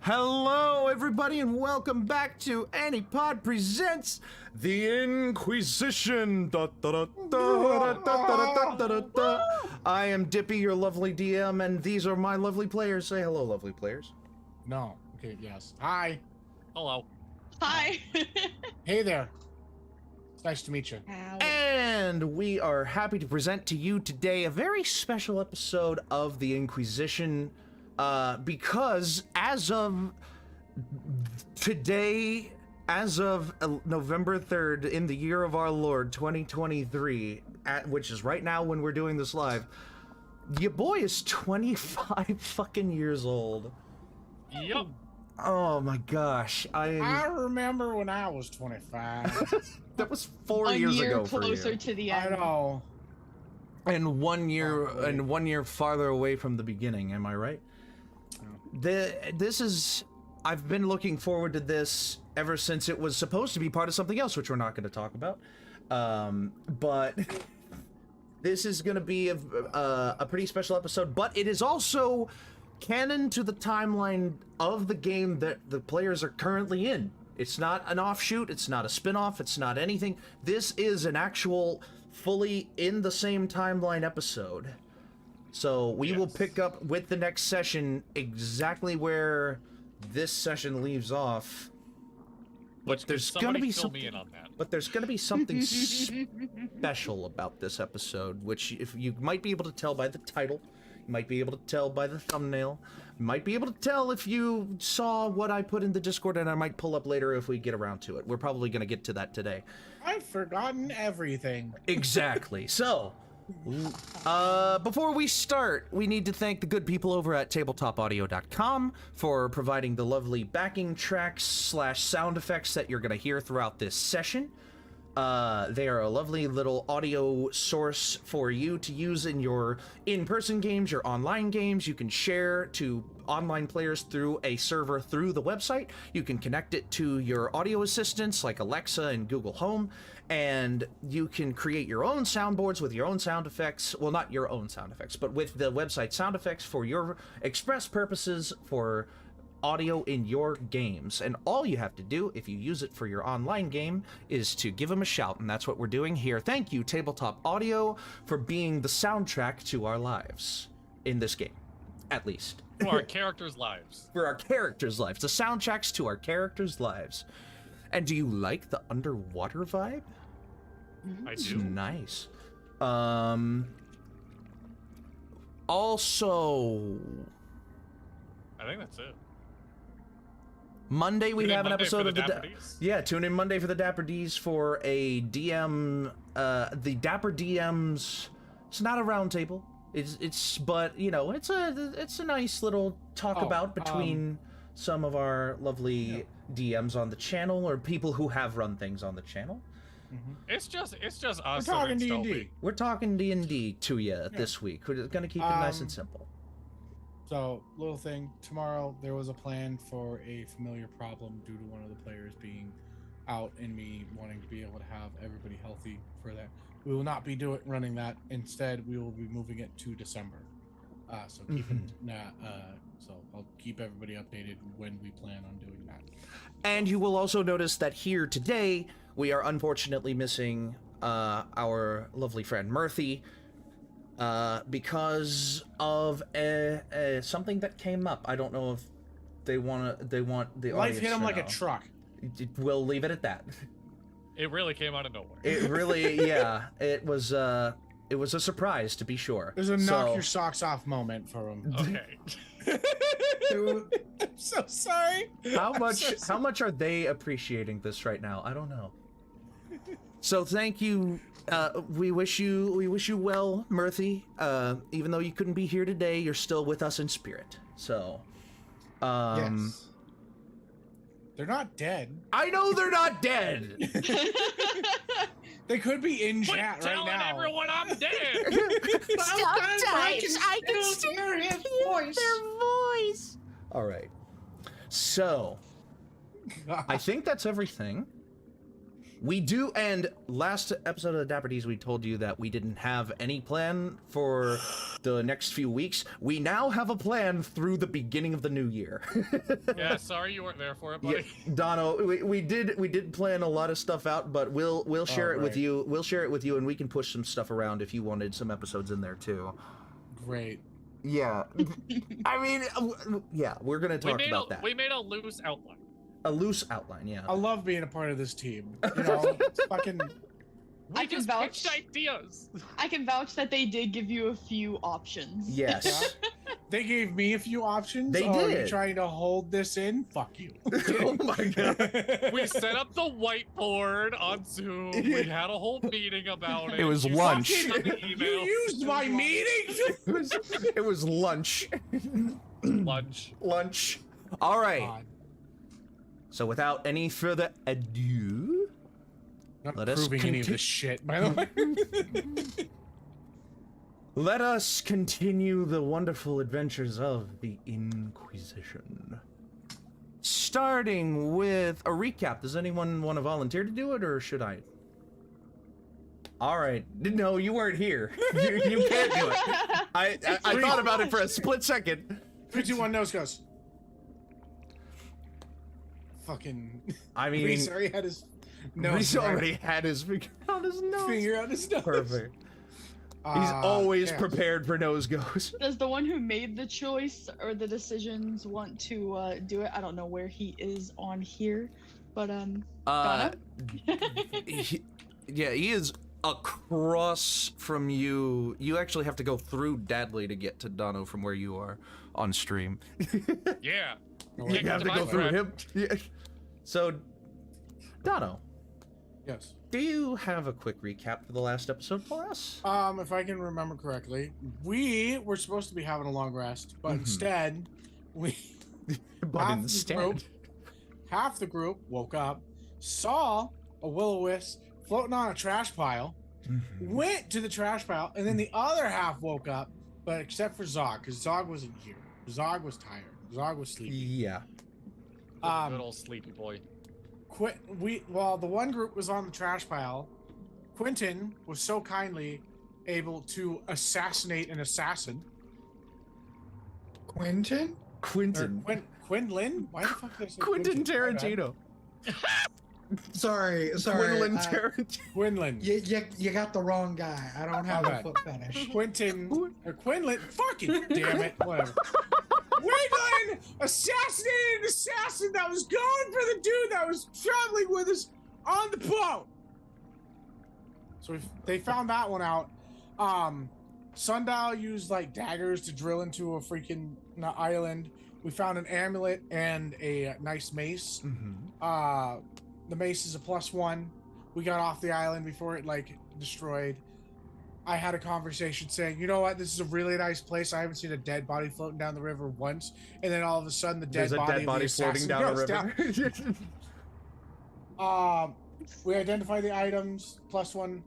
Hello, everybody, and welcome back to AniPod Presents The In-Quy'zz-ition. I am Dippy, your lovely DM, and these are my lovely players. Say hello, lovely players. No. Okay, yes. Hi. Hello. Hi. Hey there. It's nice to meet you. And we are happy to present to you today a very special episode of The In-Quy'zz-ition, because as of today, as of November 3rd, in the year of our Lord, 2023, which is right now when we're doing this live, your boy is 25 fucking years old. Yup. Oh my gosh, I remember when I was 25. That was 4 years ago for you. Closer to the I end. know. And 1 year, and 1 year farther away from the beginning. Am I right? This is. I've been looking forward to this ever since it was supposed to be part of something else, which we're not going to talk about. But this is going to be a pretty special episode. But it is also canon to the timeline of the game that the players are currently in. It's not an offshoot. It's not a spin-off. It's not anything. This is an actual, fully in the same timeline episode. So we will pick up with the next session exactly where this session leaves off. But there's gonna be something. But there's gonna be something special about this episode, which if you might be able to tell by the title, you might be able to tell by the thumbnail, you might be able to tell if you saw what I put in the Discord, and I might pull up later if we get around to it. We're probably gonna get to that today. I've forgotten everything. Exactly. So. Before we start, we need to thank the good people over at tabletopaudio.com for providing the lovely backing tracks / sound effects that you're going to hear throughout this session. They are a lovely little audio source for you to use in your in-person games, your online games. You can share to online players through a server through the website. You can connect it to your audio assistants like Alexa and Google Home, and you can create your own soundboards with your own sound effects. Well, not your own sound effects, but with the website sound effects for your express purposes for audio in your games. And all you have to do if you use it for your online game is to give them a shout, and that's what we're doing here. Thank you, Tabletop Audio, for being the soundtrack to our lives in this game, at least. For our characters' lives. For our characters' lives. The soundtracks to our characters' lives. And do you like the underwater vibe? I do. Nice. Also, I think that's it. Monday we have an episode of the yeah, tune in Monday for the Dapper Ds for a DM, the Dapper DMs. It's not a round table. But you know, it's a nice little talk about between some of our lovely DMs on the channel, or people who have run things on the channel. It's just us. We're talking D&D. We're talking D&D to you this week. We're gonna keep it nice and simple. So, little thing. Tomorrow there was a plan for a familiar problem due to one of the players being out, and me wanting to be able to have everybody healthy for that. We will not be running that. Instead, we will be moving it to December. So keep it. So I'll keep everybody updated when we plan on doing that. And you will also notice that here today we are unfortunately missing our lovely friend Mirthy because of something that came up. I don't know if they want the life audience hit him to like know. a truck. We'll leave it at that. It really came out of nowhere. It really, yeah. It was a surprise, to be sure. There's a knock your socks off moment for him. Okay. I'm so sorry. How much are they appreciating this right now? I don't know. So thank you. We wish you well, Mirthy. Even though you couldn't be here today, you're still with us in spirit. So, yes. They're not dead. I know they're not dead. They could be in chat right now. Telling everyone I'm dead. Sometimes I can still hear his voice. their voice. All right. So, I think that's everything. We do, and last episode of the Dapper D's, we told you that we didn't have any plan for the next few weeks. We now have a plan through the beginning of the new year. Yeah, sorry you weren't there for it, buddy. Yeah, Dono, we did plan a lot of stuff out, but we'll share it with you. We'll share it with you, and we can push some stuff around if you wanted some episodes in there too. Great. Yeah, I mean, yeah, we're gonna talk about that. We made a loose outline. A loose outline, yeah. I love being a part of this team. You know, it's fucking. We just pitched ideas. I can vouch that they did give you a few options. Yes. They gave me a few options. They Are you did. trying to hold this in? Fuck you. Oh my god. We set up the whiteboard on Zoom. We had a whole meeting about it. It was You lunch. sent an You email. used my meeting. It was lunch. Lunch. All right. God. So without any further ado, Not let us proving any of this shit, by the way. let us continue the wonderful adventures of the In-Quy'zz-ition. Starting with a recap. Does anyone want to volunteer to do it, or should I? All right. No, you weren't here. You can't do it. I thought about it for a split second. 3, 2, 1, nose goes. Fucking. I mean, Reese already had his nose. Reese already had his finger on his nose. Finger on his nose. Perfect. He's always yeah. prepared for nose goes. Does the one who made the choice or the decisions want to do it? I don't know where he is on here, but Donna? Yeah, he is across from you. You actually have to go through Dadley to get to Dono from where you are on stream. Yeah. You have to go through him. Yeah. So, Dono, Yes. do you have a quick recap for the last episode for us? If I can remember correctly, we were supposed to be having a long rest, but instead, we half the group woke up, saw a will-o-wisp floating on a trash pile, went to the trash pile, and then the other half woke up, but except for Zog, because Zog wasn't here. Zog was tired. Zog was sleepy. Yeah. Good old sleepy boy. While the one group was on the trash pile, Quentin was so kindly able to assassinate an assassin. Quentin? Quinlan. Quinlan? Why the fuck did I say Quentin My bad. Tarantino. Sorry. Quinlan Tarantino. Quinlan. You got the wrong guy. I don't have My a bad. foot fetish. Quentin or Quinlan. Fucking damn it. Whatever. Quinlan assassinated an assassin that was going for the dude that was traveling with us on the boat. So they found that one out. Sundial used like daggers to drill into a freaking island. We found an amulet and a nice mace. The mace is a +1. We got off the island before it like destroyed. I had a conversation saying, you know what, this is a really nice place. I haven't seen a dead body floating down the river once. And then all of a sudden the dead There's body, a dead body of the floating assassin down a goes river. We identify the items, +1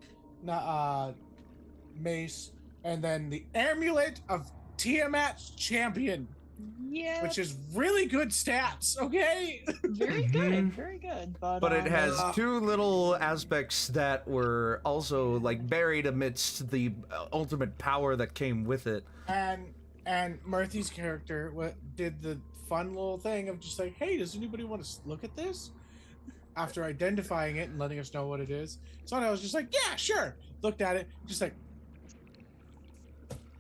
mace, and then the amulet of Tiamat's champion, Yeah. which is really good stats, okay? Very good, very good. But it has two little aspects that were also like buried amidst the ultimate power that came with it. And Mirthy's character did the fun little thing of just like, hey, does anybody want to look at this? After identifying it and letting us know what it is. So I was just like, yeah, sure. Looked at it, just like,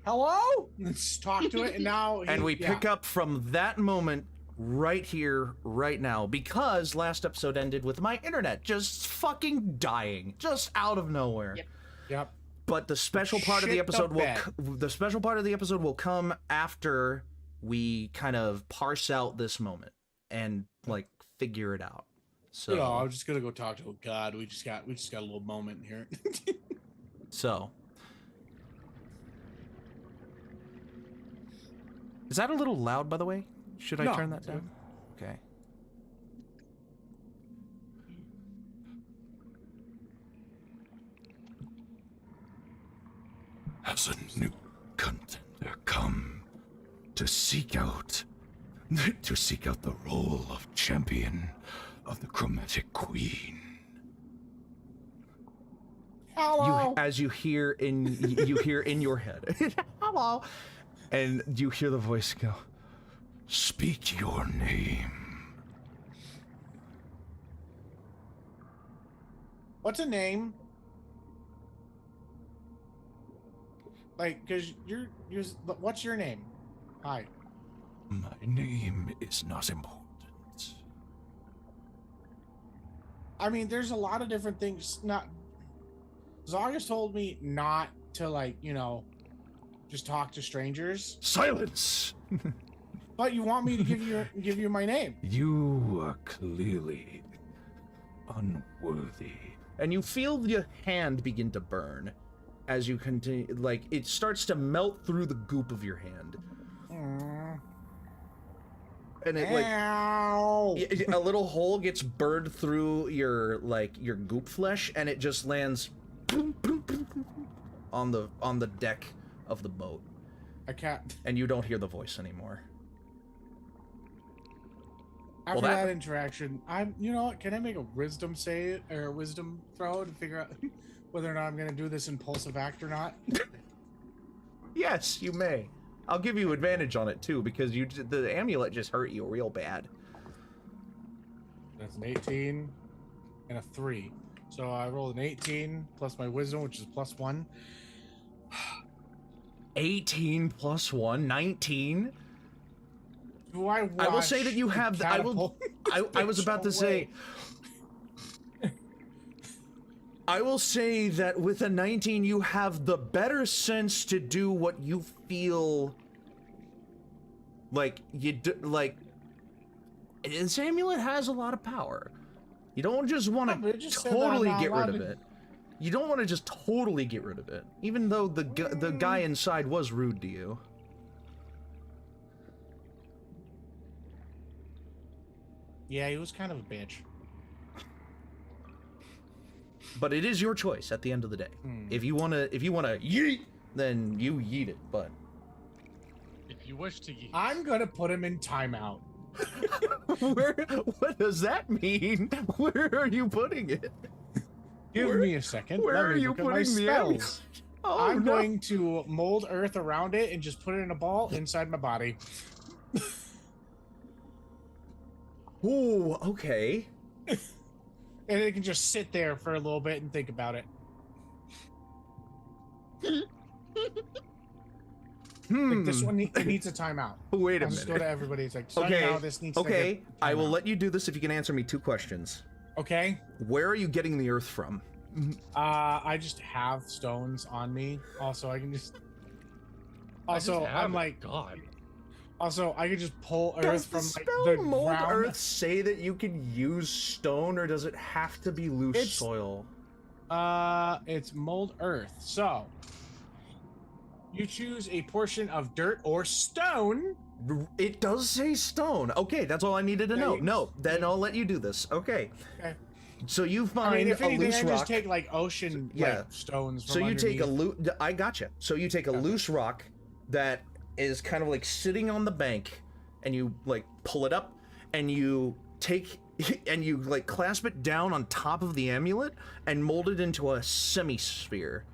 hello? And just talked to it, and now And we pick up from that moment right here, right now, because last episode ended with my internet just fucking dying, just out of nowhere. Yep. But the special part of the Shit episode the will come after we kind of parse out this moment and like figure it out. So You know, I'm just gonna go talk to God. We just got a little moment here. So is that a little loud, by the way? Should I No, turn that it's down? Okay. Has a new contender come to seek out the role of champion of the Chromatic Queen? Hello. as you hear in your head, hello, and you hear the voice go, Speak your name. What's a name? Like, cause you're. What's your name? Hi. My name is not important. I mean, there's a lot of different things. Not. Zargus told me not to, like, you know, just talk to strangers. Silence! But you want me to give you my name? You are clearly unworthy. and you feel your hand begin to burn as you continue. Like it starts to melt through the goop of your hand. And it like a little hole gets burned through your your goop flesh, and it just lands on the deck of the boat. I can't. And you don't hear the voice anymore. After that interaction, you know what? Can I make a wisdom save or a wisdom throw to figure out whether or not I'm gonna do this impulsive act or not? Yes, you may. I'll give you advantage on it too, because the amulet just hurt you real bad. That's an 18 and a 3. So I rolled an 18 plus my wisdom, which is +1. 18 plus 1, 19. Do I will say that you have I was about to say I will say that with a 19 you have the better sense to do what you feel like you do. Like this amulet has a lot of power. You don't just want to totally get rid of it. You don't want to just totally get rid of it, even though the guy inside was rude to you. Yeah, he was kind of a bitch. But it is your choice at the end of the day. If you wanna yeet, then you yeet it. But if you wish to yeet, I'm gonna put him in timeout. What does that mean? Where are you putting it? Give me a second. Where are you putting my spells? Oh, I'm going to mold earth around it and just put it in a ball inside my body. Ooh, okay. And it can just sit there for a little bit and think about it. Like this one it needs a timeout. Wait a I'll just minute. go to everybody. It's like, Okay. now this needs to Okay. I will let you do this if you can answer me 2 questions. Okay. Where are you getting the earth from? I just have stones on me. Also, I can just. Also, I'm like, God. Also, I could just pull earth Does from the like spell the mold ground. earth say that you can use stone, or does it have to be loose soil? It's mold earth. So you choose a portion of dirt or stone. It does say stone. Okay, that's all I needed to know. No, then I'll let you do this. Okay. Okay. So you find I mean, if a anything, loose I rock. just take like ocean stones. From So you take a underneath. loose. I gotcha. So you take a loose rock that is kind of like sitting on the bank, and you like pull it up, and you take and you like clasp it down on top of the amulet and mold it into a semi-sphere,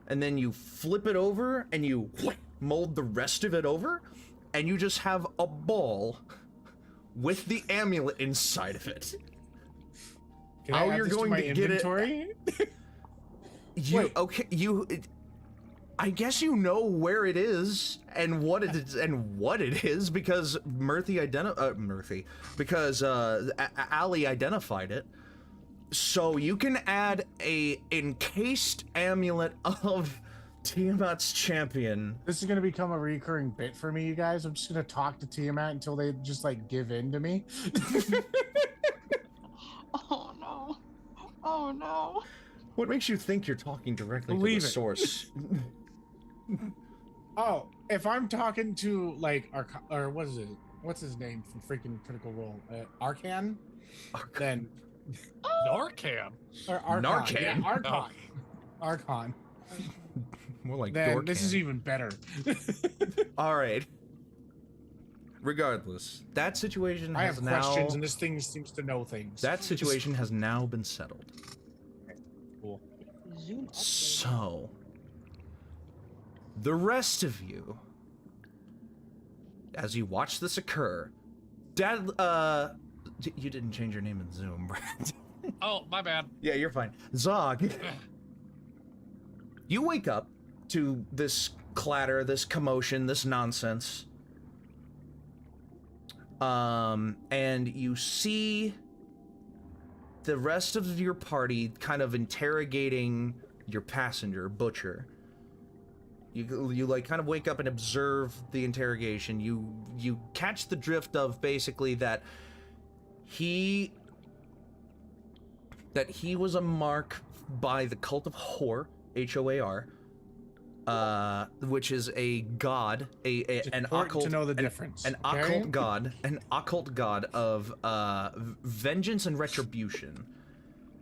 and then you flip it over and you mold the rest of it over, and you just have a ball with the amulet inside of it. Can I add this to my inventory? I guess you know where it is and what it is because Ali identified it. So you can add a encased amulet of Tiamat's champion. This is gonna become a recurring bit for me, you guys. I'm just gonna talk to Tiamat until they just like give in to me. Oh no! Oh no! What makes you think you're talking directly to the source? Oh, if I'm talking to like or what is it? What's his name from freaking Critical Role? Arcan? Then Narcan. or Archon. Narcan? Yeah, Archon. Archon. More like Then Dorcan. this is even better. All right. Regardless, that situation I has have now. questions, and this thing seems to know things. That situation has now been settled. Cool. Zoom up. So, the rest of you, as you watch this occur, you didn't change your name in Zoom, Brad. Oh, my bad. Yeah, you're fine. Zog, you wake up to this clatter, this commotion, this nonsense. And you see the rest of your party kind of interrogating your passenger, Butcher. You like kind of wake up and observe the interrogation. You catch the drift of basically that he was a mark by the cult of Hor, H-O-A-R, which is a god, an occult, to know the difference. An occult god of vengeance and retribution.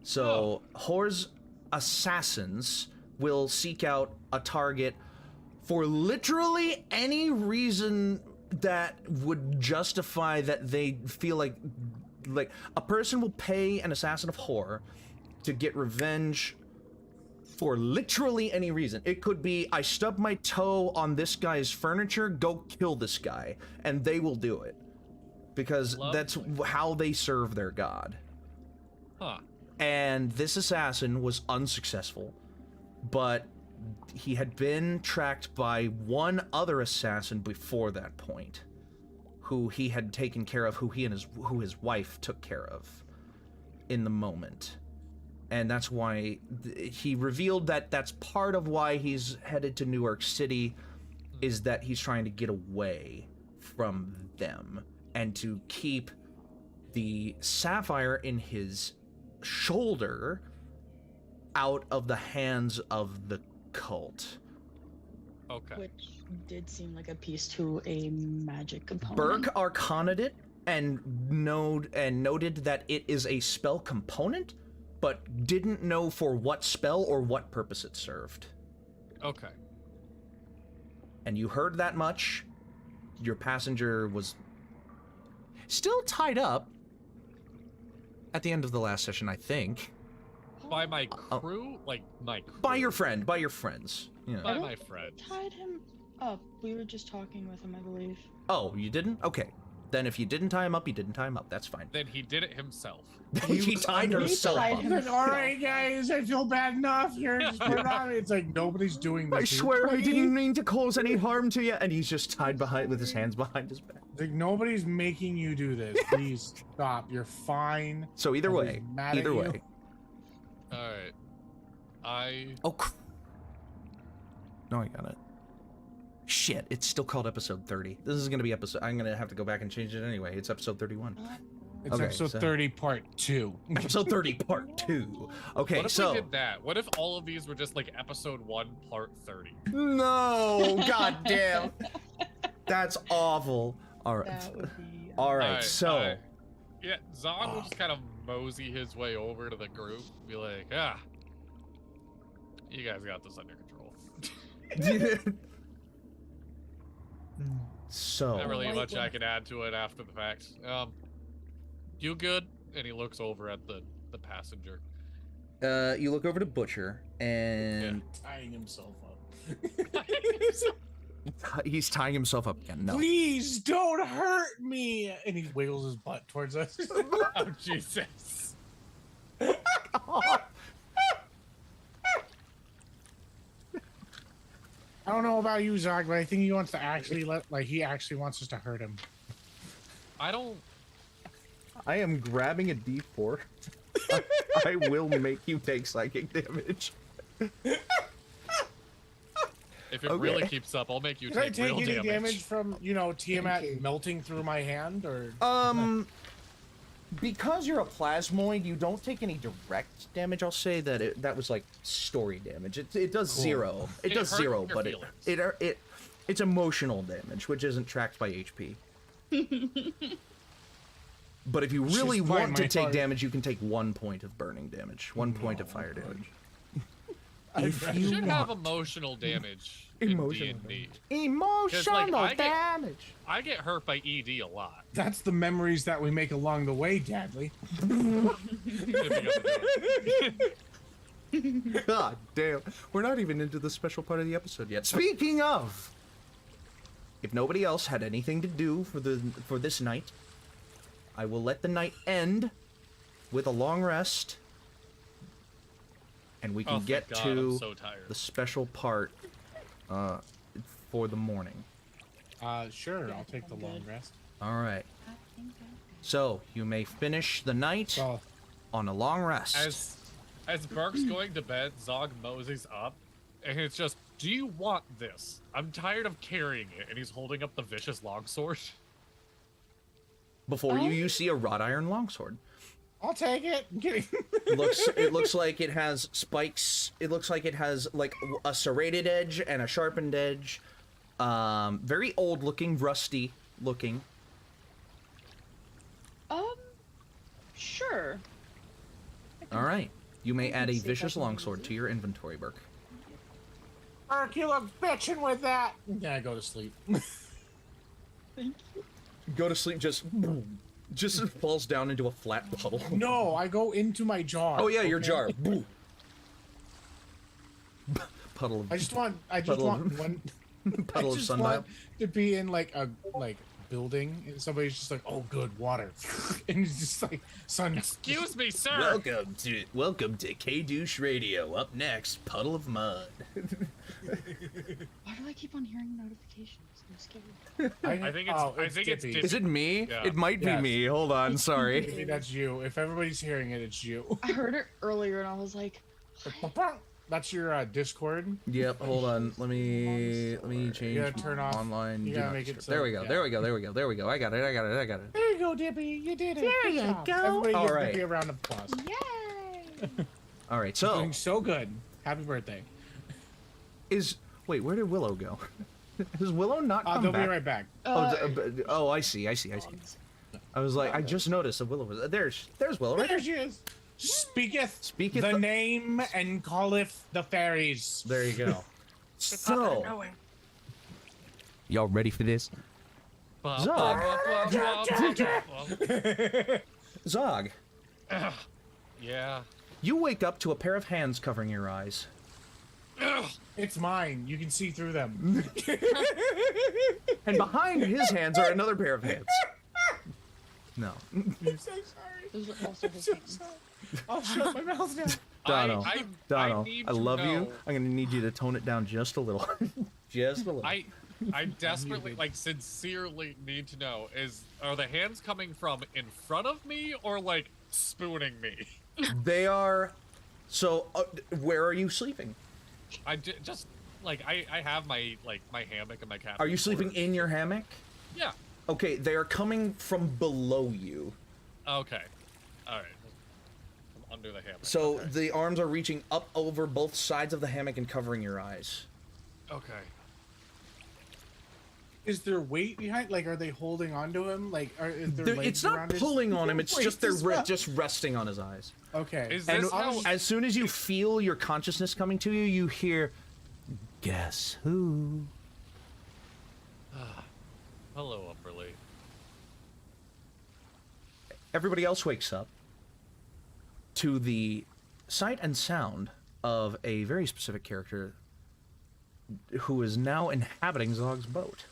So Hor's assassins will seek out a target for literally any reason that would justify that they feel like a person will pay an assassin of Hor to get revenge for literally any reason. It could be, I stubbed my toe on this guy's furniture, go kill this guy, and they will do it. Because that's how they serve their god. Huh. And this assassin was unsuccessful, but he had been tracked by one other assassin before that point, who he had taken care of, who his wife took care of in the moment. And that's why he revealed that that's part of why he's headed to New York City, is that he's trying to get away from them and to keep the sapphire in his shoulder out of the hands of the cult. Okay. Which did seem like a piece to a magic component. Burk arcana'd it and noted that it is a spell component, but didn't know for what spell or what purpose it served. Okay. And you heard that much. Your passenger was still tied up at the end of the last session, I think. By my crew? Like, my crew? By your friends. Yeah. By my friend. Tied him up. We were just talking with him, I believe. Oh, you didn't? Okay. Then if you didn't tie him up, you didn't tie him up. That's fine. Then he did it himself. He tied himself tied up. himself. All right, guys, I feel bad enough. You're just it's like nobody's doing this. I swear I didn't mean to cause any harm to you. And he's just tied behind with his hands behind his back. Like nobody's making you do this. Please stop. You're fine. So either way, Nobody's mad at you. Alright. Oh, no, I got it. Shit, it's still called episode 30. This is gonna be I'm gonna have to go back and change it anyway. It's episode 31. It's Okay, episode so- 30, part 2. Episode 30, part 2. Okay, What if so we did that? What if all of these were just like episode 1, part 30? no, goddamn, that's awful. All right, That would be. all right. So Yeah, Zon will just kind of mosey his way over to the group, be like, you guys got this under control. so Not really White much I one. can add to it after the fact. You good? And he looks over at the passenger. you look over to Butcher, and Tying himself up. he's tying himself up again. No, Please don't hurt me. And he wiggles his butt towards us. Oh, Jesus. I don't know about you, Zog, but I think he wants to actually he actually wants us to hurt him. I don't... I am grabbing a D4. I will make you take psychic damage. If it Okay. really keeps up, I'll make you Can I take take real any damage. damage from, Tiamat melting through my hand, or? Because you're a plasmoid, you don't take any direct damage. I'll say that that was like story damage. It does Cool. 0. It does hurt 0, your but feelings. it's emotional damage, which isn't tracked by HP. But if you She's really fine, want to my take heart. damage, you can take 1 point of burning damage, 1 point of fire damage. If You should have want. emotional damage Emotional in D&D. Emotional I get- damage. I get hurt by ED a lot. That's the memories that we make along the way, Dadley. Tipping up the door. God damn. We're not even into the special part of the episode yet. Speaking of, if nobody else had anything to do for this night, I will let the night end with a long rest, and we can get God, to I'm so tired. the special part for the morning. Sure, I'll take the long rest. All right. So you may finish the night Well, on a long rest. As Burk's going to bed, Zog moseys up, and it's just, do you want this? I'm tired of carrying it, and he's holding up the vicious longsword. Before you see a wrought iron longsword. I'll take it. I'm kidding. It looks like it has spikes. It looks like it has like a serrated edge and a sharpened edge. Very old looking, rusty looking. Sure. All right. You may add a see if I vicious can longsword use to your inventory, Burk. Burk, you look bitchin' with that. Yeah, I go to sleep. Thank you. Go to sleep. Just falls down into a flat puddle. No, I go into my jar. Oh yeah, your okay? jar. Puddle of I just want Puddle of- one. puddle I of just sundial. want to be in like a building, and somebody's just like, "Oh, good water," and it's just like sun. Excuse me, sir. Welcome to K-Douche Radio. Up next, Puddle of Mud. Why do I keep on hearing notifications? I'm scared. I think it's Dippy. Dippy. Is it me? Yeah. It might be Yes. me. Hold on, sorry. Maybe that's you. If everybody's hearing it, it's you. I heard it earlier and I was like, That's your Discord. Yep, hold on. Let me change You gotta turn off. online. You do gotta not make it disturb. so- There we go. yeah. There we go. There we go. There we go. I got it. There you go, Dippy. You did it. There you go. Everybody All give right. Dippy a round of applause. yay! All right. You're So doing so good. Happy birthday. wait, where did Willow go? Has Willow not come They'll back? be right back. Oh, I see. I was like, I just noticed that Willow was there's Willow right There there. she is. Speaketh Speaketh the the- name and calleth the fairies. There you go. So, y'all ready for this? Zog. Zog, Yeah. you wake up to a pair of hands covering your eyes. It's mine. You can see through them. And behind his hands are another pair of hands. No. I'm so sorry. Those are also I'm his so hands. sorry. I'll shut my mouth now. Dono, I Dono, need I to love you. know- I'm gonna need you to tone it down just a little. Just a little. I desperately, like, sincerely need to know, are the hands coming from in front of me or, like, spooning me? They are... So, where are you sleeping? Just, like, I have my, like, my hammock and my cat. Are you sleeping in your hammock? Yeah. Okay, they are coming from below you. Okay. Alright. I'm under the hammock. So, Okay. the arms are reaching up over both sides of the hammock and covering your eyes. Okay. Is there weight behind? Like, are they holding onto him? Like, is there legs It's not around his- pulling on him, it's Wait, just they're this one- just resting on his eyes. Okay. Is And this how... as soon as you feel your consciousness coming to you, you hear, "Guess who?" Hello, Umberlee. Everybody else wakes up to the sight and sound of a very specific character who is now inhabiting Zog's boat.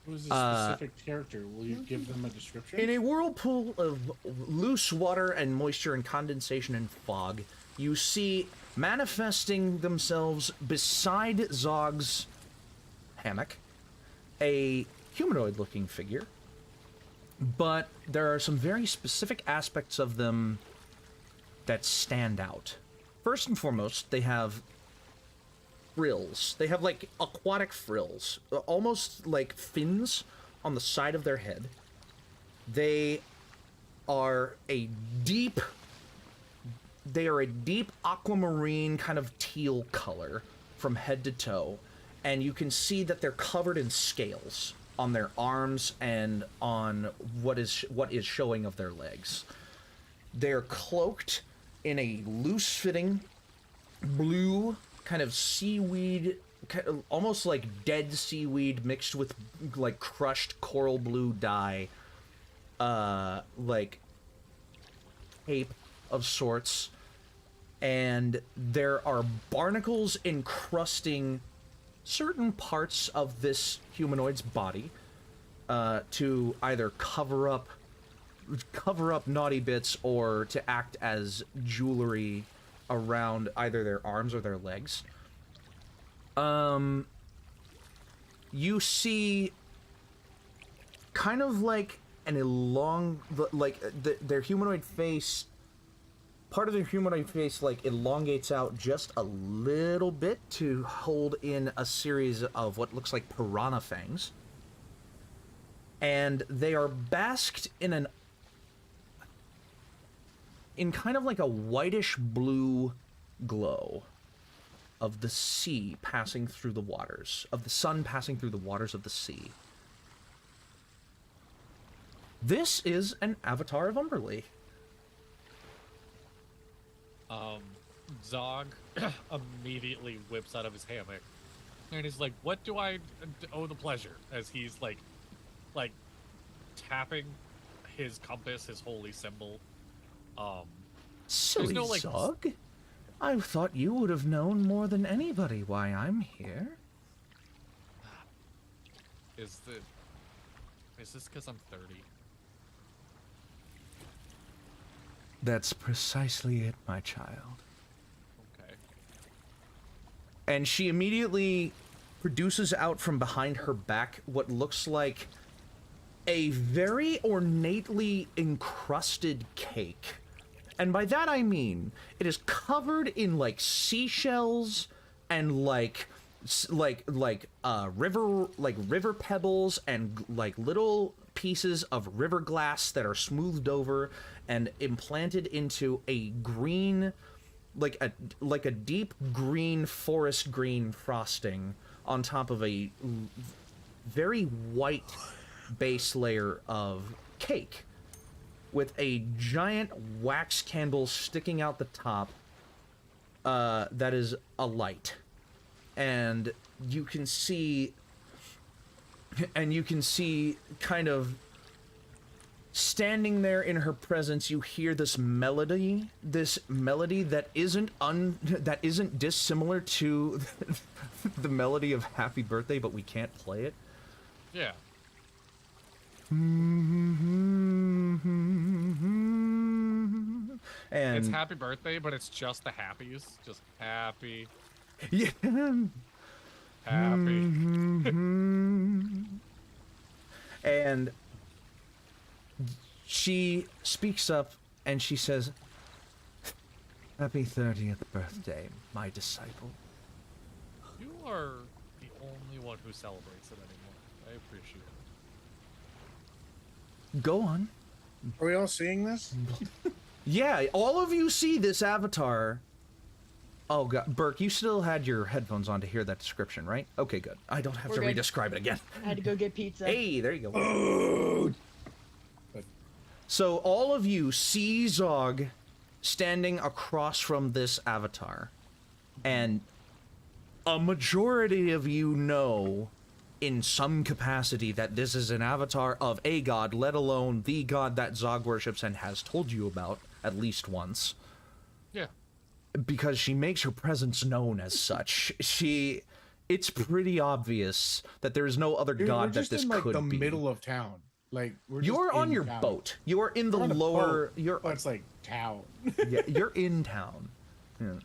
Who's this specific character? Will you give them a description? In a whirlpool of loose water and moisture and condensation and fog, you see manifesting themselves beside Zog's hammock a humanoid-looking figure, but there are some very specific aspects of them that stand out. First and foremost, they have frills. They have, like, aquatic frills, almost like fins on the side of their head. They are a deep aquamarine kind of teal color from head to toe, and you can see that they're covered in scales on their arms and on what is showing of their legs. They're cloaked in a loose-fitting blue kind of seaweed, almost like dead seaweed mixed with like crushed coral blue dye, like cape of sorts, and there are barnacles encrusting certain parts of this humanoid's body to either cover up naughty bits or to act as jewelry around either their arms or their legs. You see kind of like an their humanoid face, part of their humanoid face like elongates out just a little bit to hold in a series of what looks like piranha fangs. And they are basked in kind of like a whitish blue glow of the sea passing through the waters, of the sun passing through the waters of the sea. This is an avatar of Umberlee. Zog immediately whips out of his hammock, and he's like, "What do I owe the pleasure?" As he's like tapping his compass, his holy symbol. Silly no, Zog. I thought you would have known more than anybody why I'm here. Is this because I'm 30? That's precisely it, my child. Okay. And she immediately produces out from behind her back what looks like a very ornately encrusted cake. And by that I mean, it is covered in like seashells and river pebbles and like little pieces of river glass that are smoothed over and implanted into a green, like a deep green forest green frosting on top of a very white base layer of cake, with a giant wax candle sticking out the top that is alight. And you can see kind of standing there in her presence, you hear this melody that isn't dissimilar to the melody of Happy Birthday, but we can't play it. Yeah. And It's Happy Birthday, but it's just the happies. Just happy. Yeah. Happy. And she speaks up and she says, "Happy 30th birthday, my disciple." You are the only one who celebrates it anymore. I appreciate it. Go on. Are we all seeing this? Yeah, all of you see this avatar. Oh god, Burk, you still had your headphones on to hear that description, right? Okay, good. I don't have We're to good. re-describe it again. I had to go get pizza. Hey, there you go. So all of you see Zog standing across from this avatar, and a majority of you know in some capacity that this is an avatar of a god, let alone the god that Zog worships and has told you about at least once. Yeah. Because she makes her presence known as such. It's pretty obvious that there is no other Dude, god we're that just this in, like, could the be. middle of town. Like, we're just You're on in your town. boat. You are in the We're on a lower. boat, You're but it's like town. yeah. You're in town. Yeah.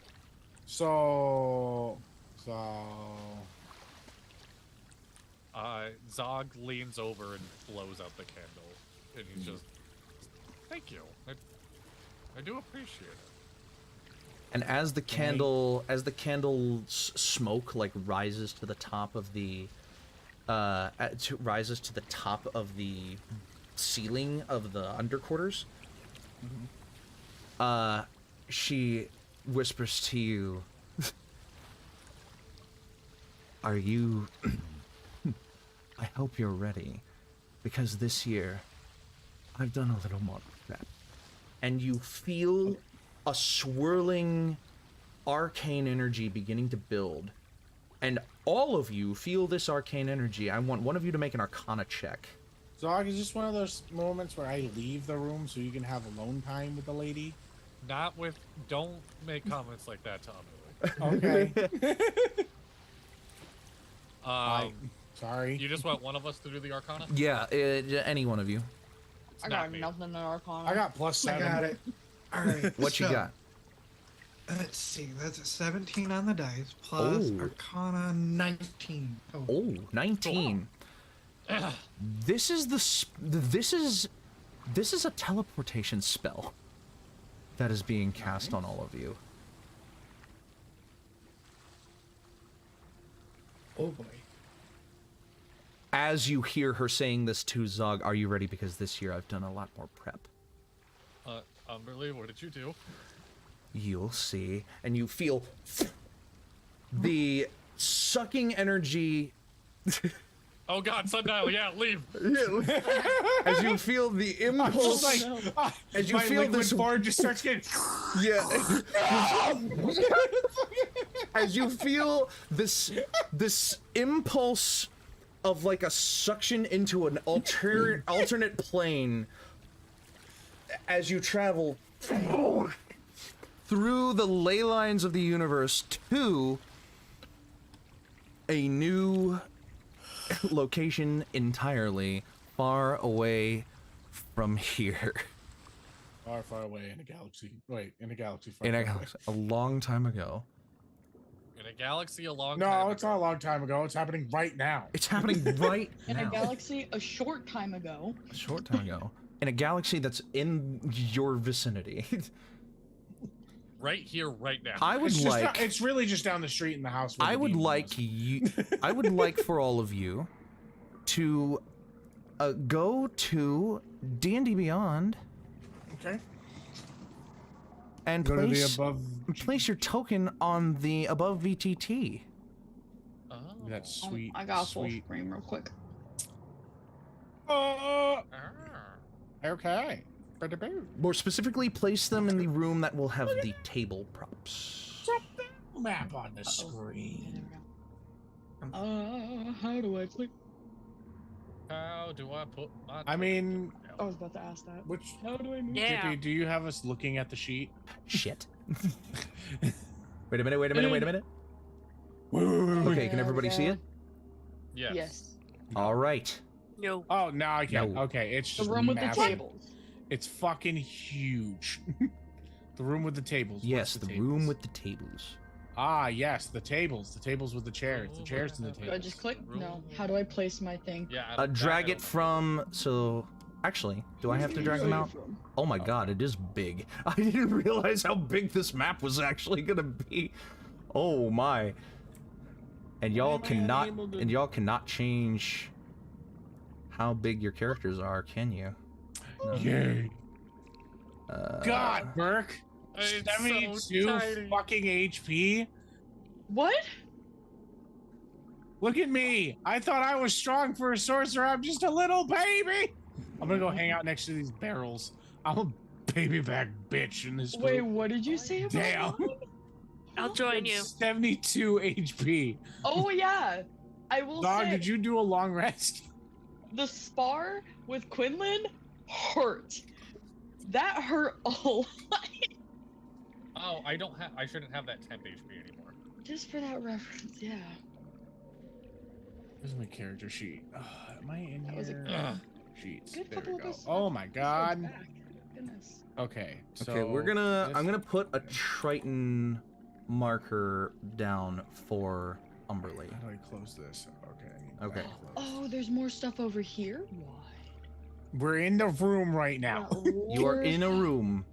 So Zog leans over and blows out the candle, and he's just, "Thank you. I do appreciate it." And as the candle's smoke like rises to the top of the ceiling of the underquarters, she whispers to you, "Are you I hope you're ready, because this year I've done a little more prep." And you feel a swirling arcane energy beginning to build. And all of you feel this arcane energy. I want one of you to make an Arcana check. Zog, is this one of those moments where I leave the room so you can have alone time with the lady? Not with. Don't make comments like that to Umberlee. Okay. Um, Sorry. you just want one of us to do the Arcana? Yeah, any one of you. It's I not got me. nothing in Arcana. I got +7. I got it. All right. What you so, got? Let's see. That's a 17 on the dice plus Oh. Arcana 19. Oh, Oh, 19. This is this is a teleportation spell that is being cast on all of you. oh boy. As you hear her saying this to Zog, are you ready? Because this year I've done a lot more prep. Umberlee, what did you do? You'll see. And you feel the sucking energy Oh God, sundial, yeah, leave. as you feel the impulse. As you my feel liquid this- board just starts getting. Yeah. As you feel this impulse of like a suction into an alternate plane as you travel through the ley lines of the universe to a new location entirely far away from here. Far, far away in a galaxy. Wait, in a galaxy. Far, In a far away. galaxy a long time ago. In a galaxy a long time No, it's not a long time ago. It's happening right now. It's happening right In now. a galaxy a short time ago. A short time ago. In a galaxy that's in your vicinity. Right here, right now. I would It's just like it's really just down the street in the house. where I the would demon like was. you I would like for all of you to go to D&D Beyond Okay. and Go to the place above. your token on the above VTT. Oh. That's sweet. I got a full sweet. screen real quick. Ah. Okay. More specifically, place them in the room that will have the table props. Map on the Okay, screen. there we go. How do I click? How do I put my I mean, I was about to ask that. which How do I move? Dippy, do you have us looking at the sheet? Shit. Wait a minute, wait a minute, wait a minute. Wait, wait, wait, wait. Okay, can everybody see it? Yes. Yes. All right. No. Oh, now I can. No. Okay, it's The just room with the massive. tables. It's fucking huge. The room with the tables. Yes, What's the tables? room with the tables. Ah, yes, the tables. The tables with the chairs. The chairs and the Do I tables. just click? No. How do I place my thing? Yeah. I don't- Drag I it don't- from, so, actually, do I have to drag them out? Oh my god, it is big. I didn't realize how big this map was actually gonna be. Oh my. And y'all am I cannot, unable to- and y'all cannot change how big your characters are, can you? No. Yay. Uh, God, Burk. It's 72 so tiny. fucking HP. What? Look at me. I thought I was strong for a sorcerer. I'm just a little baby. I'm gonna go hang out next to these barrels. I'm a baby back bitch in this Wait, group. what did you say about Damn. that? I'll join you. 72 HP. Oh yeah. I will Dog, say did you do a long rest? the spar with Quinlan hurt. That hurt a lot. Oh, I don't have. I shouldn't have that temp HP anymore. Just for that reference, yeah. Where's my character sheet? Am I in That was a here? Ugh. Sheets. good There couple we of go. us. Oh my god. Back. Goodness. Okay. So okay, we're gonna, this- I'm gonna put a Triton marker down for Umberlee. How do I close this? Okay. I need Okay. that closed. Oh, there's more stuff over here? Why? We're in the room right now. You are in a room.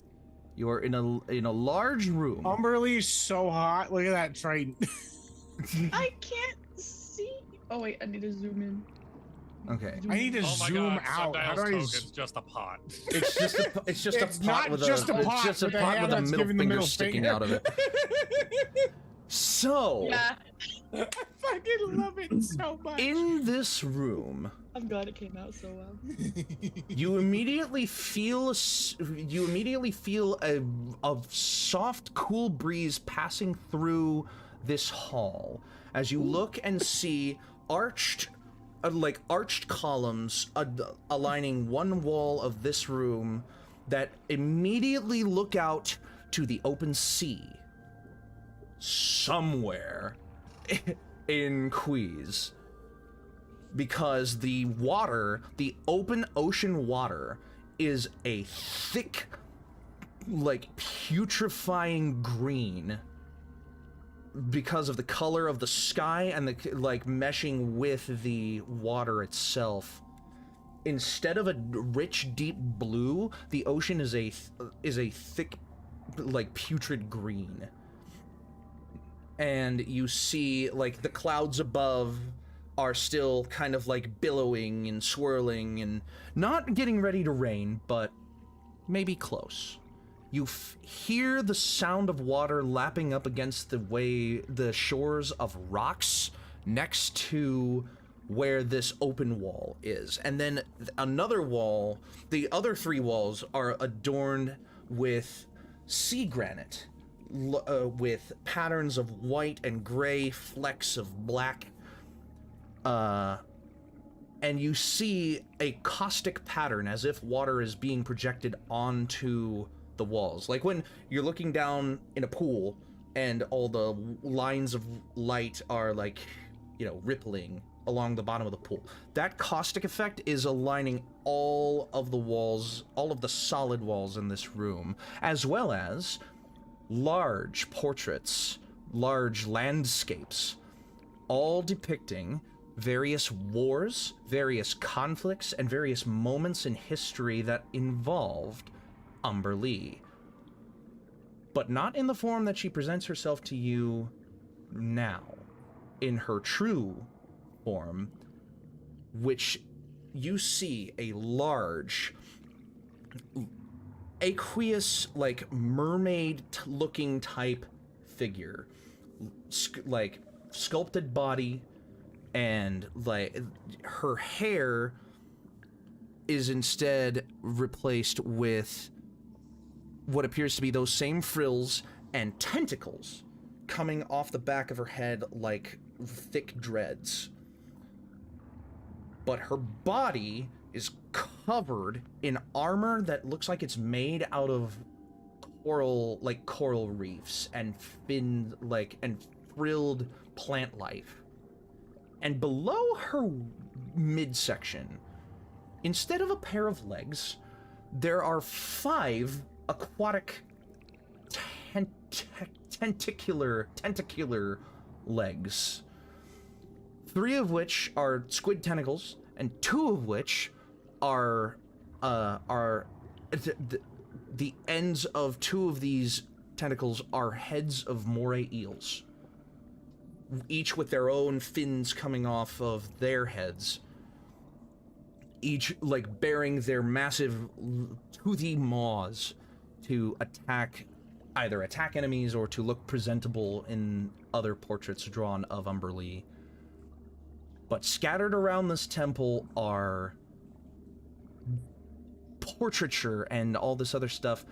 You are in a large room. Umberlee's so hot. Look at that Triton. I can't see. Oh wait, I need to zoom in. Okay. I need to Oh my zoom God, out. How do I? Sundial's token's just a pot. It's just a, it's just It's a pot not with just a it's pot just a with a pot hand with a that's middle giving the finger middle sticking finger. out of it. So, Yeah, I fucking love it so much. in this room, I'm glad it came out so well. you immediately feel a soft, cool breeze passing through this hall as you look and see arched columns aligning one wall of this room that immediately look out to the open sea somewhere in Quy'zz. Because the water, the open ocean water, is a thick, like, putrefying green because of the color of the sky and the, like, meshing with the water itself. Instead of a rich, deep blue, the ocean is a thick, like, putrid green. And you see, like, the clouds above are still kind of like billowing and swirling and not getting ready to rain, but maybe close. You hear the sound of water lapping up against the shores of rocks next to where this open wall is. And then another wall, the other 3 walls are adorned with sea granite, with patterns of white and gray, flecks of black. And you see a caustic pattern as if water is being projected onto the walls. Like when you're looking down in a pool and all the lines of light are like, you know, rippling along the bottom of the pool. That caustic effect is aligning all of the walls, all of the solid walls in this room, as well as large portraits, large landscapes, all depicting various wars, various conflicts, and various moments in history that involved Umberlee. But not in the form that she presents herself to you now. In her true form, which you see a large, aqueous, like, mermaid-looking type figure. Like, sculpted body, and like her hair is instead replaced with what appears to be those same frills and tentacles coming off the back of her head like thick dreads. But her body is covered in armor that looks like it's made out of coral reefs and frilled plant life. And below her midsection, instead of a pair of legs, there are 5 aquatic tentacular legs. 3 of which are squid tentacles, and 2 of which are the ends of 2 of these tentacles are heads of moray eels, each with their own fins coming off of their heads, each like bearing their massive toothy maws to either attack enemies or to look presentable in other portraits drawn of Umberlee. But scattered around this temple are portraiture and all this other stuff.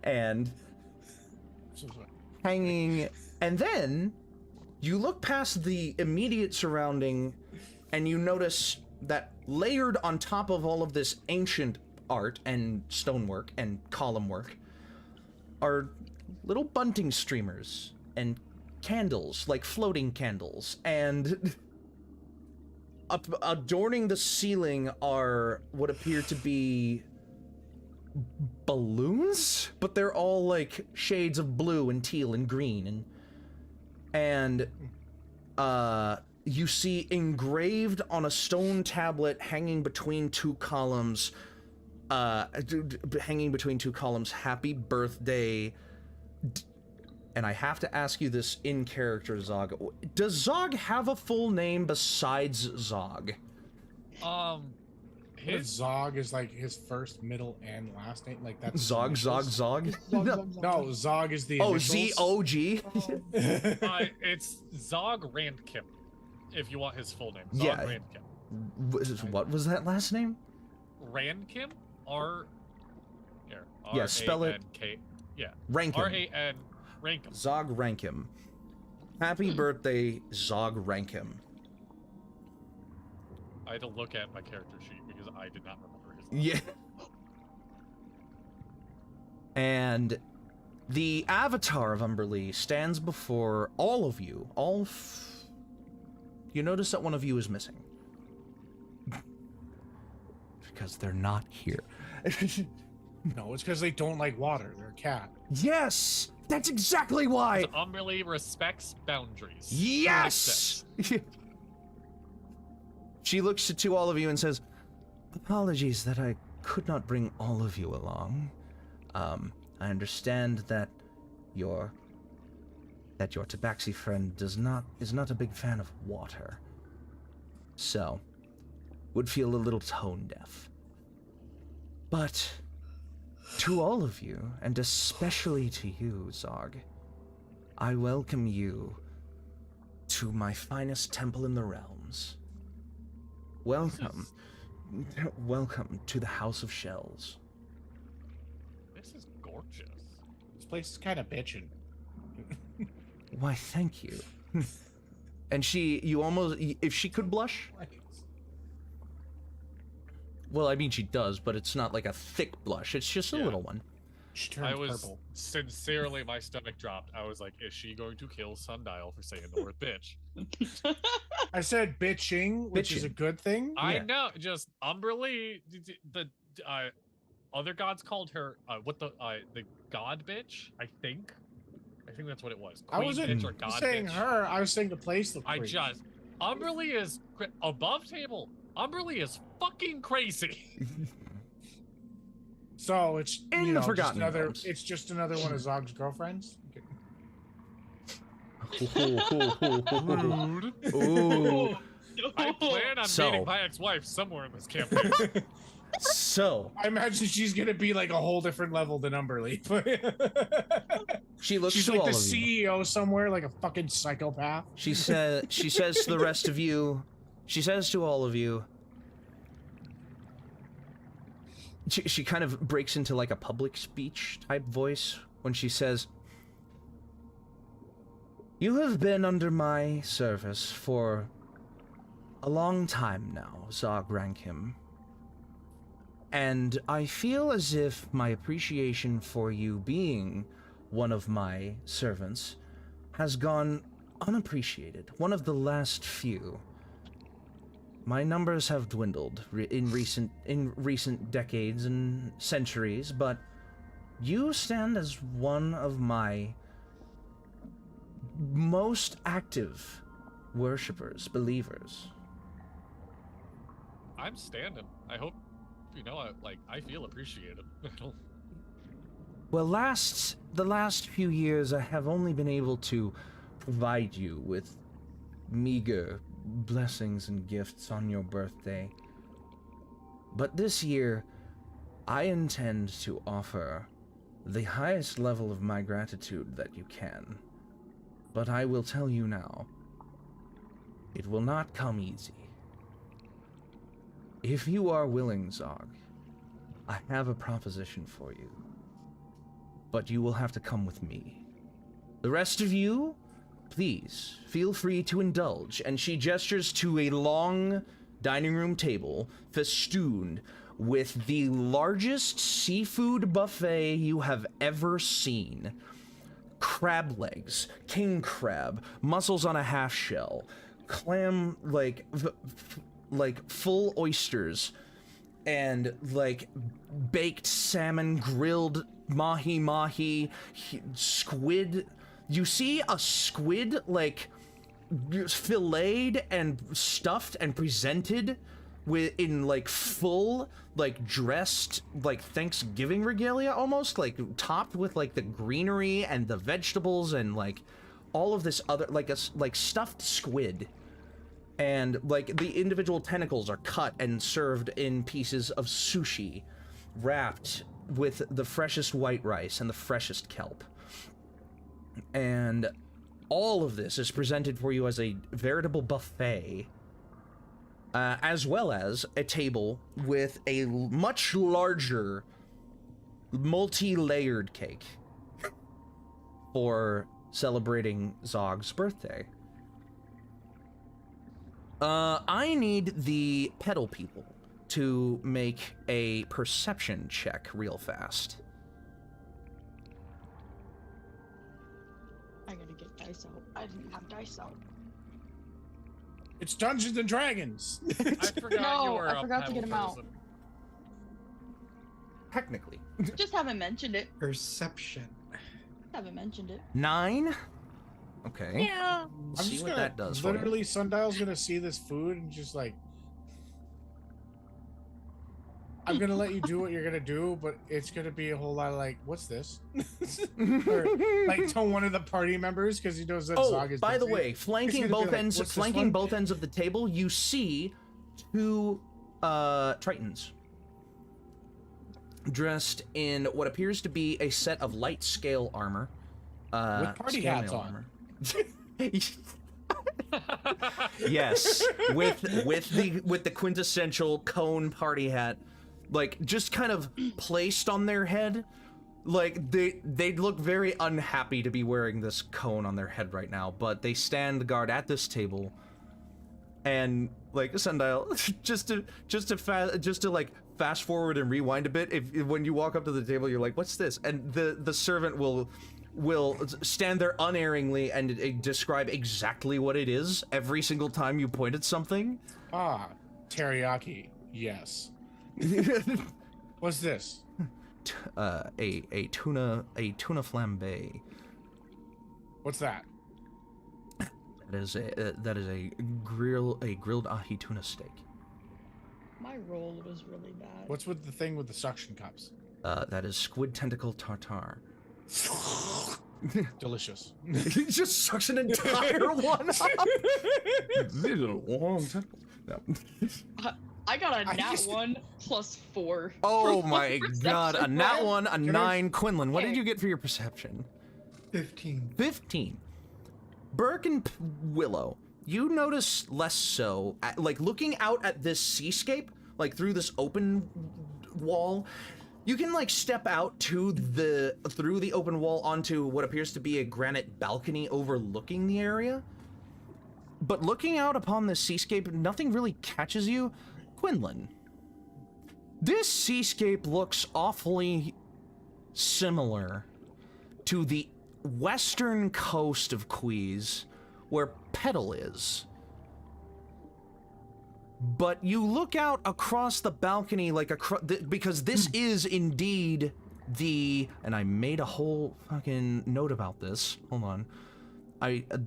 And hanging, and then you look past the immediate surrounding and you notice that layered on top of all of this ancient art and stonework and column work are little bunting streamers and candles, like floating candles, and adorning the ceiling are what appear to be balloons, but they're all like shades of blue and teal and green, and you see engraved on a stone tablet hanging between 2 columns, happy birthday. And I have to ask you this in character, Zog. Does Zog have a full name besides Zog? His Zog is like his first, middle, and last name. Like that's Zog. No, Zog is the initials. Z-O-G. It's Zog Randkim, if you want his full name. Zog Yeah. Randkim. What was that last name? Randkim? Yeah, spell it. R-A-N-K. Yeah. Rankim. R-A-N. Rankim. Zog Rankim. Happy birthday, Zog Rankim. I had to look at my character sheet because because I did not remember his name. Yeah. And the avatar of Umberlee stands before all of you. You notice that one of you is missing. Because they're not here. No, it's because they don't like water. They're a cat. Yes! That's exactly why! So Umberlee respects boundaries. Yes! She looks to all of you and says, apologies that I could not bring all of you along. I understand that your tabaxi friend is not a big fan of water. So, would feel a little tone deaf. But to all of you, and especially to you, Zog, I welcome you to my finest temple in the realms. Welcome. Welcome to the House of Shells. This is gorgeous. This place is kind of bitchin'. Why, thank you. And if she could blush? Well, I mean, she does, but it's not like a thick blush. It's just a little one. She turned I was purple. sincerely, my stomach dropped. I was like, is she going to kill Sundial for saying the word bitch? I said bitching, which is a good thing. I know, just Umberlee, the other gods called her, the god bitch, I think that's what it was. I wasn't bitch or god saying bitch. her. I was saying the place looked pretty. Umberlee is above table. Umberlee is fucking crazy. So it's In the Forgotten Realms. It's just another one of Zog's girlfriends. Rude. Ooh. I plan on dating my ex-wife somewhere in this campaign. So I imagine she's gonna be like a whole different level than Umberlee. she looks She's to like all the of you. CEO somewhere, like a fucking psychopath. She says to the rest of you, she says to all of you, she kind of breaks into like a public speech type voice when she says, you have been under my service for a long time now, Zog Rankim. And I feel as if my appreciation for you being one of my servants has gone unappreciated, one of the last few. My numbers have dwindled in recent decades and centuries, but you stand as one of my most active worshippers, believers. I'm standing. I hope I feel appreciated. Well, the last few years I have only been able to provide you with meager blessings and gifts on your birthday. But this year, I intend to offer the highest level of my gratitude that you can. But I will tell you now, it will not come easy. If you are willing, Zog, I have a proposition for you. But you will have to come with me. The rest of you, please, feel free to indulge. And she gestures to a long dining room table festooned with the largest seafood buffet you have ever seen. Crab legs, king crab, mussels on a half shell, clam, like full oysters, and like baked salmon, grilled mahi, squid. You see a squid like filleted and stuffed and presented in like full, like dressed, like Thanksgiving regalia almost, like topped with like the greenery and the vegetables and like all of this other, like stuffed squid. And like the individual tentacles are cut and served in pieces of sushi, wrapped with the freshest white rice and the freshest kelp. And all of this is presented for you as a veritable buffet, as well as a table with a much larger, multi-layered cake for celebrating Zog's birthday. I need the pedal people to make a perception check real fast. I gotta get dice out. I didn't have dice out. It's Dungeons and Dragons. I forgot you No, were I a forgot to get pedal him out. person. Technically. Just haven't mentioned it. Perception. Haven't mentioned it. 9? Okay. Yeah. I'm See just what gonna, that does for you. literally, Sundial's gonna see this food and just like, I'm gonna let you do what you're gonna do, but it's gonna be a whole lot of like, what's this? Or like tell one of the party members because he knows that Oh, Zog is by the busy. way, flanking He's gonna be both like, ends, "What's this flanking one?" both ends of the table, you see 2 Tritons dressed in what appears to be a set of light scale armor. With party scale hats mail on. armor. Yes, with the quintessential cone party hat, like just kind of placed on their head. Like they look very unhappy to be wearing this cone on their head right now, but they stand guard at this table. And like Sundial, just to like fast forward and rewind a bit. If when you walk up to the table, you're like, "What's this?" And the servant will stand there unerringly and describe exactly what it is every single time you point at something. Ah, teriyaki. Yes. What's this? A tuna flambe. What's that? That is a grilled ahi tuna steak. My roll was really bad. What's with the thing with the suction cups? That is squid tentacle tartare. Delicious. He just sucks an entire one up. These are long tentacles. No. I got a I nat just- 1 plus 4. Oh for my god, a perception. nat 1, a I- 9. Quinlan, what did you get for your perception? 15. 15. Burk and Willow, you notice less so, like looking out at this seascape, like through this open wall, you can like step out to through the open wall onto what appears to be a granite balcony overlooking the area. But looking out upon this seascape, nothing really catches you. Quinlan, this seascape looks awfully similar to the western coast of Quy'zz, where Petal is. But you look out across the balcony, like because this is indeed and I made a whole fucking note about this. Hold on.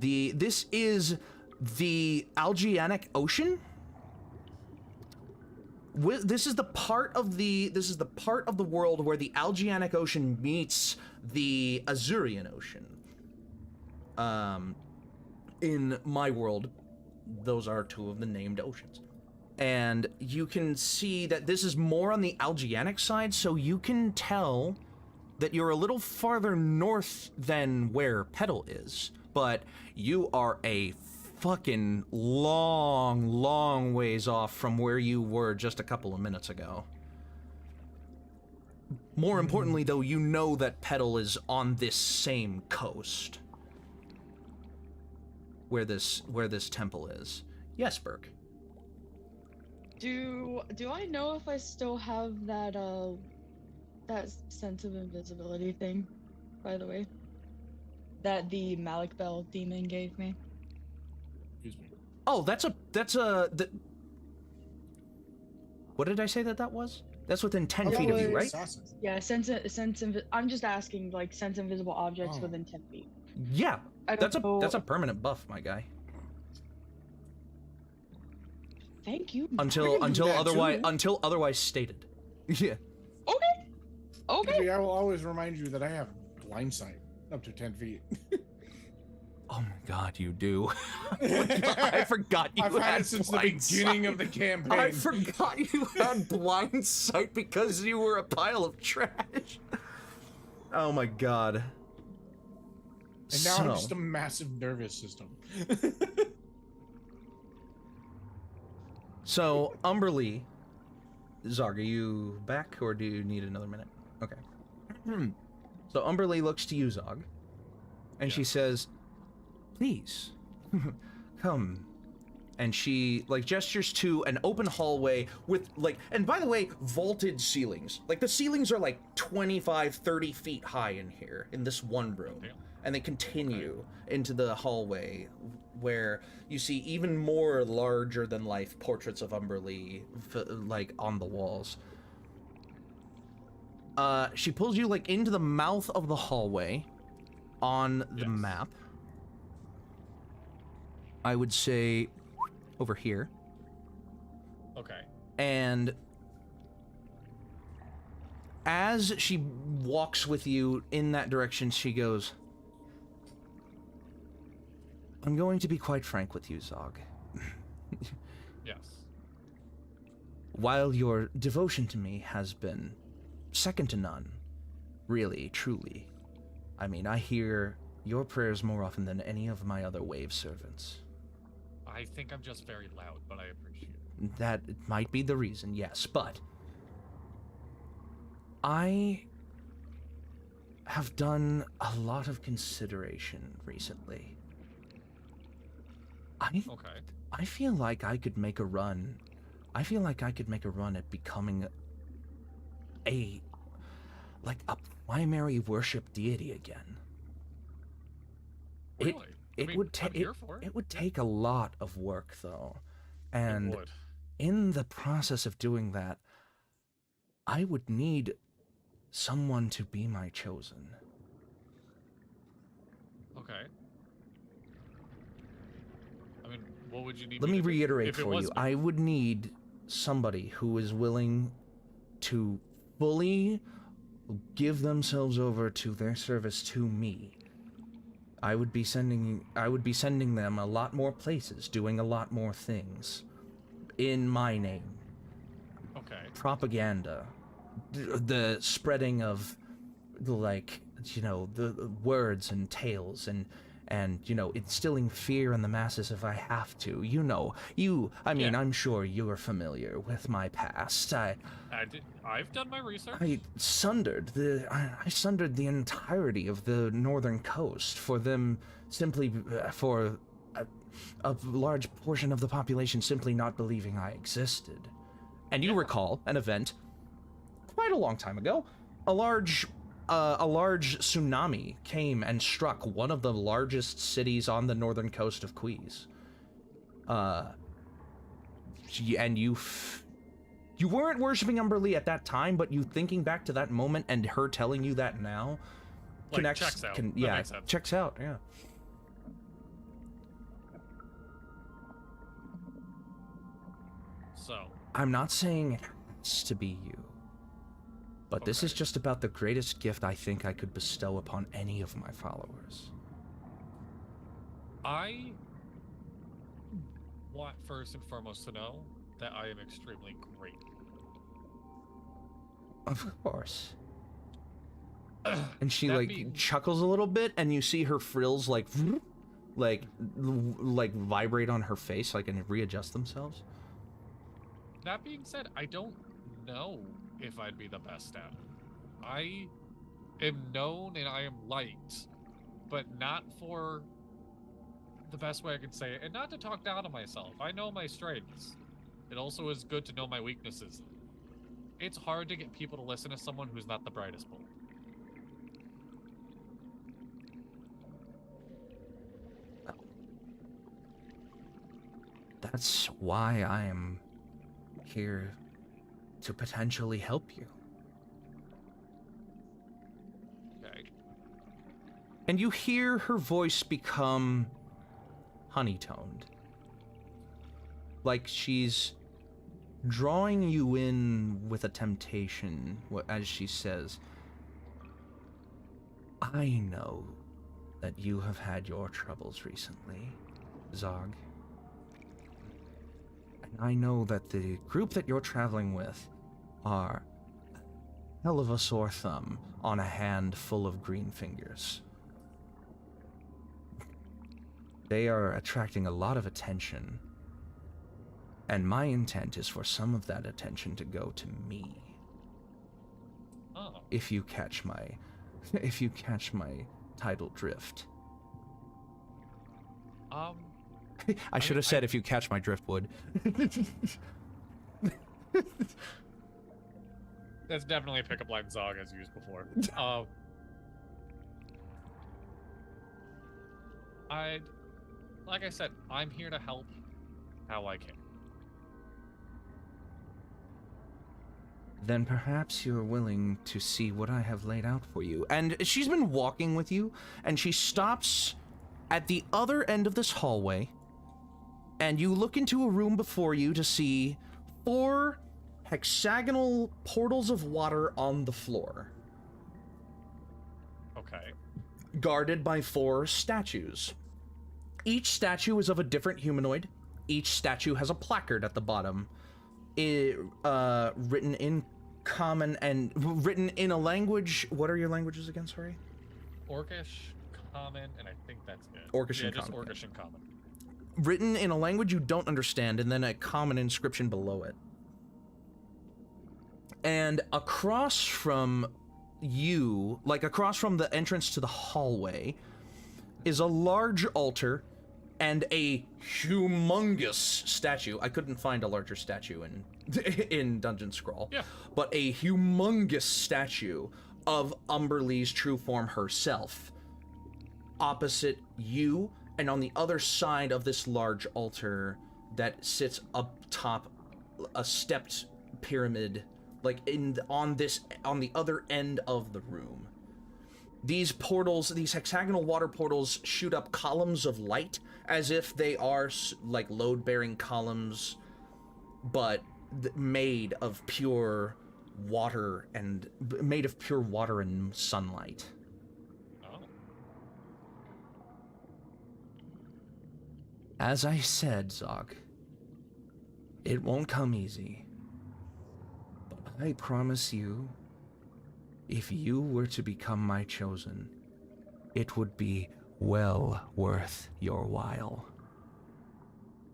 This is the Algianic Ocean. This is the part of the world where the Algianic Ocean meets the Azurian Ocean. In my world, those are 2 of the named oceans. And you can see that this is more on the Algianic side, so you can tell that you're a little farther north than where Petal is, but you are a fucking long ways off from where you were just a couple of minutes ago. More importantly, though, you know that Petal is on this same coast where this temple is. Yes, Burk. Do I know if I still have that that sense of invisibility thing, by the way? That the Malik Bell demon gave me? Excuse me. Oh, what did I say that was? That's within 10 feet of you, right? Yeah, I'm just asking, like, sense invisible objects within 10 feet. Yeah, I don't know. that's a permanent buff, my guy. Thank you. Until that otherwise stated. Yeah. Okay. Maybe I will always remind you that I have blind sight up to 10 feet. Oh my god, you do. I forgot you I've had it since the blind beginning sight. of the campaign. I forgot you had blind sight because you were a pile of trash. Oh my god. And now I'm just a massive nervous system. So, Umberlee, Zog, are you back or do you need another minute? Okay. So Umberlee looks to you, Zog, and she says, "Please, come and she like gestures to an open hallway with like, and by the way, vaulted ceilings. Like the ceilings are like 25, 30 feet high in here, in this one room. Damn. And they continue into the hallway where you see even more larger than life portraits of Umberlee like on the walls. She pulls you like into the mouth of the hallway on the map. I would say over here. Okay. And as she walks with you in that direction, she goes, I'm going to be quite frank with you, Zog. Yes. While your devotion to me has been second to none, really, truly, I mean, I hear your prayers more often than any of my other wave servants. I think I'm just very loud, but I appreciate it. That might be the reason, yes, but I have done a lot of consideration recently. I feel like I could make a run. I feel like I could make a run at becoming a primary worship deity again. Really? It would take a lot of work though. And It would. in the process of doing that, I would need someone to be my chosen. Okay. I mean, what would you need? Let me to do reiterate if it for was you. me? I would need somebody who is willing to fully give themselves over to their service to me. I would be sending them a lot more places, doing a lot more things in my name. Okay. Propaganda, the spreading of like, you know, the words and tales and you know, instilling fear in the masses if I have to. You know, I mean, Yeah. I'm sure you're familiar with my past. I've done my research. I sundered the entirety of the northern coast for them simply for a large portion of the population simply not believing I existed. And you recall an event quite a long time ago. A large tsunami came and struck one of the largest cities on the northern coast of Quy'zz. And you weren't worshiping Umberlee at that time, but you thinking back to that moment and her telling you that now Like, checks out. That makes sense. checks out, yeah. So, I'm not saying it has to be you, but this is just about the greatest gift I think I could bestow upon any of my followers. I want first and foremost to know that I am extremely grateful. Of course. And she That like means- chuckles a little bit, and you see her frills like vibrate on her face, like, and readjust themselves. That being said, I don't know if I'd be the best at it. I am known and I am liked, but not for the best way I can say it, and not to talk down on myself. I know my strengths. It also is good to know my weaknesses. It's hard to get people to listen to someone who's not the brightest bulb. That's why I am here to potentially help you. Okay. And you hear her voice become honey-toned. Like she's drawing you in with a temptation, as she says, I know that you have had your troubles recently, Zog. And I know that the group that you're traveling with are a hell of a sore thumb on a hand full of green fingers. They are attracting a lot of attention, and my intent is for some of that attention to go to me. Oh. If you catch my title drift. I should have said if you catch my driftwood. That's definitely a pickup line Zog has used before. Like I said, I'm here to help how I can. Then perhaps you're willing to see what I have laid out for you. And she's been walking with you, and she stops at the other end of this hallway, and you look into a room before you to see 4 hexagonal portals of water on the floor. Okay. Guarded by 4 statues. Each statue is of a different humanoid. Each statue has a placard at the bottom, written in common and written in a language. What are your languages again? Sorry. Orcish, Common, and I think that's it. Orcish yeah, and just Common. Orcish and Common. Written in a language you don't understand, and then a common inscription below it. And across from you, like across from the entrance to the hallway, is a large altar and a humongous statue. I couldn't find a larger statue in Dungeon Scroll. Yeah. But a humongous statue of Umberlee's true form herself. Opposite you, and on the other side of this large altar that sits up top a stepped pyramid, like on the other end of the room. These portals, these hexagonal water portals, shoot up columns of light as if they are like load-bearing columns, but made of pure water and sunlight. Oh. As I said, Zog, it won't come easy. But I promise you, if you were to become my chosen, it would be well worth your while.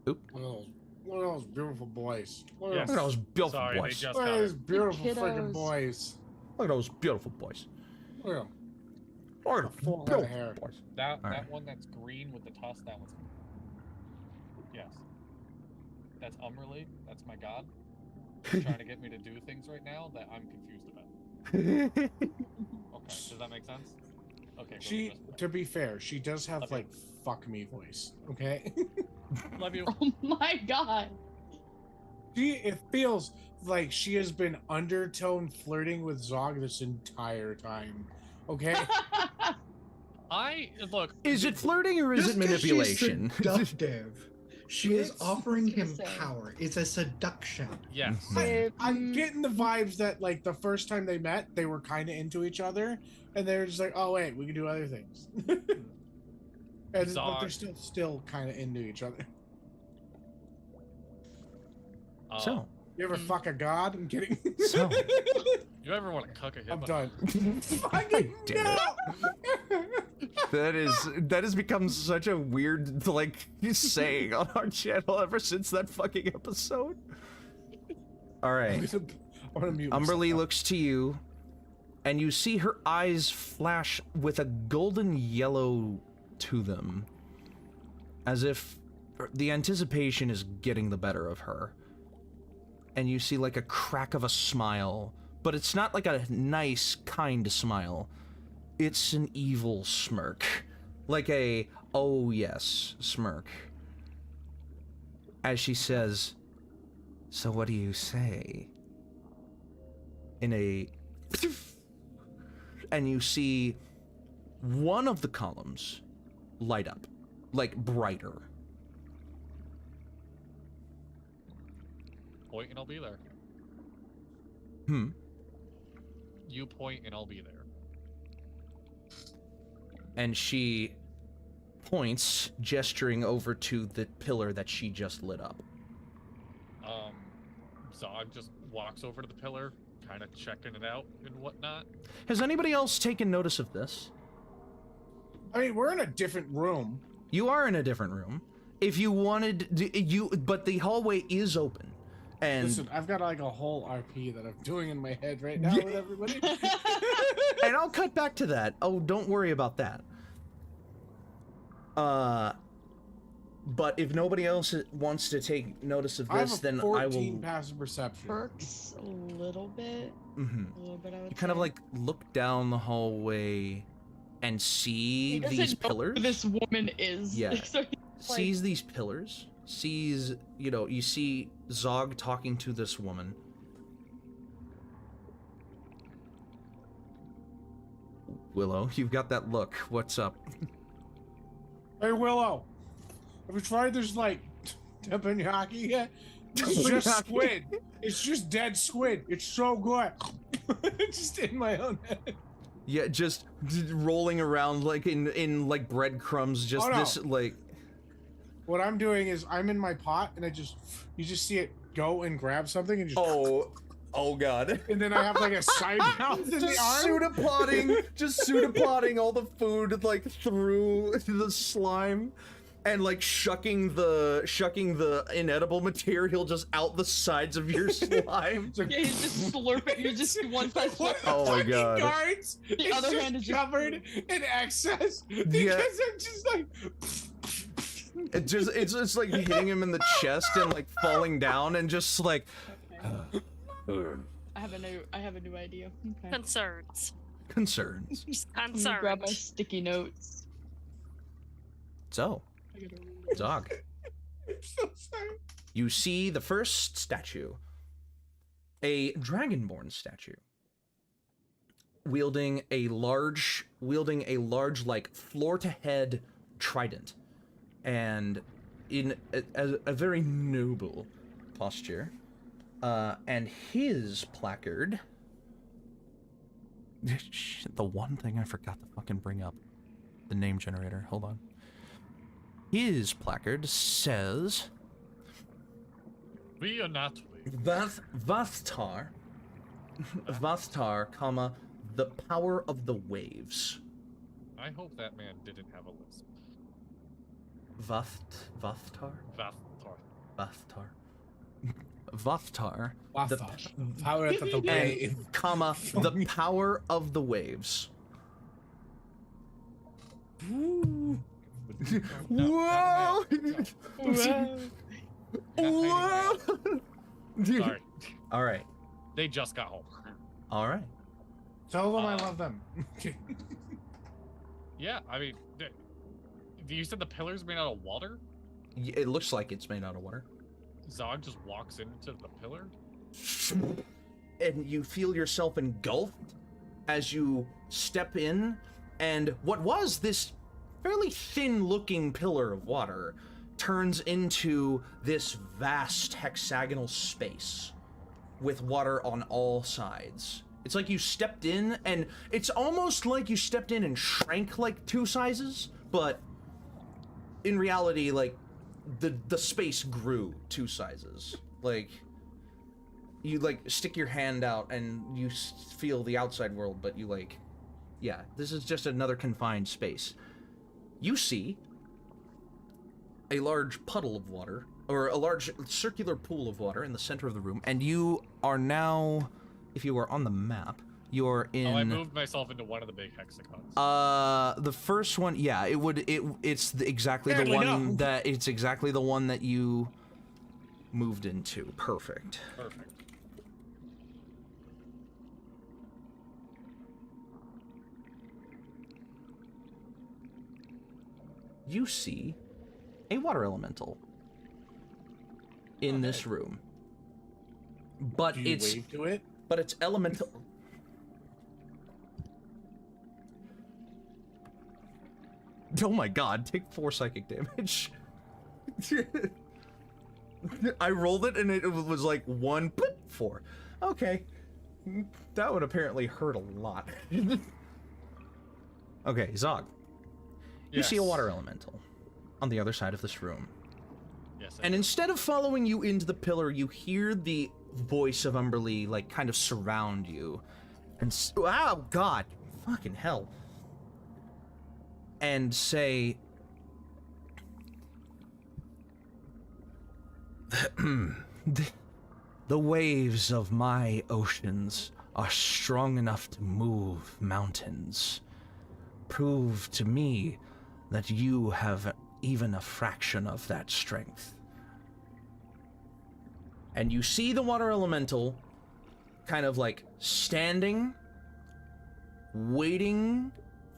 Oop. Look at those beautiful boys. Look Yes. Look at those beautiful Sorry, boys. they just at got those it. beautiful The freaking kiddos. boys. Look at those beautiful boys. Look at 'em. Look at Full those head of beautiful hair. boys. That Alright. one that's green with the tusk, that one's... Yes. That's Umberlee. That's my god. He's trying to get me to do things right now that I'm confused about. Okay, does that make sense? Okay, She, to be fair, she does have Okay. like fuck me voice. Okay. love you. Oh my god. It feels like she has been undertone flirting with Zog this entire time. Okay. Look. Is it flirting or is Just it 'cause manipulation? She's seductive. She is It's offering him insane. power. It's a seduction. Yes. I'm getting the vibes that like the first time they met, they were kind of into each other, and they're just like, oh wait, we can do other things. But they're Zog. still kind of into each other. So, You ever fuck a god? I'm kidding. So. You ever want to cuck a hippo? I'm done. Fucking damn that has become such a weird like saying on our channel ever since that fucking episode. All right. I'm gonna mute Umberlee myself. looks to you, and you see her eyes flash with a golden yellow to them, as if the anticipation is getting the better of her. And you see like a crack of a smile, but it's not like a nice, kind smile. It's an evil smirk. Like a, oh yes, smirk. As she says, so what do you say? In a... And you see one of the columns light up, like brighter. Point and I'll be there. You point and I'll be there. And she points, gesturing over to the pillar that she just lit up. Zog just walks over to the pillar, kind of checking it out and whatnot. Has anybody else taken notice of this? I mean, we're in a different room. You are in a different room. If you wanted, but the hallway is open. And Listen, I've got like a whole RP that I'm doing in my head right now with everybody. and I'll cut back to that. Oh, don't worry about that. But if nobody else wants to take notice of this, then I will. 14 passive perception. Burks a little bit. Mhm. A little bit, I would You kind of say. like look down the hallway and see He doesn't these know pillars. who this woman is. Yeah. So he's like, Sees these pillars. Sees, you see Zog talking to this woman. Willow, you've got that look. What's up? Hey Willow, have you tried this like teppanyaki yet? It's just squid. It's just dead squid. It's so good. Just in my own head. Yeah, just rolling around like in like breadcrumbs. Just Oh, no. this like. What I'm doing is I'm in my pot and you just see it go and grab something and just. Oh god. And then I have like a side mouth in the Just arm. pseudopotting all the food like through the slime, and like shucking the inedible material just out the sides of your slime. It's like, yeah, he's just slurping. You're just one side What slurping. the Oh my fucking God. guards? The It's other just hand is just covered in excess because Yeah. I'm just like. It's like hitting him in the chest and like falling down and just like. I have a new idea. Okay. Concerns. Concerns. I'm gonna grab my Concerns. sticky notes. So, I gotta read this. Zog, I'm so sorry. you see the first statue, a dragonborn statue, wielding a large like floor to head trident, and in a very noble posture. And his placard. Shit, the one thing I forgot to fucking bring up. The name generator. Hold on. His placard says We are not we. Vathtar, comma, the power of the waves. I hope that man didn't have a list. Vathtar? Vathor. Vathtar. Vathtar, The power of the wave. comma, the power of the waves. Whoa! Wow. Whoa! Sorry. All right. They just got home. All right. Tell them I love them. Yeah, I mean, you said the pillar's made out of water? It looks like it's made out of water. Zog just walks into the pillar? And you feel yourself engulfed as you step in, and what was this fairly thin-looking pillar of water turns into this vast hexagonal space with water on all sides. It's like you stepped in, and it's almost like you stepped in and shrank like 2 sizes, but in reality, like, the space grew 2 sizes. Like, you, like, stick your hand out and you feel the outside world, but you, like, yeah, this is just another confined space. You see a large puddle of water, or a large circular pool of water in the center of the room, and you are now, if you are on the map, you're in... Oh, I moved myself into one of the big hexagons. The first one, yeah, it's exactly the Apparently one no. that, it's exactly the one that you moved into. Perfect. Perfect. You see a water elemental in this room. But Do you it's wave to it? but it's elemental. Oh my god, take 4 psychic damage. I rolled it and it was like 1, 4. Okay. That would apparently hurt a lot. Okay, Zog. You see a Yes. water elemental on the other side of this room. Yes, I And do. instead of following you into the pillar, you hear the voice of Umberlee, like, kind of surround you. And, oh, God. Fucking hell. And say... The waves of my oceans are strong enough to move mountains. Prove to me that you have even a fraction of that strength. And you see the water elemental kind of like standing, waiting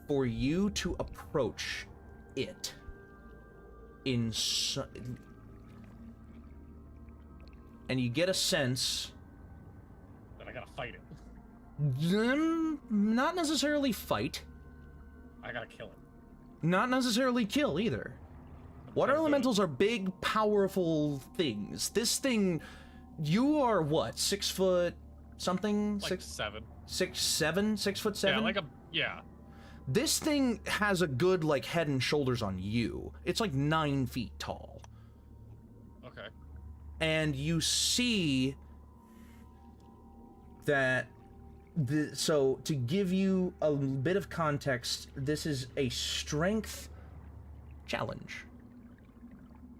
for you to approach it. And you get a sense That I gotta fight it. not necessarily fight, I gotta kill it. not necessarily kill either. Water Okay, elementals are big, powerful things. This thing, you are what, 6 foot something? Like 7. 6 foot 7? Yeah. This thing has a good, like, head and shoulders on you. It's like 9 feet tall. Okay. And you see that, so to give you a bit of context, this is a strength challenge.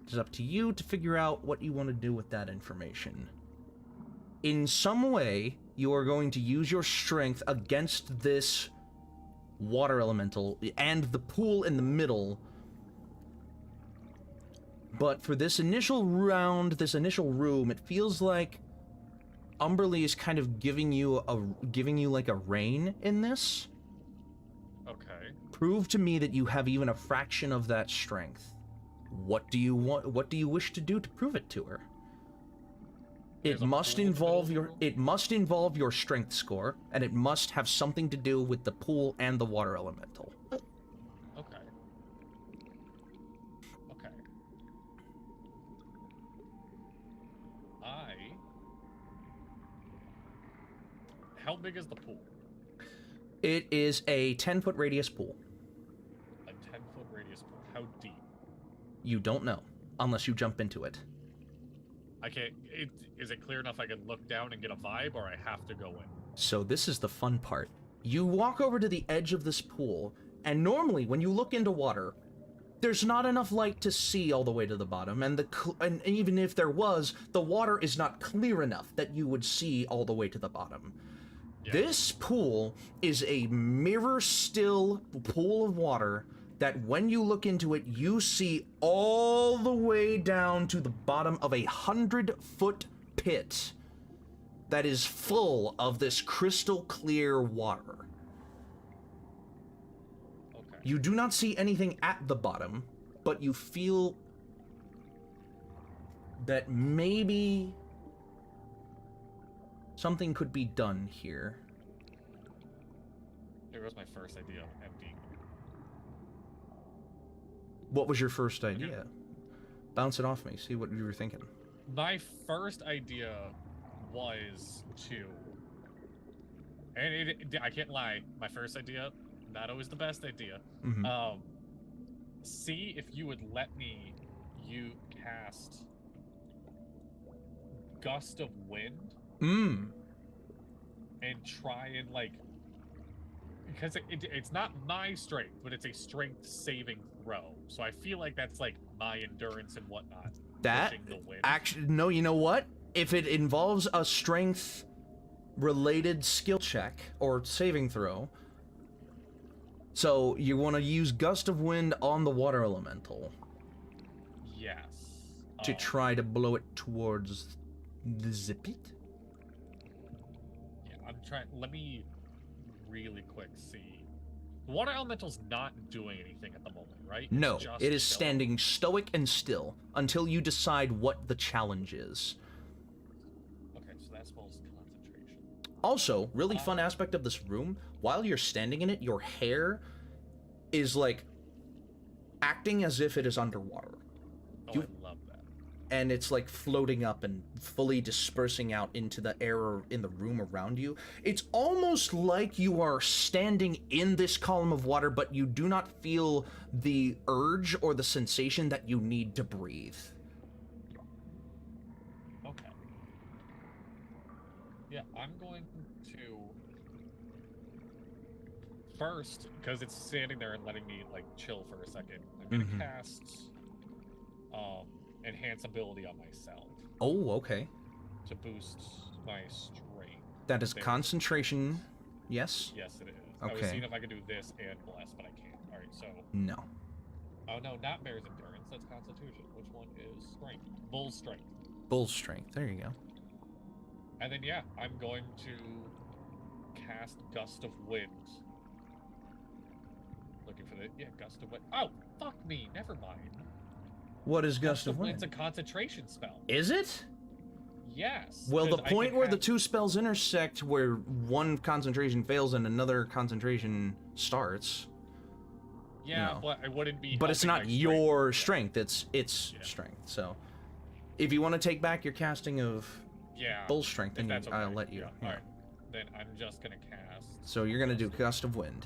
It's up to you to figure out what you want to do with that information. In some way, you are going to use your strength against this water elemental and the pool in the middle. But for this initial round, this initial room, it feels like Umberlee is kind of giving you like a rein in this. Okay. Prove to me that you have even a fraction of that strength. What do you want? What do you wish to do to prove it to her? There's It a must pool in the involve middle your of the room? it must involve your strength score, and it must have something to do with the pool and the water elemental. Okay. Okay. How big is the pool? It is a 10-foot radius pool. A 10-foot radius pool. How deep? You don't know, unless you jump into it. I can't. Is it clear enough I can look down and get a vibe, or I have to go in? So this is the fun part. You walk over to the edge of this pool, and normally when you look into water, there's not enough light to see all the way to the bottom, and even if there was, the water is not clear enough that you would see all the way to the bottom. Yeah. This pool is a mirror-still pool of water that when you look into it, you see all the way down to the bottom of a 100-foot pit that is full of this crystal clear water. Okay. You do not see anything at the bottom, but you feel that maybe something could be done here. Here goes my first idea of emptying. What was your first idea? Bounce it off me, see what you were thinking. My first idea was to, and I can't lie, my first idea, not always the best idea. Mhm. See if you would let me cast Gust of Wind and try and because it's not my strength, but it's a strength saving throw. So I feel like that's like my endurance and whatnot. That pushing the wind. actually, no, you know what? If it involves a strength related skill check or saving throw, so you want to use Gust of Wind on the water elemental Yes. to try to blow it towards the zipit. Yeah, I'm trying. Let me really quick see. The water elemental's not doing anything at the moment, right? No, It's just it is still. standing stoic and still until you decide what the challenge is. Okay, so that spells concentration. Also, really fun aspect of this room, while you're standing in it, your hair is like acting as if it is underwater. Oh, You- I love that. And it's like floating up and fully dispersing out into the air in the room around you. It's almost like you are standing in this column of water, but you do not feel the urge or the sensation that you need to breathe. Okay. Yeah, I'm going to first, because it's standing there and letting me chill for a second. I'm gonna Mhm. cast enhance ability on myself Oh, okay. to boost my strength. That is There. concentration. Yes? Yes, it is. I was Okay. seeing if I could do this and bless, but I can't. All right, so No. oh no, not Bear's endurance. that's Constitution. Which one is Strength? Bull Strength. Bull strength. There you go. And then yeah, I'm going to cast Gust of Wind. Looking for the Gust of Wind. Oh, fuck me. Never mind. What is Gust of Wind's Wind? a concentration spell. Is it? Yes. Well, the 'cause I point can where the have- two spells intersect, where one concentration fails and another concentration starts. Yeah, no. but I wouldn't be. But it's helping not my your strength. strength, it's Yeah. strength. So, if you want to take back your casting of Yeah. bull strength, then That's okay. I'll let you. Yeah. Yeah. Alright. Then I'm just gonna cast. So you're gonna do Gust of Wind.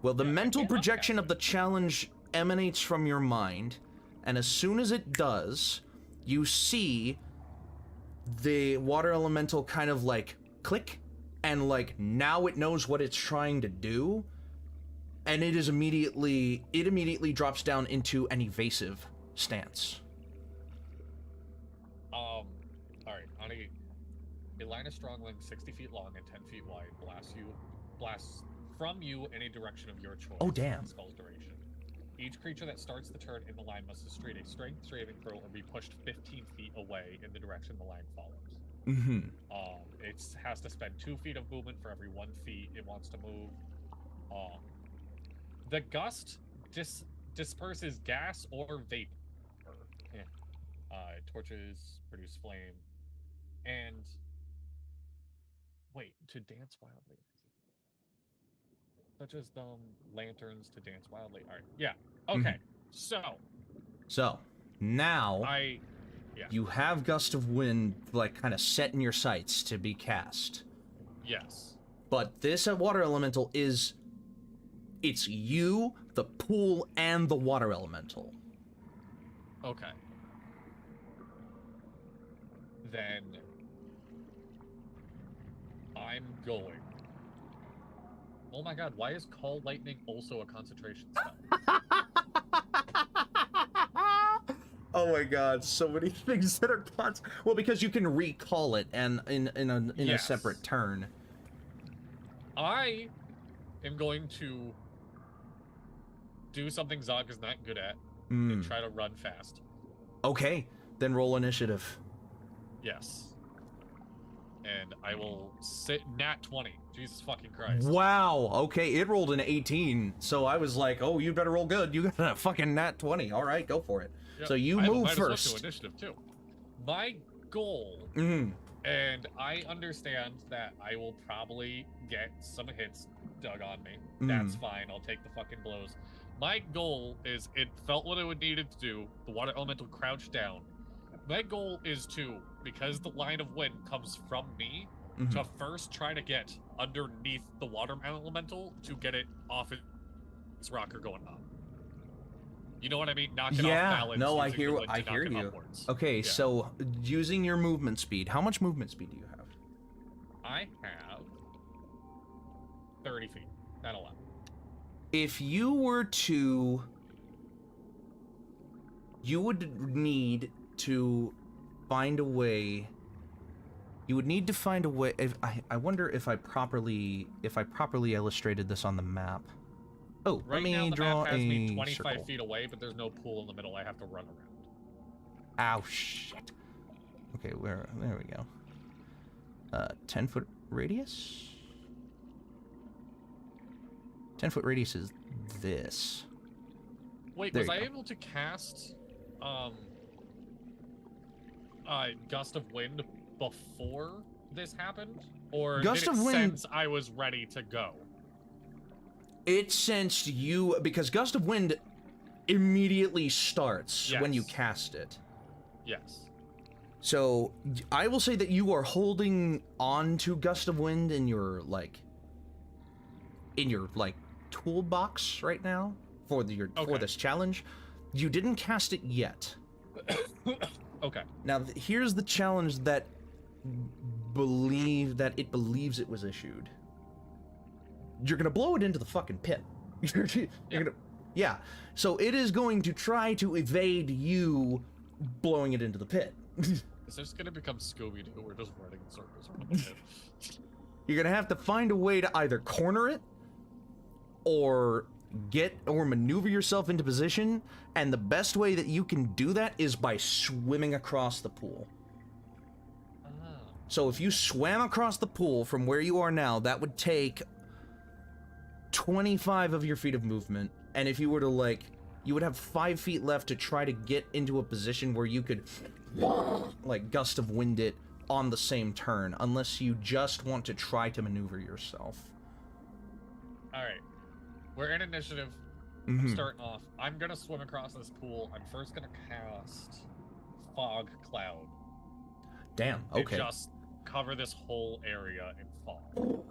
Well, the Yeah, I mental can't projection uncast of the it. challenge emanates from your mind, and as soon as it does, you see the water elemental kind of like click, and like now it knows what it's trying to do, and it immediately drops down into an evasive stance. Alright. On a line of strong wind 60 feet long and 10 feet wide blasts from you any direction of your choice. Oh, damn. Spell's duration. Each creature that starts the turn in the line must street a strength saving throw or be pushed 15 feet away in the direction the line follows. Mm-hmm. It has to spend 2 feet of movement for every 1 feet it wants to move. The gust disperses gas or vapor. Torches produce flame. And wait, to dance wildly. Such as lanterns to dance wildly. All right. Yeah. Okay. So now you have Gust of Wind like kind of set in your sights to be cast. Yes. But this water elemental it's you, the pool, and the water elemental. Okay. Then I'm going. Oh my god, why is Call Lightning also a concentration spell? Oh my god, so many things that are well, because you can recall it and in a Yes. separate turn. I am going to do something Zog is not good at and try to run fast. Okay, then roll initiative. Yes. And I will sit nat 20. Jesus fucking Christ. Wow, okay, it rolled an 18, so I was like, oh, you better roll good. You got a fucking nat 20. All right, go for it. Yep. So you I move might as well first. do initiative too. My goal, Mm-hmm. and I understand that I will probably get some hits dug on me. That's fine. I'll take the fucking blows. My goal is, it felt what it would needed to do. The water elemental crouched down. My goal is to, because the line of wind comes from me, to first try to get underneath the water elemental to get it off its rocker going up. You know what I mean? Knock it off balance. no, I using hear the wind to knock you. it upwards. Okay, Yeah. so using your movement speed, how much movement speed do you have? I have 30 feet. Not a lot. If you were to, you would need to find a way. You would need to find a way. I wonder if I properly illustrated this on the map. Oh, Right let me now, the draw map has me a 25 circle. feet away, but there's no pool in the middle. I have to run around. Ow, shit. Okay, there we go. 10-foot radius? 10-foot radius is this. Wait, There was you I go. able to cast Gust of Wind before this happened? Or Gust did it of Wind- sense I was ready to go? It sensed you, because Gust of Wind immediately starts when you Yes. cast it. Yes. So, I will say that you are holding on to Gust of Wind in your, toolbox right now for Okay. this challenge. You didn't cast it yet. Okay. Now, here's the challenge that it believes it was issued. You're gonna blow it into the fucking pit. Yeah. So it is going to try to evade you blowing it into the pit. Is this gonna become Scooby-Doo? We're just running in circles around the pit. You're gonna have to find a way to either corner it, or get or maneuver yourself into position, and the best way that you can do that is by swimming across the pool. So if you swam across the pool from where you are now, that would take 25 of your feet of movement, and if you were to, like, you would have 5 feet left to try to get into a position where you could, like, gust of wind it on the same turn, unless you just want to try to maneuver yourself. Alright. We're in initiative. I'm starting off. I'm gonna swim across this pool. I'm first gonna cast Fog Cloud. Damn, okay. And just cover this whole area in fog.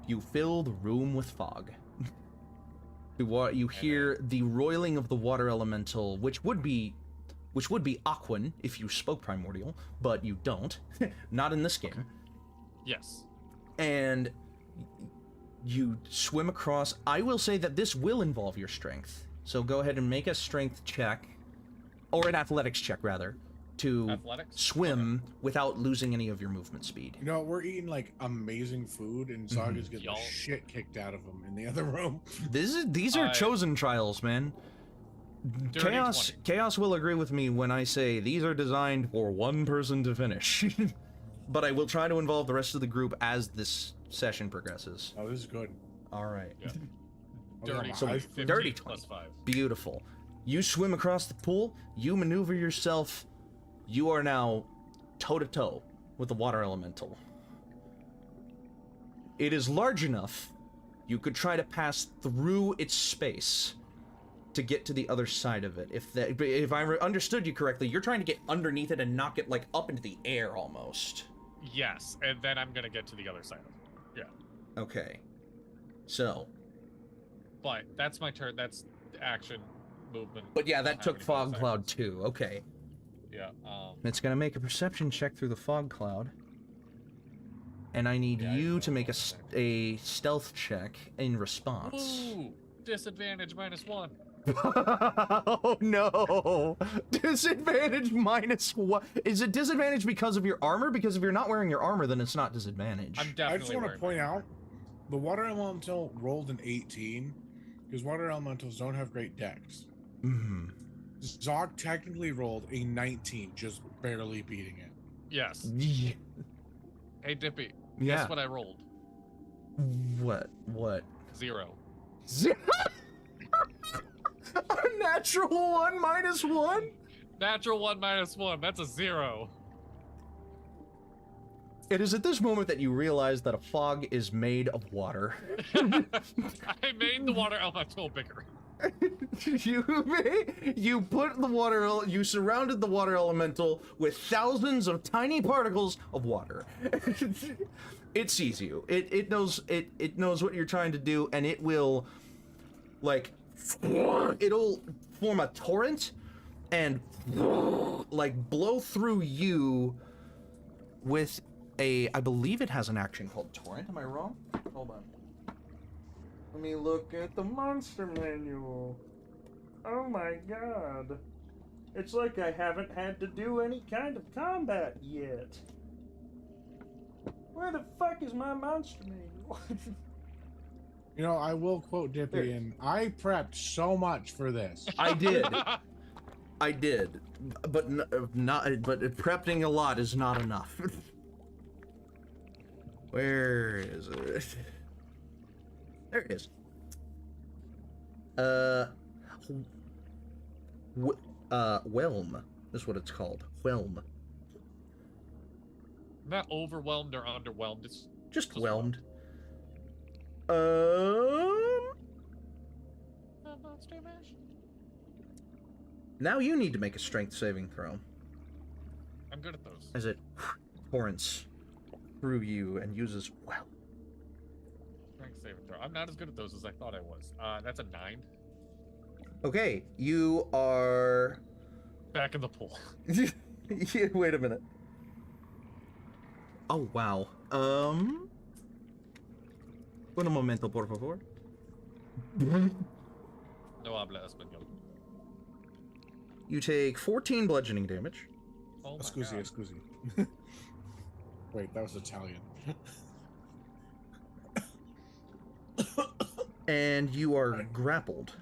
You fill the room with fog. You hear the roiling of the water elemental, which would be Aquan if you spoke Primordial, but you don't. Not in this game. Yes. And you swim across. I will say that this will involve your strength. So go ahead and make a strength check, or an athletics check, rather, to swim without losing any of your movement speed. You know, we're eating like amazing food, and Zaga's getting the shit kicked out of him in the other room. These are chosen trials, man. Chaos will agree with me when I say these are designed for one person to finish. But I will try to involve the rest of the group as this session progresses. Oh, this is good. All right. Yeah. Dirty. So 15 dirty 20. plus 5. Beautiful. You swim across the pool. You maneuver yourself. You are now toe-to-toe with the water elemental. It is large enough you could try to pass through its space to get to the other side of it. If I understood you correctly, you're trying to get underneath it and knock it, like, up into the air almost. Yes, and then I'm gonna get to the other side of it. Yeah. Okay. So. But that's my turn. That's action, movement. But yeah, that took Fog Cloud too. Okay. Yeah. It's gonna make a perception check through the fog cloud, and I need you to make a stealth check in response. Ooh, disadvantage -1. Oh no! Disadvantage -1. Is it disadvantage because of your armor? Because if you're not wearing your armor, then it's not disadvantage. I'm definitely. I just want to point out, the water elemental rolled an 18, because water elementals don't have great decks. Mm-hmm. Zog technically rolled a 19, just barely beating it. Yes. Yeah. Hey, Dippy. Yeah. Guess what I rolled? What? 0. 0? A natural 1 -1? Natural 1 -1. That's a 0. It is at this moment that you realize that a fog is made of water. I made the water elemental bigger. You put the water, you surrounded the water elemental with thousands of tiny particles of water. It sees you. It knows what you're trying to do, and it will, like, it'll form a torrent and, like, blow through you with I believe it has an action called torrent. Am I wrong? Hold on. Let me look at the monster manual. Oh my god. It's like I haven't had to do any kind of combat yet. Where the fuck is my monster manual? You know, I will quote Dippy, and I prepped so much for this. I did. But prepping a lot is not enough. Where is it? There it is. Whelm is what it's called. Whelm. Not overwhelmed or underwhelmed. It's just whelmed. Monster Mash? Now you need to make a strength saving throw. I'm good at those. As it torrents through you and uses well. Strength saving throw. I'm not as good at those as I thought I was. That's a 9. Okay, you are back in the pool. Wait a minute. Oh wow. Un momento, por favor. No habla español. You take 14 bludgeoning damage. Oh my Scusi, God. scusi. Wait, that was Italian. and you are grappled.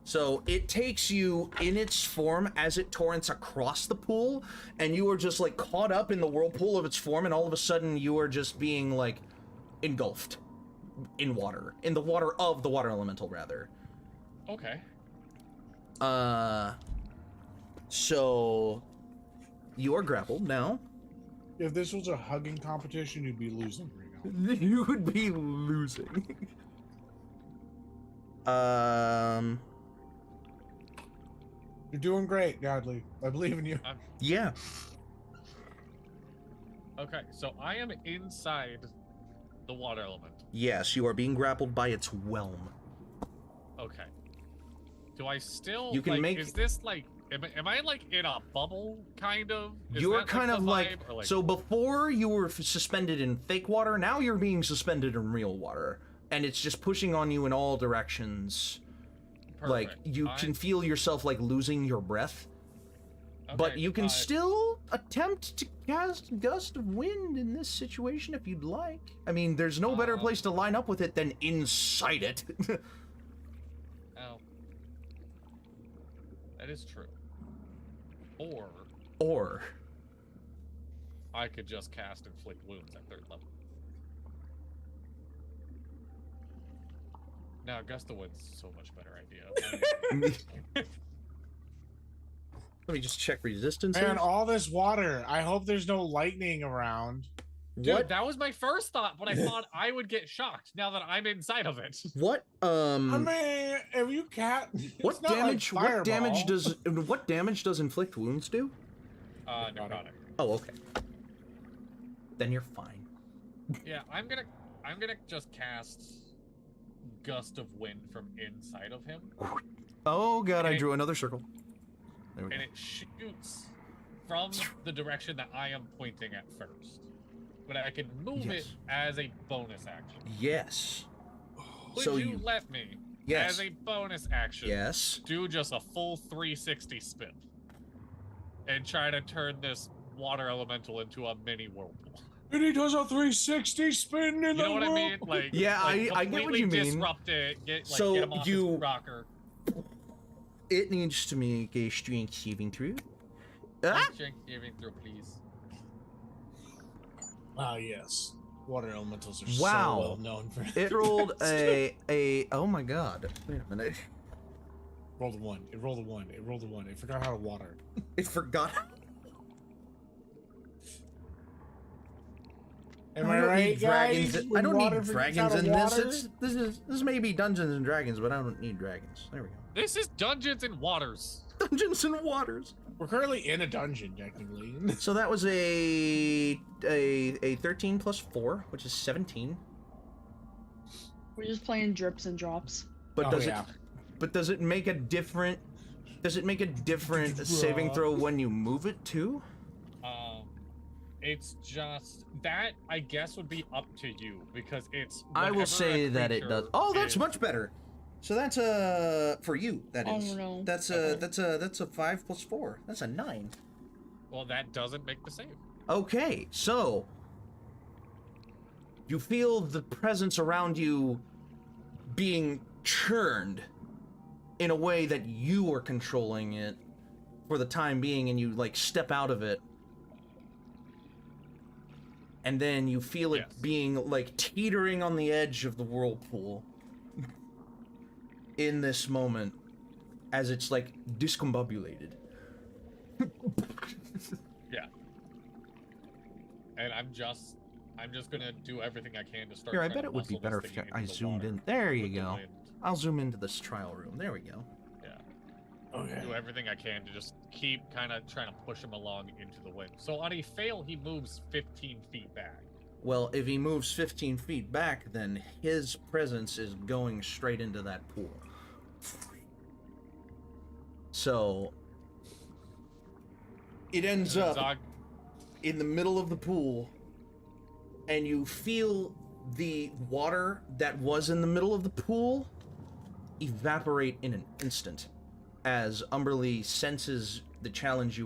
So it takes you in its form as it torrents across the pool, and you are just like caught up in the whirlpool of its form, and all of a sudden you are just being like engulfed in water, in the water of the water elemental, rather. Okay. So you are grappled now. If this was a hugging competition, you'd be losing right now. You would be losing. You're doing great, Dadley. I believe in you. Yeah. Okay, so I am inside the water element. Yes, you are being grappled by its whelm. Okay. Do I still, You can like, make- is this like, am I like in a bubble, kind of? Is You're that, kind the of like, vibe, or, so before you were suspended in fake water, now you're being suspended in real water. And it's just pushing on you in all directions. Like, Perfect. you can feel yourself, like, losing your breath. But Okay, you can still attempt to cast Gust of Wind in this situation if you'd like. I mean, there's no better place to line up with it than inside it. Oh. That is true. Or I could just cast Inflict Wounds at 3rd level. Now, Gust of Wind's so much better idea. Let me just check resistance. Man, all this water. I hope there's no lightning around. Dude, What? that was my first thought, but I thought I would get shocked now that I'm inside of it. What? I mean, if you can't. What damage? What damage does inflict wounds do? Necrotic. Oh, okay. Then you're fine. Yeah, I'm gonna just cast Gust of Wind from inside of him, Oh god, I Okay. drew another circle. There we and go. it shoots from the direction that I am pointing at first. But I can move Yes. it as a bonus action. Yes. Would So you you- let me, Yes. as a bonus action, Yes. do just a full 360 spin and try to turn this water elemental into a mini whirlpool? And he does a 360 spin in You the know what I mean? whirlpool. Like, Yeah, like I get what completely you mean. Disrupt it. Get So get him off you- his rocker. It needs to make a strength saving throw. Ah! Giving through, please. Ah, yes. Water elementals are Wow. so well known for It rolled a oh my god. Wait a minute. Rolled a 1. It rolled a 1. It rolled a 1. It forgot how to water. It forgot. Am I right, guys? I When don't water need forgets dragons how in to this. water? This may be Dungeons and Dragons, but I don't need dragons. There we go. This is Dungeons and Waters. Dungeons and Waters. We're currently in a dungeon, technically. So that was a 13 plus 4, which is 17. We're just playing drips and drops. But Oh, does yeah. it? But does it make a different? Does it make a different saving throw when you move it too? It's just that I guess would be up to you because it's. I will whenever a say that it does. creature Oh, that's is- much better. So that's for you. That Oh, is. no. That's a 5 plus 4. That's a 9. Well, that doesn't make the save. Okay, so you feel the presence around you being churned in a way that you are controlling it for the time being, and you like step out of it. And then you feel it Yes. being like teetering on the edge of the whirlpool in this moment as it's like discombobulated. Yeah. And I'm just gonna do everything I can to start. Here, I trying bet to it would be muscle better this if thing I into the zoomed water in. There you with the go. wind. I'll zoom into this trial room. There we go. Okay. Do everything I can to just keep kind of trying to push him along into the wind. So on a fail, he moves 15 feet back. Well, if he moves 15 feet back, then his presence is going straight into that pool. So it ends And up Zog, in the middle of the pool, and you feel the water that was in the middle of the pool evaporate in an instant as Umberlee senses the challenge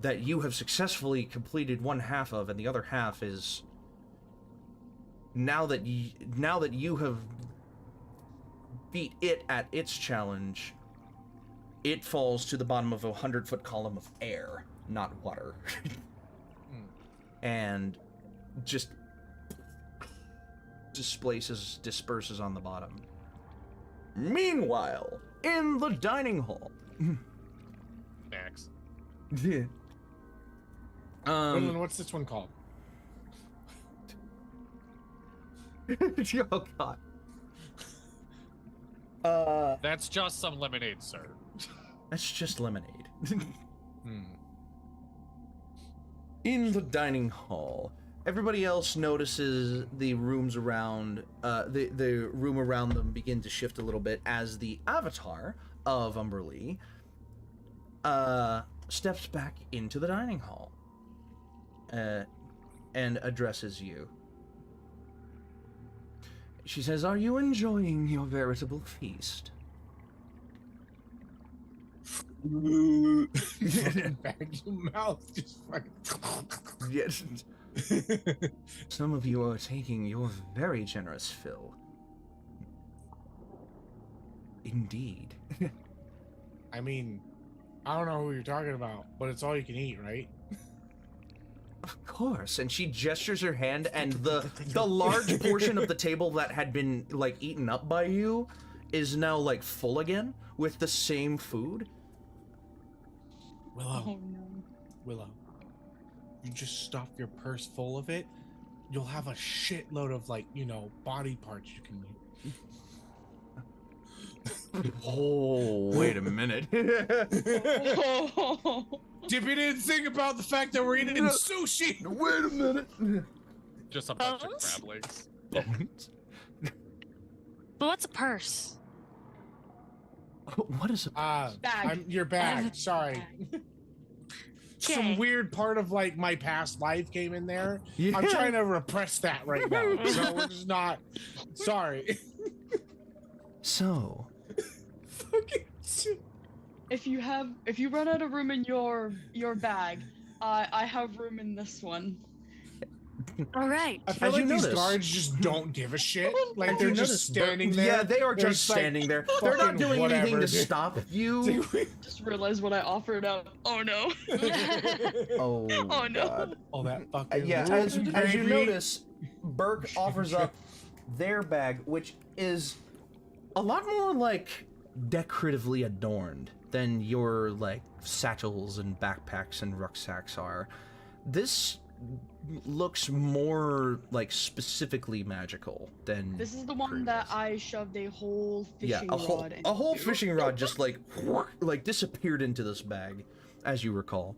that you have successfully completed one half of, and the other half is now that you have beat it at its challenge, it falls to the bottom of a 100-foot column of air, not water. And just disperses on the bottom. Meanwhile, in the dining hall. Max. Yeah. Quinlan, what's this one called? Oh god. That's just some lemonade, sir. That's just lemonade. In the dining hall, everybody else notices the rooms around, the room around them begin to shift a little bit as the avatar of Umberlee steps back into the dining hall and addresses you. She says, "Are you enjoying your veritable feast?" Bag your mouth, just fucking. Yes. Some of you are taking your very generous fill. Indeed. I mean, I don't know who you're talking about, but it's all you can eat, right? Of course. And she gestures her hand, and the large portion of the table that had been like eaten up by you is now like full again with the same food. Willow, Oh no. Willow, you just stuff your purse full of it, you'll have a shitload of, like, you know, body parts you can use. Oh, wait a minute. Dippy didn't think about the fact that we're eating sushi. Wait a minute. Just a bunch of Bones? crab legs. But what's a purse? What is a Bag. Your bag. Sorry. Some Okay. weird part of, like, my past life came in there. Yeah. I'm trying to repress that right now. So we're just not. Sorry. So, Fucking shit. If you run out of room in your bag, I have room in this one. All right. I feel As you like these notice- guards just don't give a shit. Like, As they're you just notice, standing Burk- there. Yeah, they are They're just like, standing there. They're not fucking doing anything whatever, to dude. stop you. Just realized what I offered up. Oh no. Oh, Oh, no. God. All that fucking. Yeah, root as you gravy. notice, Burk offers up their bag, which is a lot more, like, decoratively adorned than your, like, satchels and backpacks and rucksacks are. This looks more, like, specifically magical than This is the one previous. that I shoved a whole fishing a whole rod in. a whole fishing rod just like disappeared into this bag, as you recall.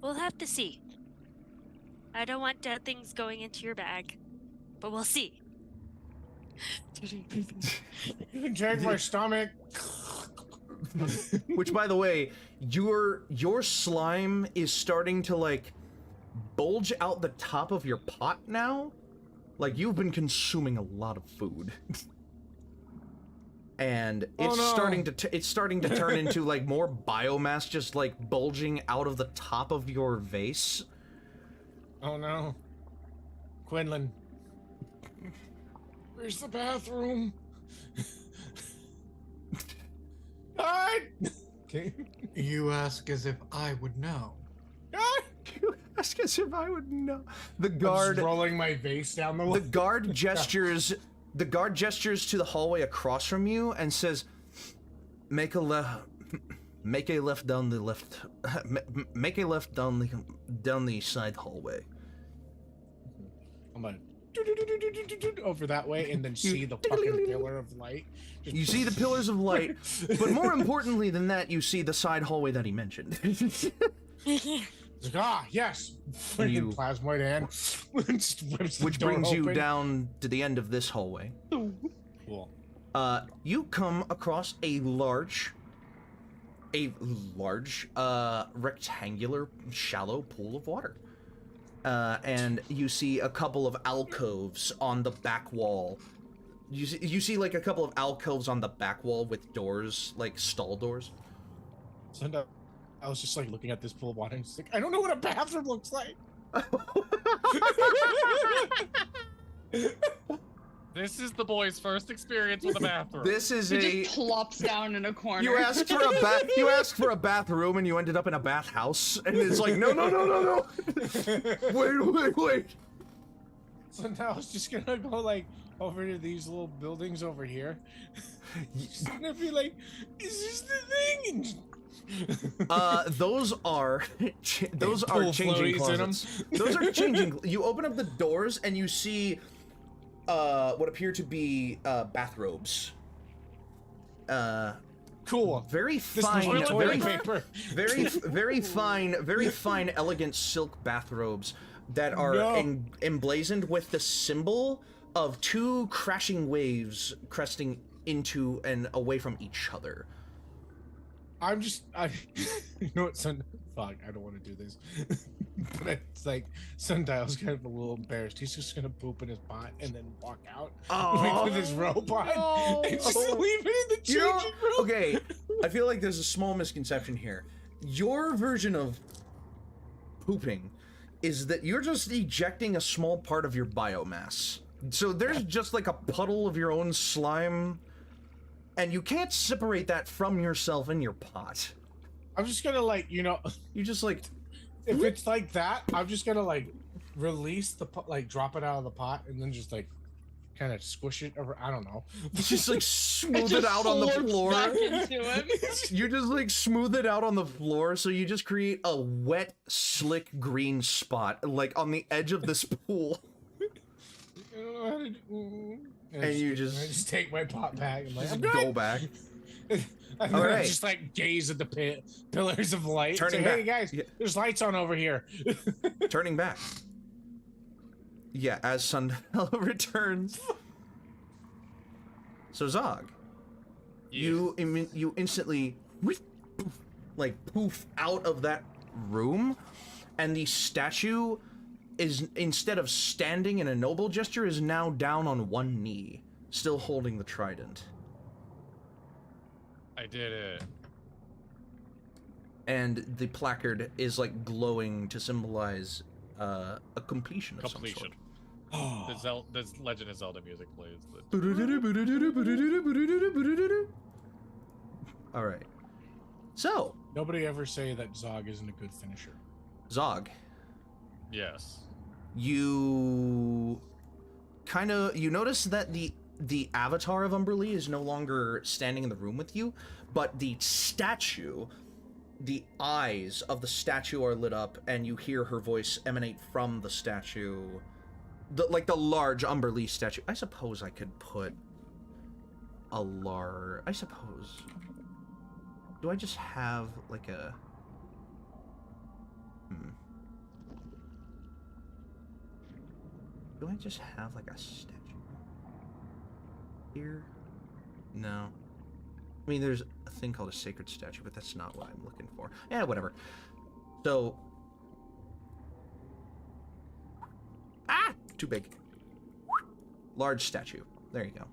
We'll have to see. I don't want dead things going into your bag, but we'll see. You can check my stomach. Which, by the way, your slime is starting to, like, bulge out the top of your pot now. Like, you've been consuming a lot of food. And it's no. starting to turn into, like, more biomass just, like, bulging out of the top of your vase. Oh no. Quinlan. Where's the bathroom? God! Okay. You ask as if I would know. God! You ask as if I would know. The I'm guard just rolling my vase down the The guard gestures. The guard gestures to the hallway across from you and says, "Make a left down the left. Make a left down the side hallway." I'm gonna over that way and then see the fucking pillar of light. Just You see the pillars of light, but more importantly than that, you see the side hallway that he mentioned. It's like, yes. You- Fucking plasmoid hand. Just whips the Which door brings you open. down to the end of this hallway. Cool. You come across a large, rectangular, shallow pool of water. And you see a couple of alcoves on the back wall. You see like a couple of alcoves on the back wall with doors, like stall dours. Send up I was just like looking at this pool of water and just like, I don't know what a bathroom looks like. This is the boy's first experience with a bathroom. This is He just plops down in a corner. You asked for a bath. You asked for a bathroom, and you ended up in a bathhouse. And it's like, no, no, no, no, no. Wait. So now I was just gonna go like over to these little buildings over here. Just gonna be like, is this the thing? Those are Pool changing floaties in 'em. closets. Those are changing. You open up the doors and you see what appear to be bathrobes. Cool. Very This fine, is my toilet paper. very fine, elegant silk bathrobes that are emblazoned with the symbol of two crashing waves cresting into and away from each other. You know what, fuck, I don't want to do this. But it's like, Sundial's kind of a little embarrassed. He's just gonna poop in his pot and then walk out with his robot and just leave it in the changing room. Okay, I feel like there's a small misconception here. Your version of pooping is that you're just ejecting a small part of your biomass. So there's just like a puddle of your own slime, and you can't separate that from yourself in your pot. I'm just gonna like, you just like, if it's like that, I'm just gonna like release the pot, like drop it out of the pot, and then just like kind of squish it over. I don't know. Just like smooth it out on the floor. Back into him. You just like smooth it out on the floor, so you just create a wet, slick green spot like on the edge of this pool. I don't know how to do. And I you just take my pot back and like, just I'm good. go back. And All then I right. just like gaze at the pillars of light. Turning Say, hey back. guys, Yeah. there's lights on over here. Turning back. Yeah, as Sundial returns. So Zog, you instantly like poof out of that room, and the statue is, instead of standing in a noble gesture, is now down on one knee, still holding the trident. I did it. And the placard is like glowing to symbolize a completion of some sort. The Legend of Zelda music plays. All right. So, Nobody ever say that Zog isn't a good finisher. Zog, Yes. you notice that the avatar of Umberlee is no longer standing in the room with you, but the statue, the eyes of the statue are lit up, and you hear her voice emanate from the statue. The large Umberlee statue. I suppose I could put a large... I suppose... Do I just have, like, a... Do I just have, like, a statue here? No. I mean, there's a thing called a sacred statue, but that's not what I'm looking for. Yeah, whatever. So... Ah! Too big. Large statue. There you go.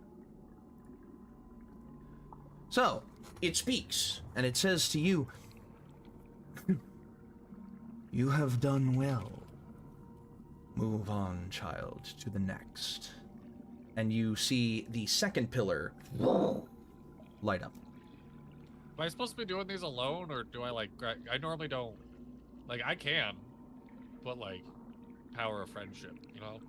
So, it speaks, and it says to you, "You have done well. Move on, child, to the next." And you see the second pillar light up. Am I supposed to be doing these alone, or do I like? I normally don't. Like I can, but like, power of friendship, you know.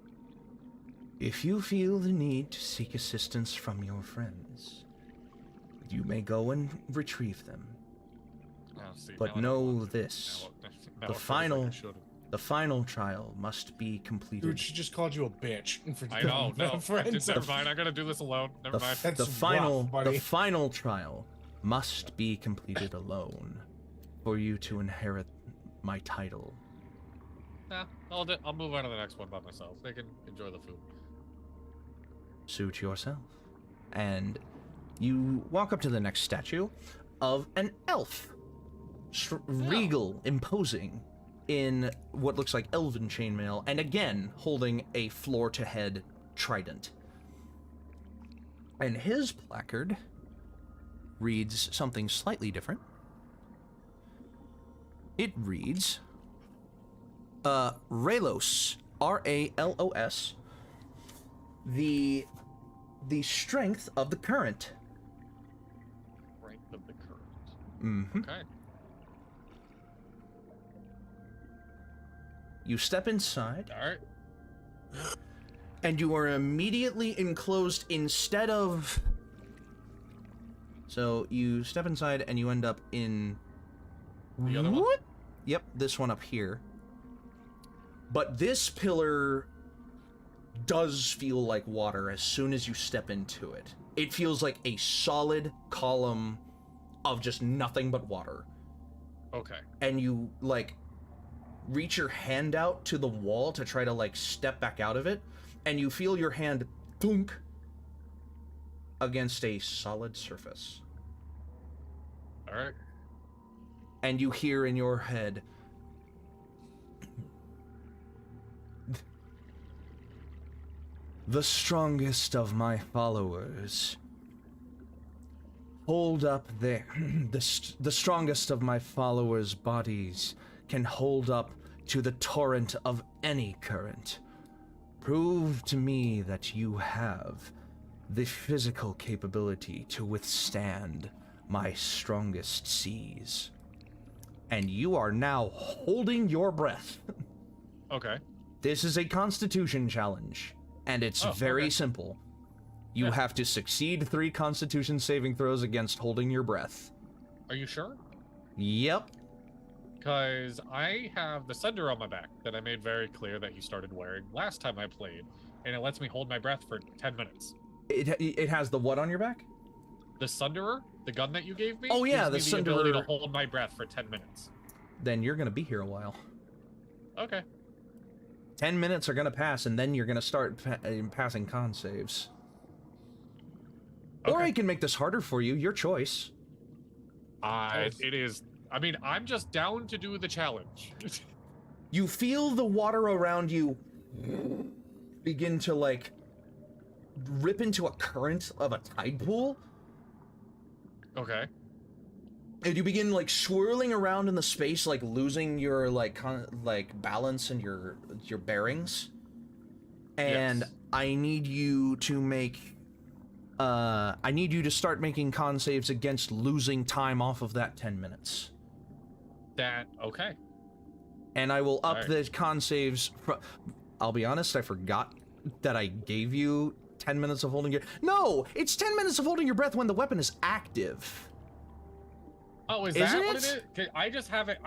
If you feel the need to seek assistance from your friends, you may go and retrieve them. Oh, see, But now I don't know want to. this: Now the it feels like I final, should've. the final trial must be completed. Dude, she just called you a bitch. For I know. No, friends. never mind. I gotta do this alone. Never mind. That's The final, rough, buddy. the final trial must be completed alone, for you to inherit my title. Nah, I'll move on to the next one by myself. They can enjoy the food. Suit yourself. And you walk up to the next statue of an elf. Regal, imposing, in what looks like elven chainmail, and again holding a floor-to-head trident. And his placard reads something slightly different. It reads, Ralos, R-A-L-O-S, the strength of the current. Strength of the current. Mm-hmm. Okay. You step inside, All right. and you are immediately enclosed instead of... So you step inside and you end up in... The other one? What? Yep, this one up here. But this pillar does feel like water as soon as you step into it. It feels like a solid column of just nothing but water. Okay. And you, like, reach your hand out to the wall to try to, like, step back out of it, and you feel your hand thunk against a solid surface. All right. And you hear in your head, the strongest of my followers hold up their... the strongest of my followers' bodies can hold up to the torrent of any current. Prove to me that you have the physical capability to withstand my strongest seas. And you are now holding your breath. Okay. This is a Constitution challenge, and it's very okay. simple. You Yeah. have to succeed 3 Constitution saving throws against holding your breath. Are you sure? Yep. Because I have the sender on my back that I made very clear that he started wearing last time I played, and it lets me hold my breath for 10 minutes. It has the what on your back? The Sunderer, the gun that you gave me, Oh, yeah, gives the me the ability to Sunderer. hold my breath for 10 minutes. Then you're gonna be here a while. Okay. 10 minutes are gonna pass, and then you're gonna start passing con saves. Or Okay. I can make this harder for you, your choice. It is. I mean, I'm just down to do the challenge. You feel the water around you begin to, like, rip into a current of a tide pool. Okay. And you begin, like, swirling around in the space, like, losing your, like, balance and your bearings. And Yes. I need you to make... I need you to start making con saves against losing time off of that 10 minutes. Okay. And I will up Alright. the con saves... I'll be honest, I forgot that I gave you 10 minutes of holding your... No! It's 10 minutes of holding your breath when the weapon is active. Oh, is Isn't that what it? it is? 'Kay, I just have it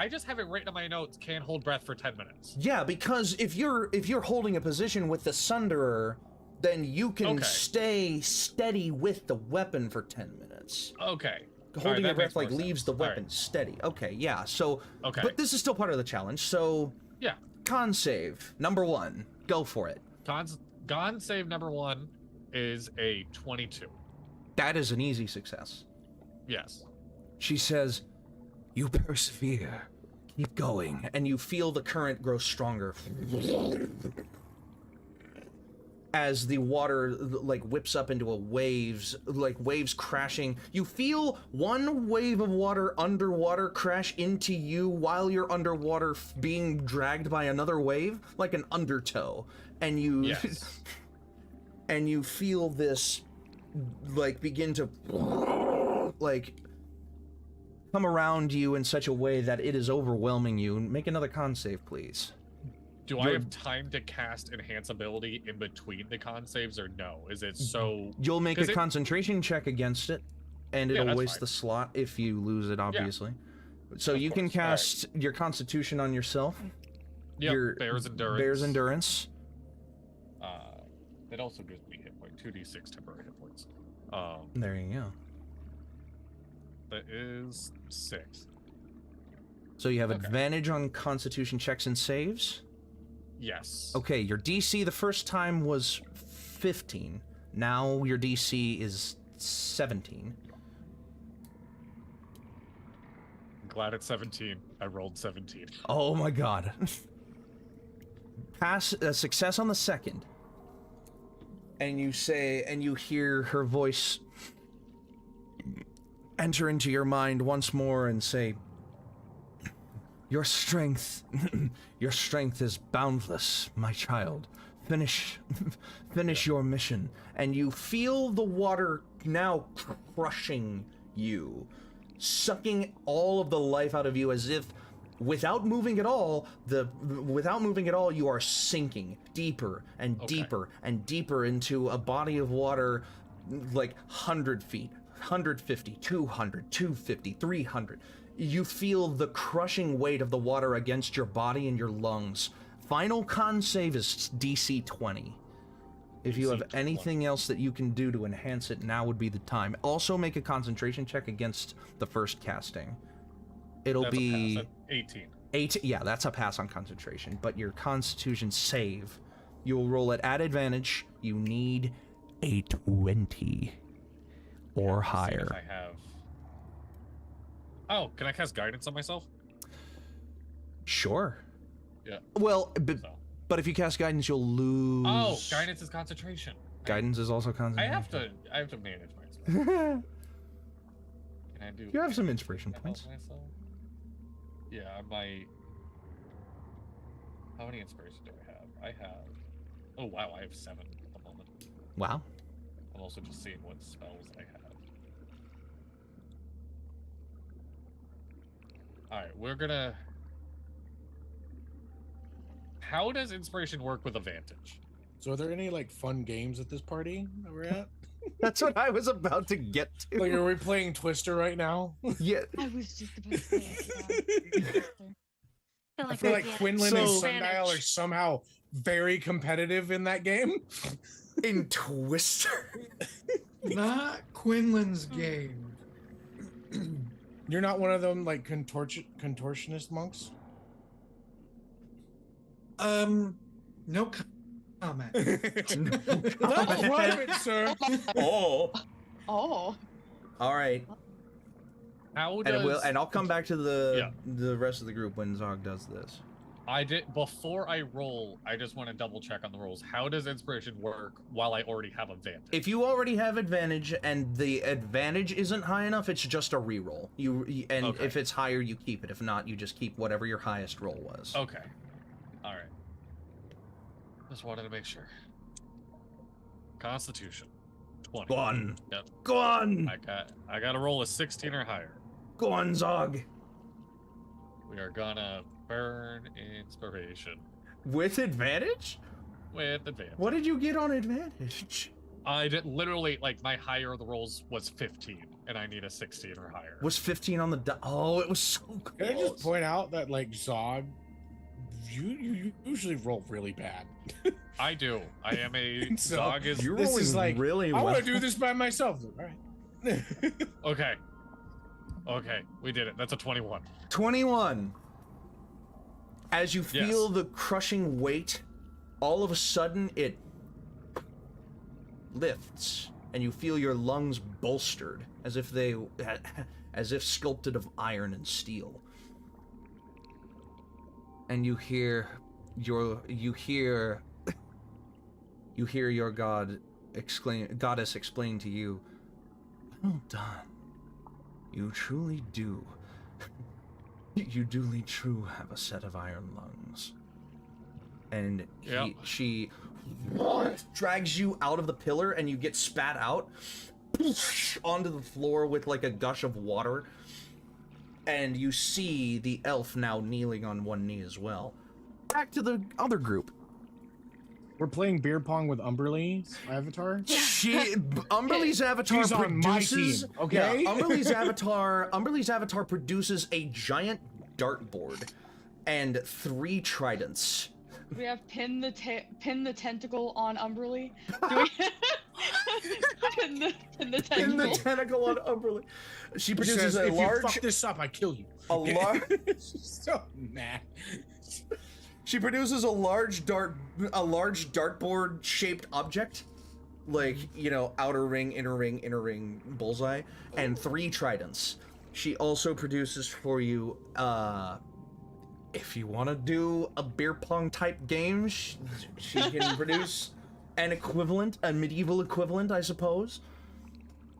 written in my notes. Can't hold breath for 10 minutes. Yeah, because if you're holding a position with the Sunderer, then you can Okay. stay steady with the weapon for 10 minutes. Okay. Holding your that breath, makes more like, leaves sense. the All right. weapon steady. Okay, yeah, so... Okay. But this is still part of the challenge, so... Yeah. Con save, number 1. Go for it. Con save number 1 is a 22. That is an easy success. Yes. She says, you persevere. Keep going. And you feel the current grow stronger. As the water, like, whips up into waves crashing. You feel one wave of water underwater crash into you while you're underwater being dragged by another wave, like an undertow. And you... Yes. And you feel this, like, begin to, like, come around you in such a way that it is overwhelming you. Make another con save, please. Do I have time to cast enhance ability in between the con saves, or no? Is it so... You'll make a 'cause it- concentration check against it, and Yeah, it'll that's waste fine. the slot if you lose it, obviously. So Of you can course, all right. cast your Constitution on yourself. Yep, your Bear's Endurance. Bear's Endurance. It also gives me hit point, 2d6 temporary hit points. There you go. That is 6. So you have Okay. advantage on Constitution checks and saves. Yes. Okay, your DC the first time was 15. Now your DC is 17. I'm glad it's 17. I rolled 17. Oh my god. Pass a success on the second. And you say, and you hear her voice enter into your mind once more and say, Your strength, your strength is boundless, my child. Finish your mission. And you feel the water now crushing you, sucking all of the life out of you as if, without moving at all, you are sinking deeper and deeper and deeper into a body of water, like 100 feet, 150, 200, 250, 300. You feel the crushing weight of the water against your body and your lungs. Final con save is DC 20. If you have anything else that you can do to enhance it, now would be the time. Also make a concentration check against the first casting. It'll be 18. Yeah, that's a pass on concentration, but your constitution save, you'll roll it at advantage. You need a 20 or higher. If I have... Oh, can I cast guidance on myself? Sure. Yeah. Well, but if you cast guidance, you'll lose. Oh, guidance is concentration. Guidance is also concentration. I have to manage my spells. Can I do? You have some inspiration points. Myself? Yeah, I might. How many inspiration do I have? Oh wow, I have 7 at the moment. Wow. I'm also just seeing what spells I have. Alright, we're gonna... How does inspiration work with advantage? So are there any like fun games at this party that we're at? That's what I was about to get to. Like, are we playing Twister right now? Yeah. I was just about to say it. I feel like Quinlan and So- Sundial are somehow very competitive in that game. In Twister. Not Quinlan's game. You're not one of them like contortionist monks? No comment. That's private, sir. Oh. Oh. All right. How does... And I'll come back to the rest of the group when Zog does this. Before I roll, I just want to double check on the rolls. How does inspiration work while I already have advantage? If you already have advantage and the advantage isn't high enough, it's just a reroll. If it's higher, you keep it. If not, you just keep whatever your highest roll was. Okay. All right. Just wanted to make sure. Constitution. 20. Go on. Yep. Go on. I got to roll a 16 or higher. Go on, Zog. We are gonna burn inspiration With advantage? with advantage. What did you get on advantage? I did literally, like, my higher of the rolls was 15, and I need a 16 or higher. Was 15 on the die? Oh, it was so close. Can I just point out that like Zog, you usually roll really bad. I do. I am a So, dog is You're This rolling is like, really I well. want to do this by myself. All right. okay. Okay, we did it. That's a 21. 21. As you Yes. feel the crushing weight, all of a sudden it lifts, and you feel your lungs bolstered, as if sculpted of iron and steel. And you hear your goddess explain to you, "Well done. You truly do. You duly true have a set of iron lungs." And she drags you out of the pillar, and you get spat out onto the floor with like a gush of water. And you see the elf now kneeling on one knee as well. Back to the other group. We're playing beer pong with Umberlee's avatar. Umberlee's avatar She's on my produces. team, okay? Yeah, Umberlee's avatar produces a giant dartboard and 3 tridents. We have pin the tentacle on Umberlee. Do we pin the tentacle? In the tentacle on Umberlee. She produces Says, a if large. you fuck this up, I kill you. A large. So mad. She produces a large dartboard shaped object, like, you know, outer ring, inner ring, bullseye, and 3 tridents. She also produces for you, if you want to do a beer pong type game, she can produce an equivalent, a medieval equivalent, I suppose.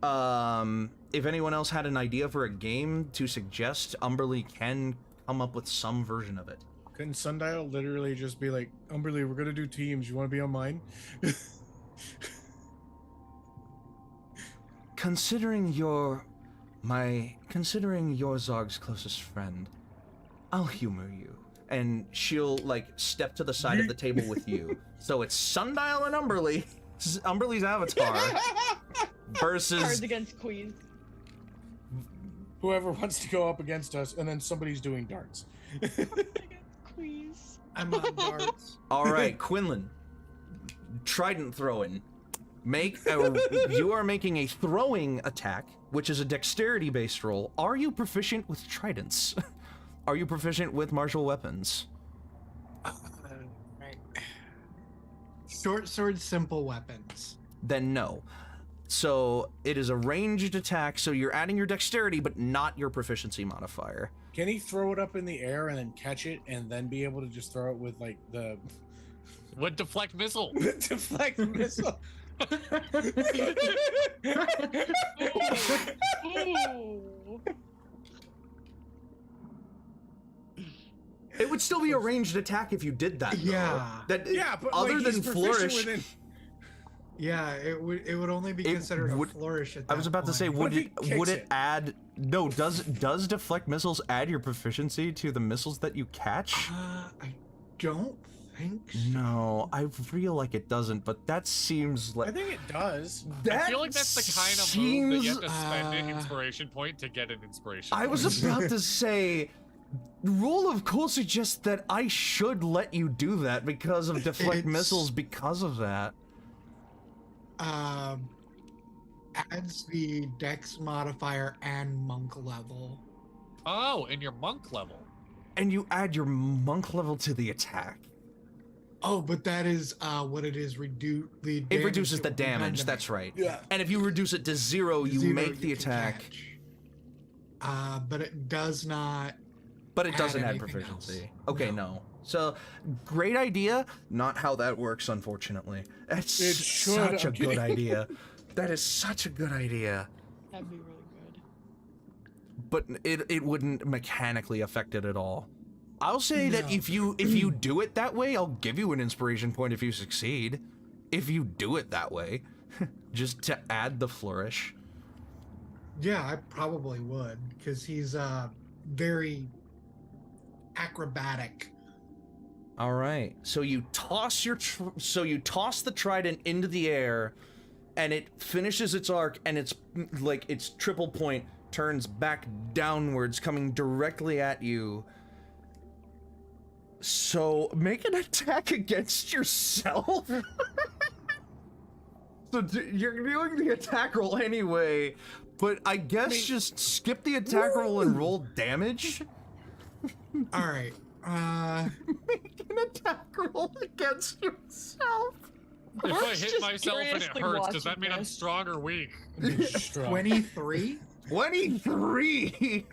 If anyone else had an idea for a game to suggest, Umberlee can come up with some version of it. Couldn't Sundial literally just be like, Umberlee, we're gonna do teams. You want to be on mine? Considering you're Zog's closest friend, I'll humor you. And she'll like step to the side of the table with you. So it's Sundial and Umberlee. Umberlee's avatar versus Cards against Queens. Whoever wants to go up against us, and then somebody's doing darts. Queens. I'm on darts. All right, Quinlan. Trident throwing. You are making a throwing attack, which is a dexterity-based roll. Are you proficient with tridents? Are you proficient with martial weapons? Right. Short sword, simple weapons. Then no. So it is a ranged attack, so you're adding your dexterity, but not your proficiency modifier. Can he throw it up in the air and then catch it, and then be able to just throw it with like the Would deflect missile. deflect missile? Ooh. It would still be a ranged attack if you did that. Though. Yeah. Yeah, but other like, than he's proficient flourish. within- Yeah, it would only be It considered would- a flourish at that I was about to say, point. What if he would kicks it it? add? No, does deflect missiles add your proficiency to the missiles that you catch? I don't think so. No, I feel like it doesn't, but that seems I like think it does. that I feel like that's the kind of move that you have to seems- spend an inspiration point to get an inspiration. I was point. about to say, rule of cool suggests that I should let you do that because of deflect It's- missiles because of that. Adds the dex modifier and monk level. Oh, and your monk level. And you add your monk level to the attack. Oh, but that is what it is. It reduces the damage, that's right. Yeah. And if you reduce it to 0, you Zero make the can attack. catch. But it does not. But it doesn't add anything proficiency. else. Okay, no. So, great idea. Not how that works, unfortunately. That's It should, such a I'm good kidding. idea. That is such a good idea. That'd be really good. But it wouldn't mechanically affect it at all. I'll say that No. if you do it that way, I'll give you an inspiration point if you succeed. If you do it that way, just to add the flourish. Yeah, I probably would, because he's very acrobatic. All right. So you toss the trident into the air, and it finishes its arc, and it's like its triple point turns back downwards, coming directly at you. So make an attack against yourself. So you're doing the attack roll anyway, but I guess just skip the attack roll and roll damage. All right. Make an attack roll against yourself. If I Burk's hit just myself and it curiously hurts, does that watching mean I'm this. strong or weak? 23. 23.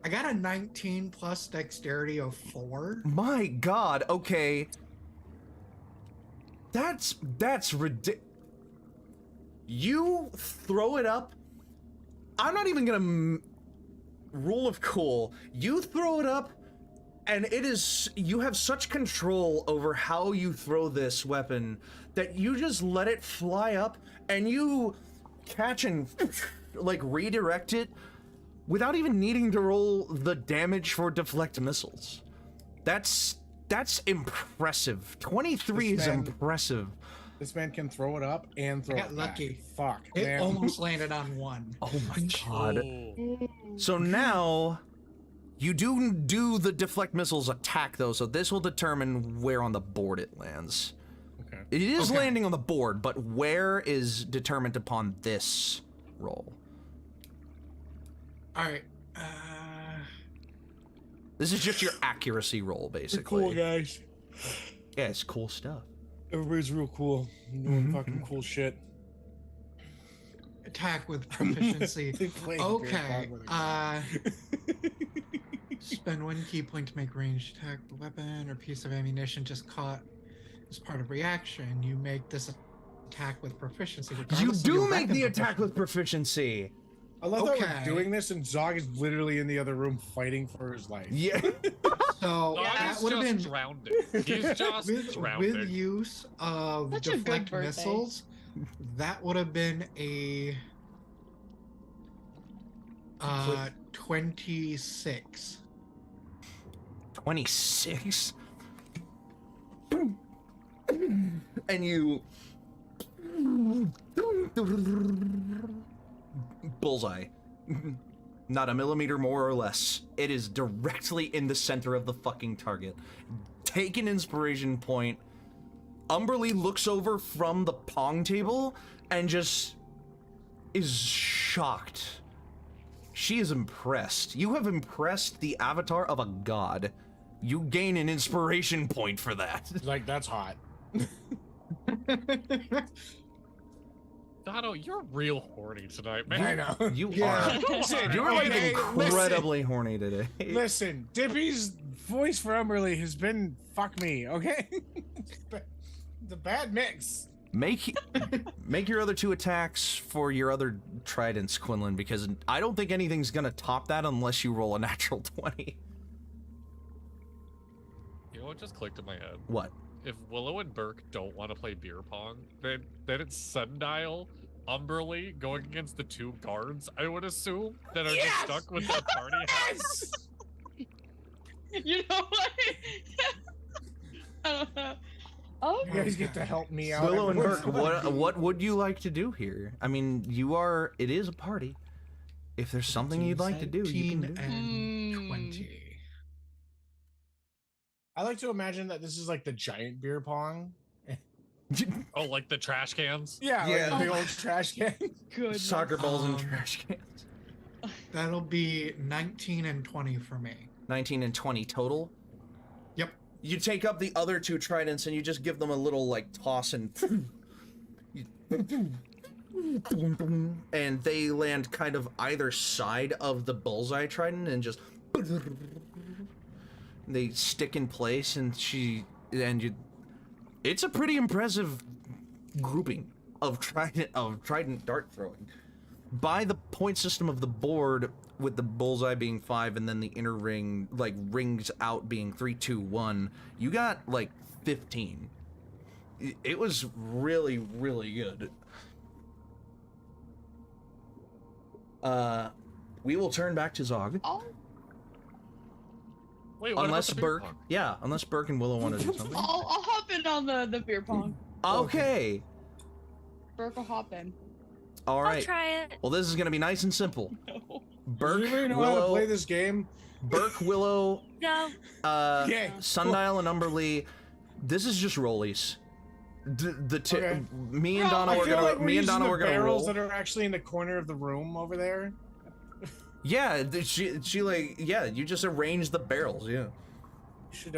I got a 19 plus dexterity of 4. My God. Okay. That's ridiculous. You throw it up. I'm not even gonna rule of cool. You throw it up, and it is, you have such control over how you throw this weapon that you just let it fly up, and you catch and like redirect it without even needing to roll the damage for deflect missiles. That's impressive. 23 is This man- impressive. This man can throw it up and throw got it back. lucky. Fuck, It man. almost landed on 1. Oh my God. Oh. So now you do the deflect missiles attack though, so this will determine where on the board it lands. Okay. It is Okay. landing on the board, but where is determined upon this roll. All right. This is just your accuracy roll, We're basically. cool, guys. Yeah, it's cool stuff. Everybody's real cool. Doing Mhm, fucking cool shit. Attack with proficiency. They played Okay. beer pong with a guy. Spend 1 key point to make ranged attack with a weapon or piece of ammunition just caught as part of reaction. You make this attack with proficiency. You regardless of do your make weapon the attack with proficiency. proficiency. I love that Okay. we're doing this, and Zog is literally in the other room fighting for his life. Yeah. So Zog that is would have just been drowning. He's just with drowning. use of Such a good deflect birthday. missiles. That would have been a 26. 26. And you bullseye. Not a millimeter more or less. It is directly in the center of the fucking target. Take an inspiration point. Umberlee looks over from the pong table and just is shocked. She is impressed. You have impressed the avatar of a god. You gain an inspiration point for that. Like, that's hot. Dono, you're real horny tonight, man. I know. You Yeah. are. Listen, You're like okay, incredibly horny today. Listen, Dippy's voice for Umberlee has been fuck me, okay? The bad mix. Make your other 2 attacks for your other tridents, Quinlan, because I don't think anything's gonna top that unless you roll a natural 20. You know what just clicked in my head? What? If Willow and Burk don't want to play beer pong, then it's Sundial, Umberlee going against the 2 guards, I would assume, that are just stuck with their party hats. You know what? I don't know. Oh, You guys get to help me out. Willow and every Burk, once in a while. what would you like to do here? I mean, it is a party. If there's something you'd like to do, you can 17 do. and Mm. 20. I like to imagine that this is like the giant beer pong. Oh, like the trash cans? Yeah, Yeah. like the big old trash can. good. Soccer balls and Um, trash cans. That'll be 19 and 20 for me. 19 and 20 total. Yep. You take up the other 2 tridents and you just give them a little like toss and and they land kind of either side of the bullseye trident and just they stick in place and it's a pretty impressive grouping of trident dart throwing. By the point system of the board, with the bullseye being 5 and then the inner ring, like rings out being 3, 2, 1, you got like 15. It was really, really good. We will turn back to Zog. I'll, Wait, what Unless about the beer Burk, pong? yeah, unless Burk and Willow want to do something. I'll hop in on the beer pong. Okay. Burke will hop in. All I'll right. try it. Well, this is gonna be nice and simple. No. Burk, Does anybody know how to play Willow, this game? Burk, Willow, No. Yeah. Sundial, and Umberlee. This is just rollies. Okay. Me and Well, Donna I were feel gonna. like we're Me and using Donna the were gonna barrels roll. that are actually in the corner of the room over there. Yeah, she like yeah. You just arrange the barrels, yeah. Should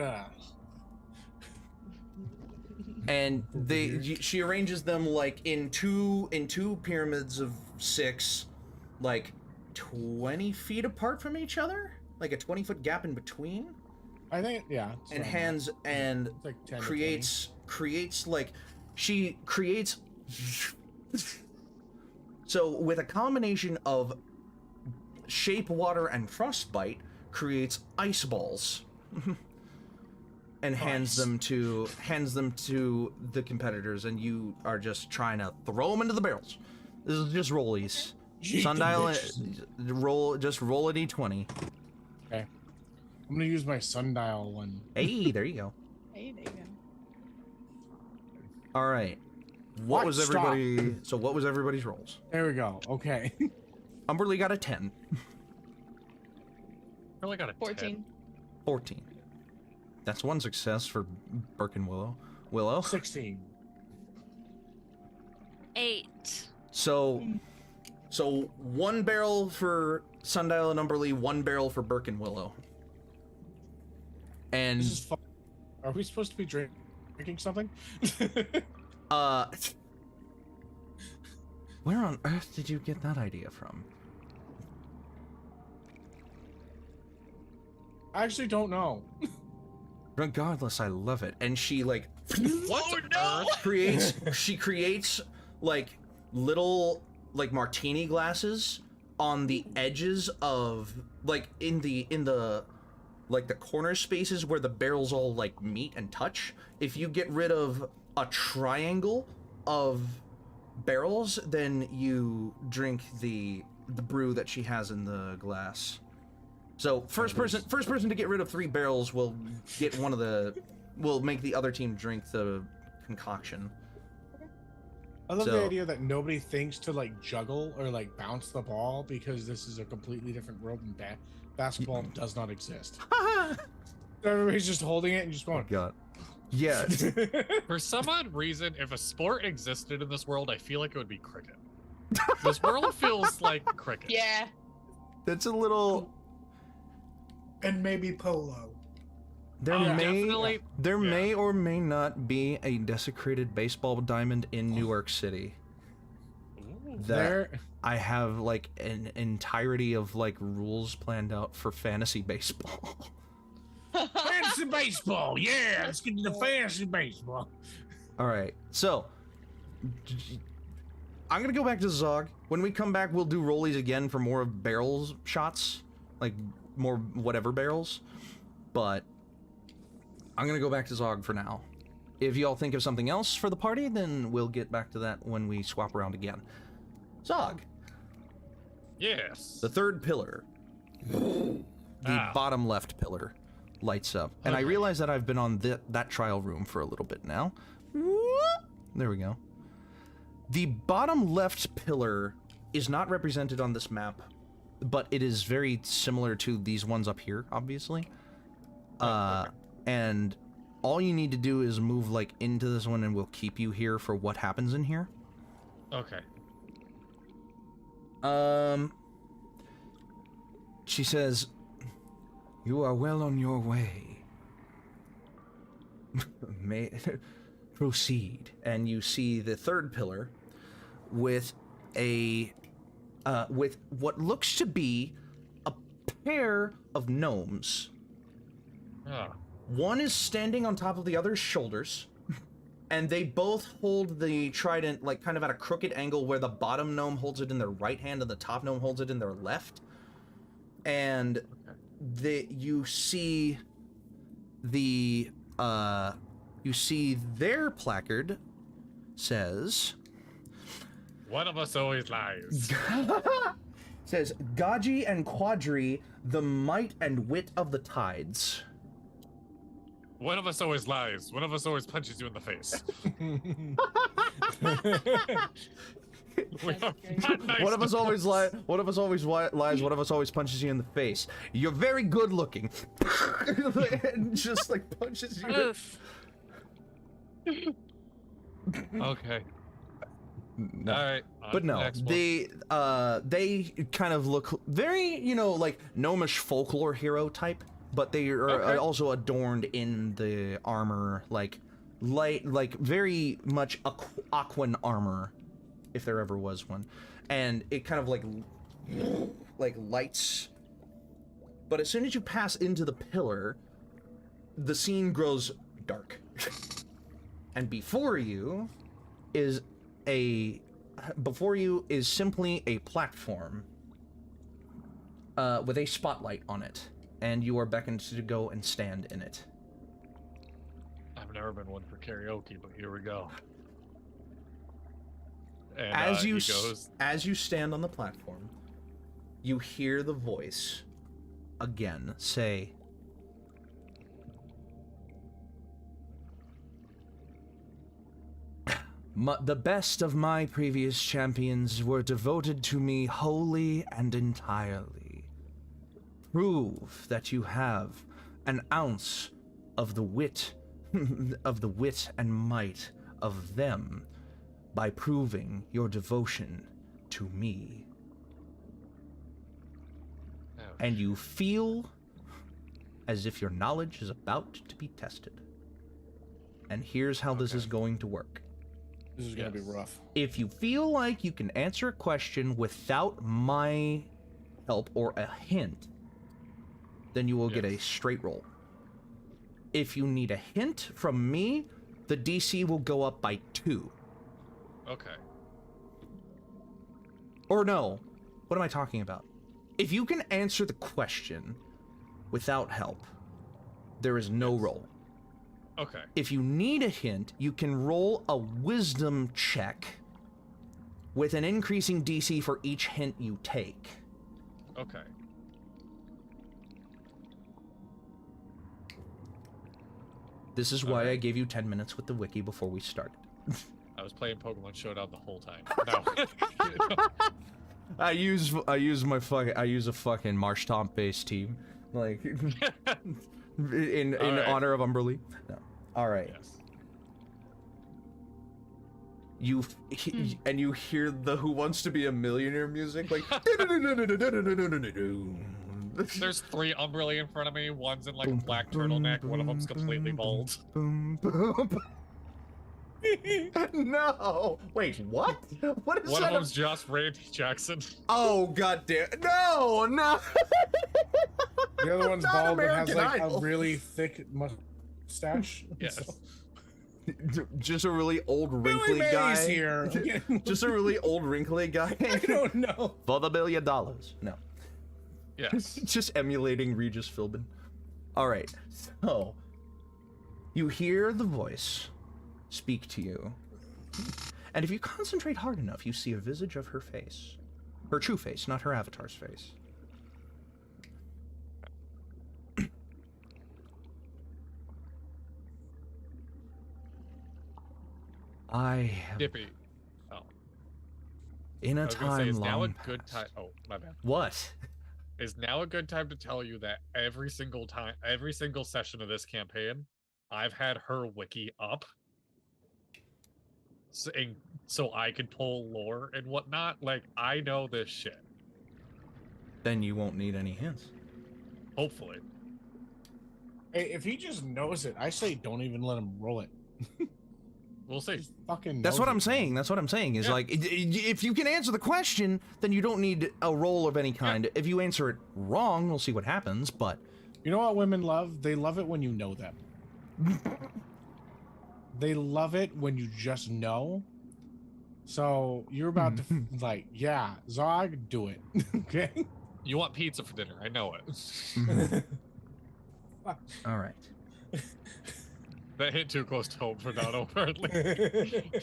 And she arranges them like in two pyramids of 6, like 20 feet apart from each other, like a 20-foot gap in between, I think yeah. it's and fine. hands and It's like 10 to creates like she creates. So with a combination of shape, water, and frostbite, creates ice balls. And hands them to the competitors, and you are just trying to throw them into the barrels. This is just rollies. Yeet Sundial, them bitches. roll a d20. Okay. I'm gonna use my sundial one. Hey, there you go. Hey, there you go. All right. What was Stop. everybody? So what was everybody's rolls? There we go. Okay. Umberlee got a 10, Really got a 14. 14. That's 1 success for Burk and Willow. Willow. 16. 8. So 1 barrel for Sundial and Umberlee, 1 barrel for Burk and Willow. And This is fun. Are we supposed to be drinking something? where on earth did you get that idea from? I actually don't know. Regardless, I love it. And she like What on earth? creates like little like martini glasses on the edges of, like, in the like the corner spaces where the barrels all like meet and touch, if you get rid of a triangle of barrels, then you drink the brew that she has in the glass. So first person to get rid of 3 barrels will get will make the other team drink the concoction. I love the idea that nobody thinks to like juggle or like bounce the ball because this is a completely different world and basketball does not exist. Everybody's just holding it and just going. Oh God. Yeah. For some odd reason, if a sport existed in this world, I feel like it would be cricket. This world feels like cricket. Yeah. That's a little. And maybe polo. There definitely. may or may not be a desecrated baseball diamond in Newark City. Ooh. That I have like an entirety of like rules planned out for fantasy baseball. Fantasy baseball, yeah. Let's get to the fantasy baseball. All right, so I'm gonna go back to Zog. When we come back, we'll do rollies again for more of barrels shots, like more whatever barrels. But I'm gonna go back to Zog for now. If y'all think of something else for the party, then we'll get back to that when we swap around again. Zog. Yes. The third pillar. The bottom left pillar lights up. And I realize that I've been on that trial room for a little bit now. There we go. The bottom left pillar is not represented on this map, but it is very similar to these ones up here, obviously. And all you need to do is move like into this one and we'll keep you here for what happens in here. Okay. She says, "You are well on your way. May proceed." And you see the third pillar with with what looks to be a pair of gnomes. One is standing on top of the other's shoulders, and they both hold the trident like kind of at a crooked angle where the bottom gnome holds it in their right hand and the top gnome holds it in their left. And you see their placard says, One of us always lies. says, "Gaji and Quadri, the might and wit of the tides." One of us always lies. One of us always punches you in the face. One of us always lies. One of us always lies. One of us always punches you in the face. You're very good looking. And just like punches you. Oof. Okay. No. All right. But no, next one. they kind of look very, like gnomish folklore hero type, but they are also adorned in the armor, like very much Aquan armor, if there ever was one, and it kind of like lights. But as soon as you pass into the pillar, the scene grows dark, and before you is simply a platform with a spotlight on it, and you are beckoned to go and stand in it. I've never been one for karaoke, but here we go. And, As you he goes, as you stand on the platform, you hear the voice again say, "The best of my previous champions were devoted to me wholly and entirely. Prove that you have an ounce of the wit and might of them by proving your devotion to me." And you feel as if your knowledge is about to be tested. And here's how this is going to work. This is gonna be rough. If you feel like you can answer a question without my help or a hint, then you will get a straight roll. If you need a hint from me, the DC will go up by 2. Okay. Or no, What am I talking about? If you can answer the question without help, there is no roll. Okay. If you need a hint, you can roll a wisdom check with an increasing DC for each hint you take. Okay. This is why I gave you 10 minutes with the wiki before we started. I was playing Pokemon Showdown the whole time. No. I use a fucking Marshtomp based team, like in right. honor of Umberlee. No. All right. Yes. And you hear the Who Wants to Be a Millionaire music, like. There's 3 Umberlee in front of me. One's in like a black turtleneck. One of them's completely bald. No! Wait, what? What is One that? of them's just Randy Jackson. Oh goddamn! No! The other one's Not bald but has American like Idol. a really thick mustache. Yes. So- Just a really old wrinkly Billy guy. Mays here. Just a really old wrinkly guy. I don't know. For the $1 billion. No. Yes. Just emulating Regis Philbin. Alright, so you hear the voice speak to you. And if you concentrate hard enough, you see a visage of her face. Her true face, not her avatar's face. I have, Dippy. Oh. in a I was gonna say, time is now a long good past- time. Oh, my bad. What? Is now a good time to tell you that every single session of this campaign, I've had her wiki up, so I could pull lore and whatnot. Like, I know this shit. Then you won't need any hints. Hopefully. Hey, if he just knows it, I say don't even let him roll it. We'll see. Just fucking. That's knows what it. I'm saying. That's what I'm saying. Is Yeah. like, if you can answer the question, then you don't need a roll of any kind. If you answer it wrong, we'll see what happens. But You know what women love? They love it when you know them. They love it when you just know. So you're about to like, yeah, Zog, do it. Okay. You want pizza for dinner? I know it. all right. That hit too close to home for Dono, apparently.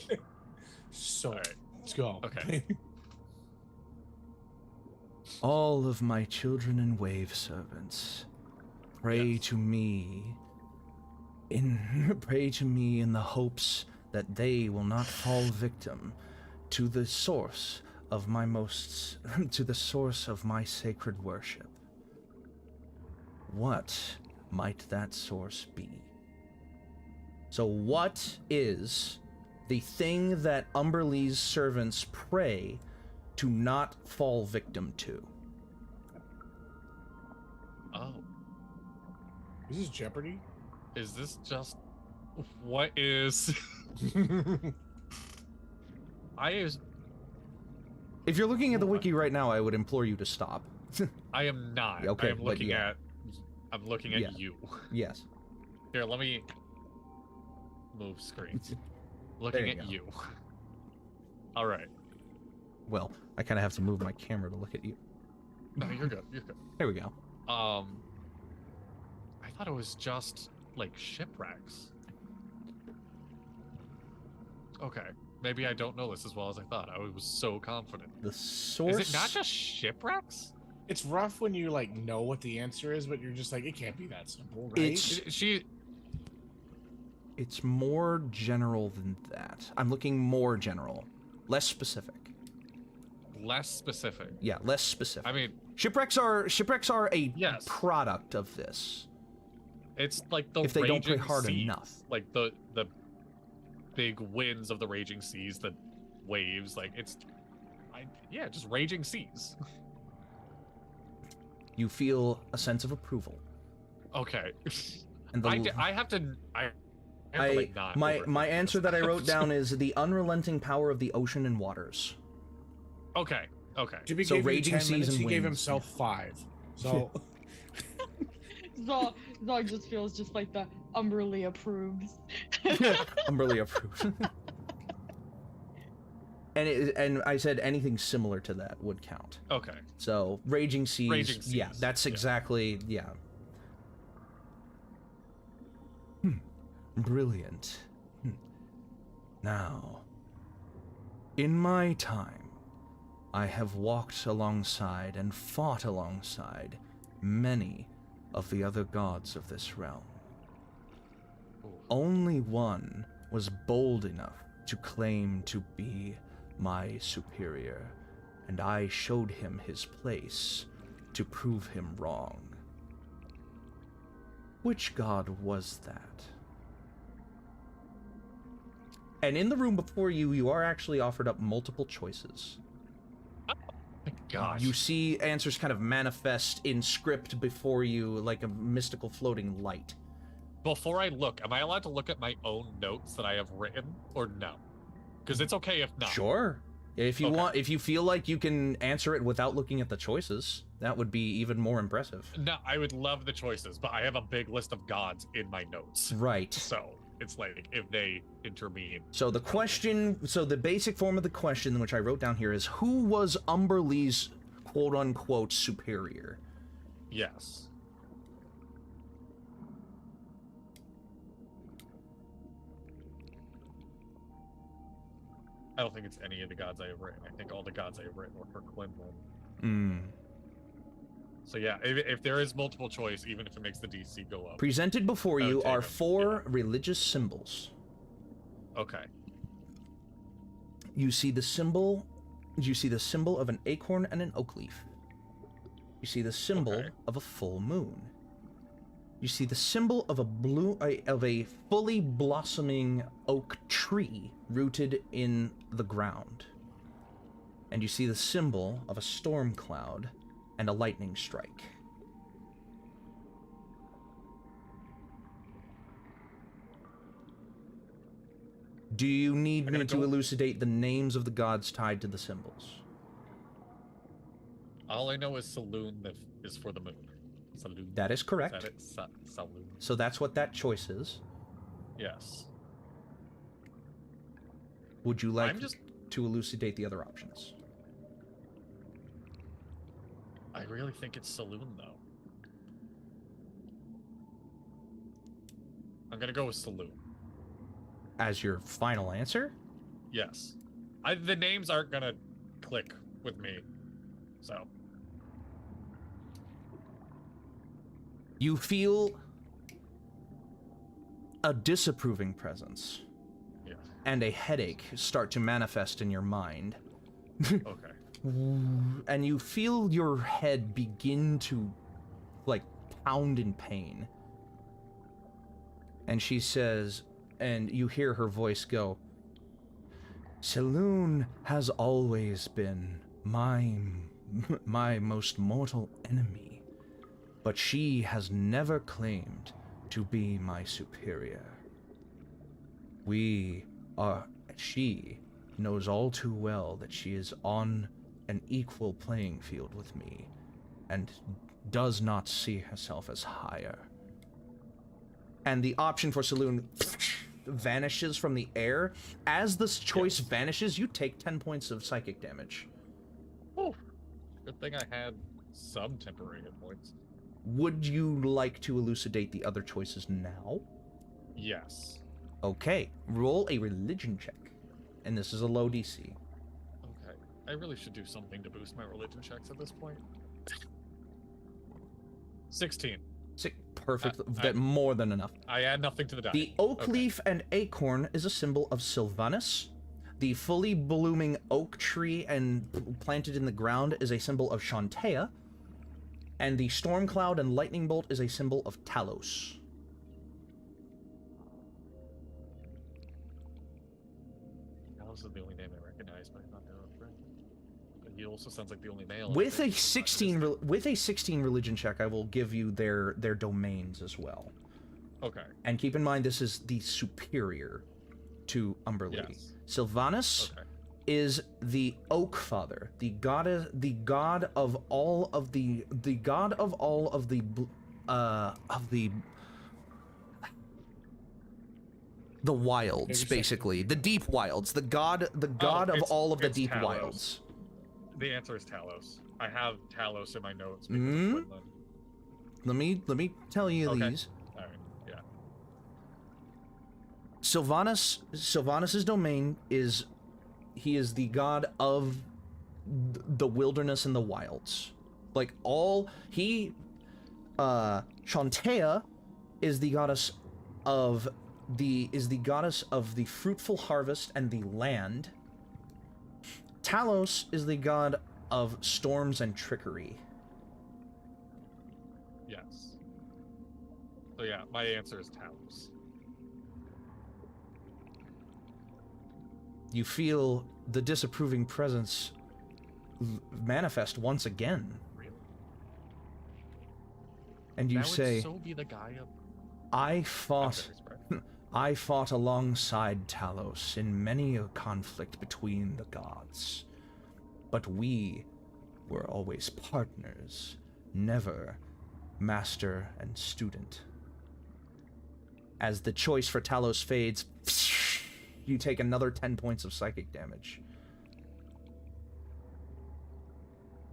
So All right. let's go. Okay. All of my children and wave servants, pray to me. Pray to me in the hopes that they will not fall victim to the source of my sacred worship. What might that source be? So what is the thing that Umberlee's servants pray to not fall victim to? Oh, Is this Jeopardy? is this just what is? If you're looking at the wiki right now, I would implore you to stop. I am not. Okay, I am but looking yeah. at. I'm looking at Yeah. you. Yes. Here, let me move screen. There Looking you at go. you. All right. Well, I kind of have to move my camera to look at you. No, you're good. You're good. There we go. I thought it was just like shipwrecks. Okay, maybe I don't know this as well as I thought. I was so confident. The source. Is it not just shipwrecks? It's rough when you like know what the answer is, but you're just like, it can't be that simple, right? It's- It's more general than that. I'm looking more general, less specific. less specific. Yeah, less specific. I mean, shipwrecks are a Yes. product of this. it's like the If they don't play raging hard seas. enough. Like the big winds of the raging seas, the waves. Like yeah, just raging seas. You feel a sense of approval. Okay. And the I have to like not my overthink answer this. that I wrote down is the unrelenting power of the ocean and waters. Okay. Okay. Jimmy So gave you raging 10 seas minutes, and he gave winds, himself 5. So Zog just feels just like the Umberlee approves. Umberlee approved. and I said anything similar to that would count. Okay. So Raging Seas, Raging Seas, yeah, that's exactly Brilliant. Now, in my time, I have walked alongside and fought alongside many of the other gods of this realm. Only one was bold enough to claim to be my superior, and I showed him his place to prove him wrong. Which god was that? And in the room before you, you are actually offered up multiple choices. Gosh. You see answers kind of manifest in script before you, like a mystical floating light. Before I look, am I allowed to look at my own notes that I have written, or no? Because it's okay if not. Sure. If you want, if you feel like you can answer it without looking at the choices, that would be even more impressive. No, I would love the choices, but I have a big list of gods in my notes. Right. So it's like if they intervene. So the question, so the basic form of the question, which I wrote down here, is who was Umberlee's quote-unquote superior? Yes. I don't think it's any of the gods I have written. I think all the gods I have written were for Quinlan. So yeah, if there is multiple choice, even if it makes the DC go up. Presented before you are 4 religious symbols. Okay. You see the symbol of an acorn and an oak leaf. You see the symbol of a full moon. You see the symbol of a fully blossoming oak tree rooted in the ground. And you see the symbol of a storm cloud and a lightning strike. Do you need me to elucidate the names of the gods tied to the symbols? All I know is Saloon that is for the moon. Saloon. That is correct. Is that it? Saloon. So that's what that choice is. Yes. Would you like to elucidate the other options? I really think it's Saloon, though. I'm gonna go with Saloon. As your final answer? Yes. The names aren't gonna click with me, so. You feel a disapproving presence. Yeah. And a headache start to manifest in your mind. Okay. And you feel your head begin to, like, pound in pain. And she says, and you hear her voice go, Saloon has always been my most mortal enemy, but she has never claimed to be my superior. She knows all too well that she is on an equal playing field with me, and does not see herself as higher. And the option for Saloon vanishes from the air. As this choice vanishes, you take 10 points of psychic damage. Oh, good thing I had some temporary hit points. Would you like to elucidate the other choices now? Yes. Okay, roll a religion check. And this is a low DC. Okay. I really should do something to boost my religion checks at this point. 16. Perfect. More than enough. I add nothing to the die. The oak leaf and acorn is a symbol of Sylvanus. The fully blooming oak tree and planted in the ground is a symbol of Shantea. And the storm cloud and lightning bolt is a symbol of Talos. Talos is the only name I recognize, but not the other. He also sounds like the only male. With a 16 religion check, I will give you their domains as well. Okay. And keep in mind, this is the superior to Umberlee. Yes. Sylvanus is the Oak Father, the god of all of the The wilds, Maybe basically. The deep wilds. The god of all of the deep Talos. wilds. The answer is Talos. I have Talos in my notes because Mm? of Quinlan. Let me tell you Okay. these. All right. Yeah. Sylvanus's domain is he is the god of the wilderness and the wilds. Like Shantea is the goddess of the fruitful harvest and the land. Talos is the god of storms and trickery. Yes. So yeah, my answer is Talos. You feel the disapproving presence manifest once again, Really? and you that say, would so be the guy of. I I'm fought very surprised. I fought alongside Talos in many a conflict between the gods, but we were always partners, never master and student. As the choice for Talos fades, you take another 10 points of psychic damage.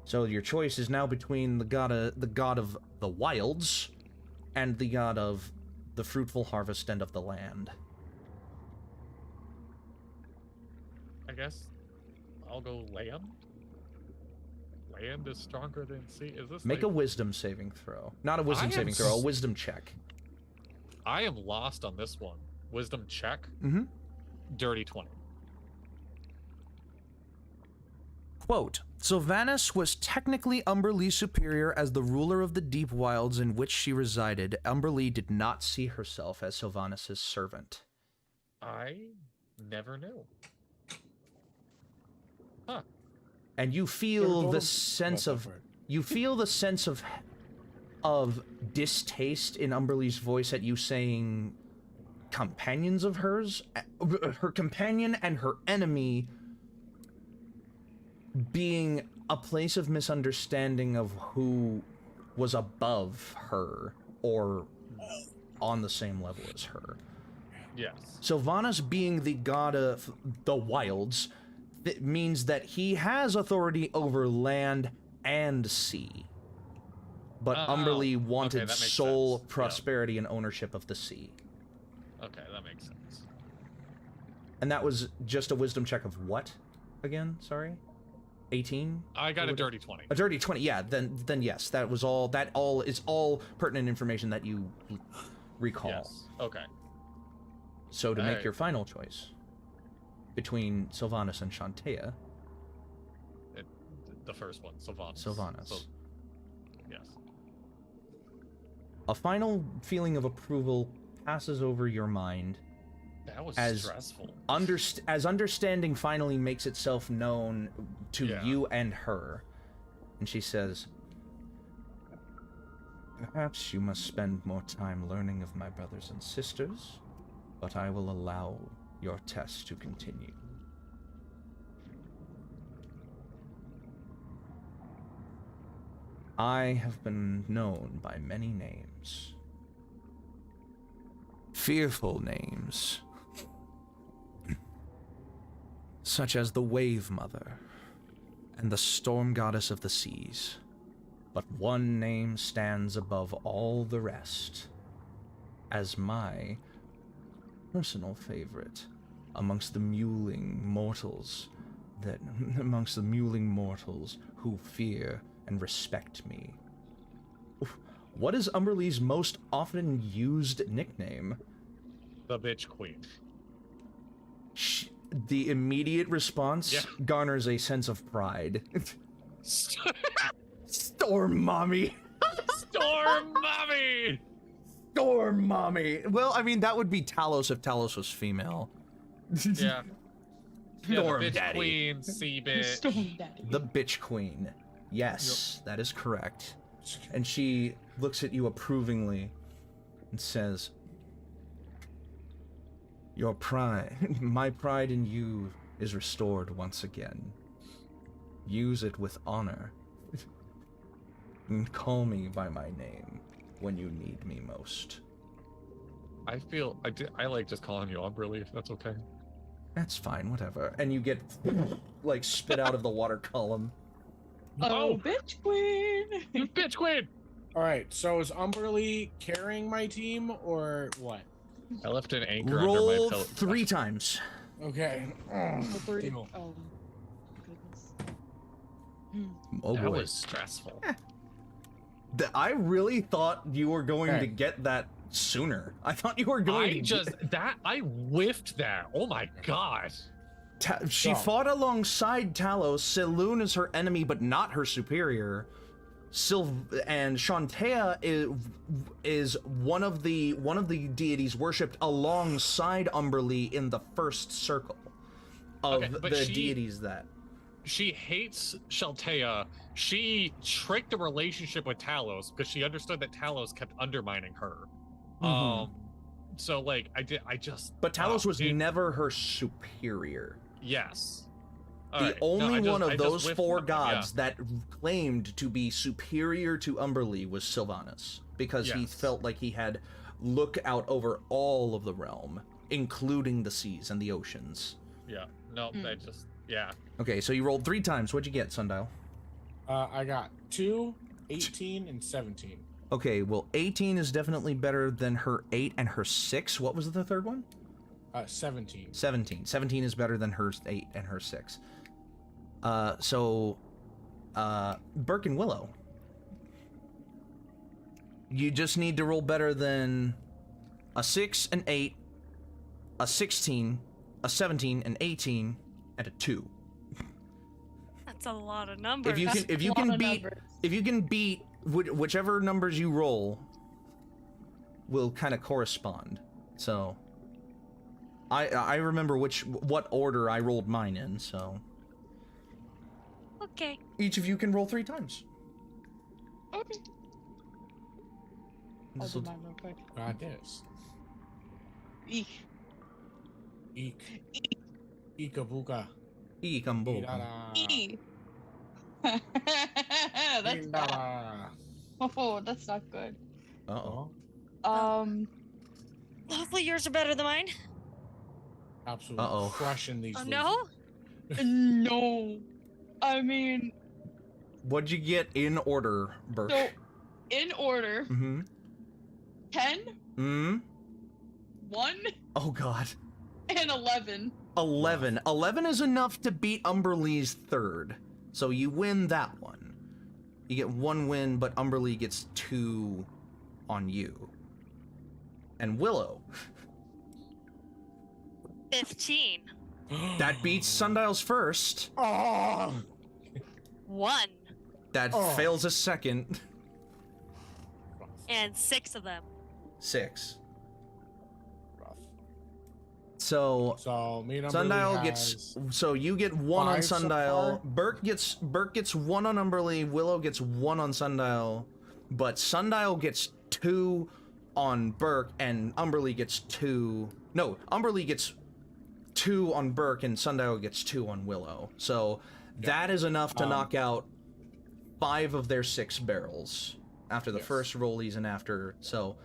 So your choice is now between the god of the wilds and the god of the fruitful harvest and of the land. I guess I'll go land. Land is stronger than sea. Is this Make like... a wisdom saving throw. Not a wisdom I am saving throw, a wisdom check. I am lost on this one. Wisdom check. Mm-hmm. Dirty 20. Quote, Sylvanus was technically Umberlee's superior as the ruler of the deep wilds in which she resided. Umberlee did not see herself as Sylvanus's servant. I never knew. Huh. And you Never feel told the him? sense That's of not fair. you feel the sense of distaste in Umberlee's voice at you saying companions of hers, her companion and her enemy being a place of misunderstanding of who was above her or on the same level as her. Yes. Sylvanus being the god of the wilds, that means that he has authority over land and sea. But Oh, Umberlee okay, wanted that makes sole sense. Yeah. prosperity and ownership of the sea. Okay, that makes sense. And that was just a wisdom check of what? Again, sorry? 18? I got Or a what- dirty 20. A dirty 20, yeah, then yes, that was all, that all is all pertinent information that you recall. Yes. Okay. So to make Alright. your final choice between Sylvanus and Shantea, The first one, Sylvanus. Sylvanus. So, yes. a final feeling of approval passes over your mind That was as stressful. as understanding finally makes itself known to Yeah. you and her. And she says, perhaps you must spend more time learning of my brothers and sisters, but I will allow your test to continue. I have been known by many names. Fearful names. Such as the Wave Mother and the Storm Goddess of the Seas. But one name stands above all the rest as my personal favorite amongst the mewling mortals who fear and respect me. What is Umberlee's most often used nickname? The bitch queen. The immediate response Yeah. garners a sense of pride. Storm Mommy! Storm mommy! Storm Mommy! Well, I mean, that would be Talos if Talos was female. Yeah. Yeah, Storm the bitch Daddy. queen, sea bitch. Storm Daddy. The Bitch Queen. Yes, that is correct. And she looks at you approvingly and says, your pride, my pride in you is restored once again. Use it with honor. And call me by my name when you need me most. I like just calling you Umberlee, if that's okay. That's fine, whatever. And you get, like, spit out of the water column. Oh, bitch queen! You bitch queen! All right. So is Umberlee carrying my team or what? I left an anchor Roll under my pillow. 3 times. Okay. Oh, three. Deal. Oh, goodness. Oh That boy. was stressful. I really thought you were going Okay. to get that sooner. I thought you were going I whiffed that. Oh my god. She So- fought alongside Talos. Saloon is her enemy, but not her superior. And Shantaea is one of the deities worshipped alongside Umberlee in the first circle of Okay, but the deities that. She hates Shaltea. She tricked a relationship with Talos because she understood that Talos kept undermining her. Mhm. So like I just. But Talos was dude, never her superior. Yes. The only one of those 4 whiffed gods that claimed to be superior to Umberlee was Sylvanas, because he Yes. felt like he had look out over all of the realm, including the seas and the oceans. Yeah. No, I just. Yeah. Okay, so you rolled 3 times. What'd you get, Sundial? I got 2, 18, and 17. Okay, well, 18 is definitely better than her 8 and her 6. What was the third one? 17. 17. 17 is better than her 8 and her 6. Burk and Willow. You just need to roll better than a 6, an 8, a 16, a 17, an 18, and a 2. That's a lot of numbers. If you can beat whichever numbers you roll, will kind of correspond. So I remember what order I rolled mine in, so Okay. each of you can roll 3 times. Okay. I'll do This'll- mine real quick. Got this. Eek. Eek. Eekabuka. Ikambo. E. That's bad. Eekdara. Oh, that's not good. Uh-oh. Hopefully yours are better than mine. Absolutely Uh-oh. crushing these. Oh losers. no? No. I mean, What'd you get in order, Burk? so in order, Mm-hmm. 10, Mm-hmm. 1, Oh, God. and 11. 11. 11 is enough to beat Umberlee's 3rd. So you win that one. You get 1 win, but Umberlee gets 2 on you. And Willow. 15. That beats Sundial's 1st. Oh. 1. That Oh. fails a 2nd. And 6 of them. 6. Rough. So So me and Umberlee Sundial has... gets, so you get 1 on 5 so Sundial. far? Burk gets 1 on Umberlee. Willow gets 1 on Sundial, but Sundial gets 2 on Burk, and Umberlee gets 2. No, Umberlee gets 2 on Burk, and Sundial gets 2 on Willow. So that is enough to knock out 5 of their 6 barrels after the Yes. first rollies and after. So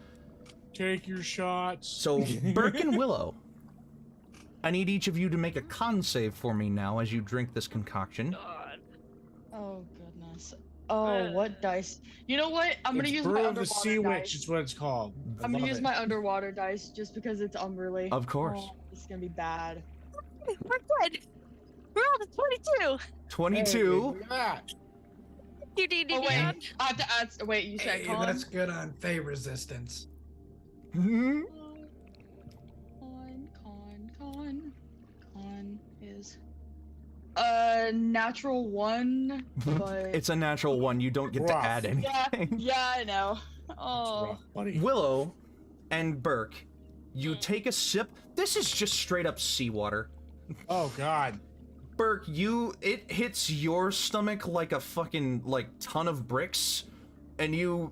Take your shots. So, Burk and Willow, I need each of you to make a con save for me now as you drink this concoction. God. Oh, goodness. Oh, what dice? You know what? I'm gonna It's use Brew my of the underwater Sea Witch. dice. It's what it's called. I'm gonna Love use it. my underwater dice just because it's Umberlee. Of course. Oh, it's gonna be bad. We're good. We're on to 22. 22. Hey, look at that. You need Oh, to wait. be on. I have to add. Wait, you said Hey, con? that's good on fey resistance. Mhm. Con is natural 1, but It's a natural 1. You don't get to Rough. add anything. yeah, I know. That's Oh, rough, buddy. Willow and Burk, you take a sip. This is just straight up seawater. Oh God. Burk, it hits your stomach like a fucking ton of bricks, and you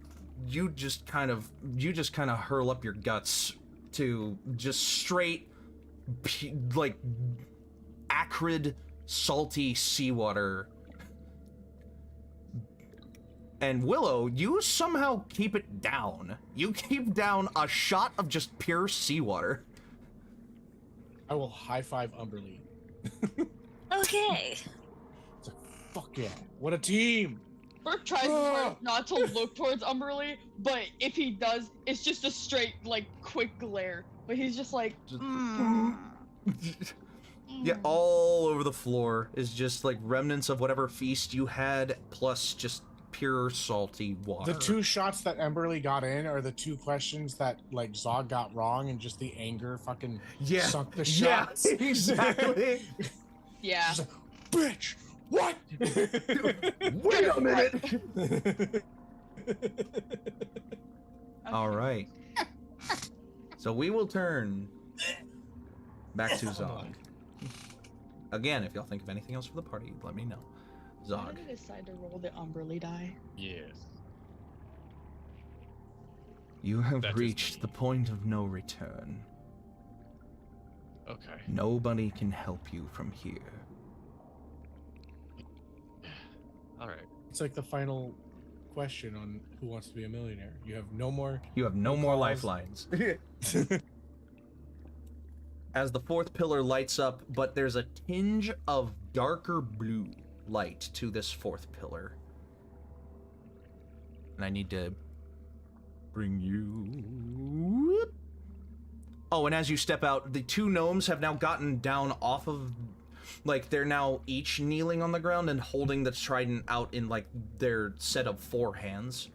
just kind of hurl up your guts to just straight acrid, salty seawater. And Willow, you somehow keep it down. You keep down a shot of just pure seawater. I will high five Umberlee. Okay. It's like, fuck yeah, what a team! Burk tries his hardest not to look towards Umberlee, but if he does, it's just a straight, like, quick glare. But he's just like, Yeah, all over the floor is just like remnants of whatever feast you had, plus just pure salty water. The 2 shots that Umberlee got in are the 2 questions that like Zog got wrong, and just the anger fucking sunk the shots. Yeah, exactly. yeah. She's like, bitch, what? Wait a minute. All right. So we will turn back to Zog. Again, if y'all think of anything else for the party, let me know. Why Zog. did I decide to roll the Umberlee die? Yes. You have That is reached me. the point of no return. Okay. Nobody can help you from here. All right. It's like the final question on Who Wants to Be a Millionaire. You have no more. You have no No more calls. lifelines. As the 4th pillar lights up, but there's a tinge of darker blue light to this 4th pillar. And I need to bring you... Oh, and as you step out, the 2 gnomes have now gotten down off of... Like, they're now each kneeling on the ground and holding the trident out in, like, their set of 4 hands.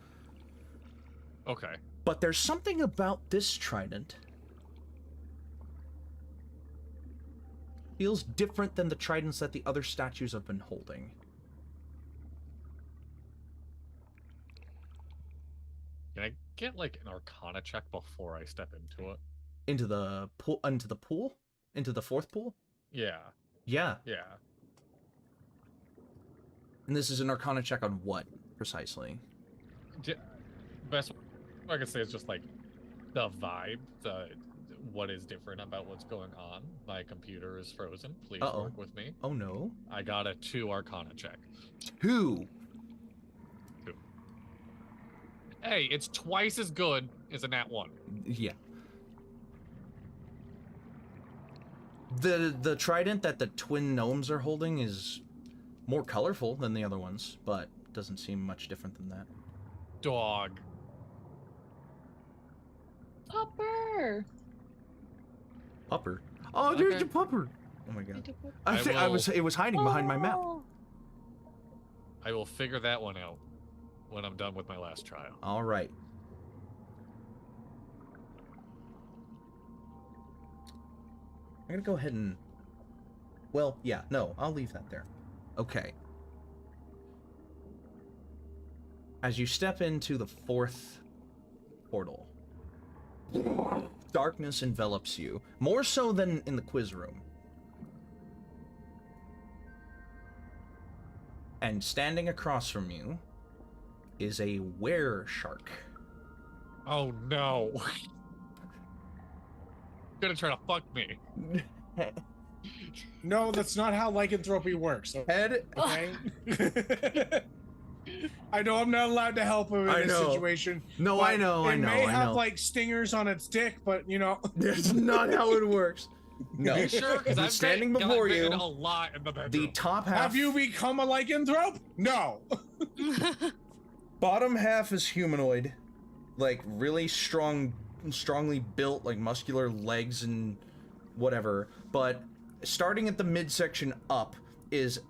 Okay. But there's something about this trident. Feels different than the tridents that the other statues have been holding. Can I get like an Arcana check before I step into it? Into the pool? Into the pool? Into the 4th pool? Yeah. Yeah. Yeah. And this is an Arcana check on what, precisely? Best I can say is just like the vibe, what is different about what's going on. My computer is frozen. Please Uh-oh. work with me. Oh no. I got a 2 Arcana check. 2! Hey, it's twice as good as a nat 1. Yeah. The trident that the twin gnomes are holding is more colorful than the other ones, but doesn't seem much different than that. Dog. Popper! Pupper. Oh, there's Okay. the pupper! Oh my god. I It was hiding behind my map. I will figure that one out when I'm done with my last trial. All right. I'm gonna go ahead and... Well, yeah, no, I'll leave that there. Okay. As you step into the 4th portal, darkness envelops you, more so than in the quiz room. And standing across from you is a were-shark. Oh no. Gonna try to fuck me. No, that's not how lycanthropy works. Head. Okay. I know I'm not allowed to help him in I this know. situation. No, but I know, It I know, may I have know. like stingers on its dick, but you know. That's not how it works. No. You sure? Because He's I'm standing before you. a lot in the bedroom. The top half. Have you become a lycanthrope? No. Bottom half is humanoid, like really strongly built, like muscular legs and whatever. But starting at the midsection up is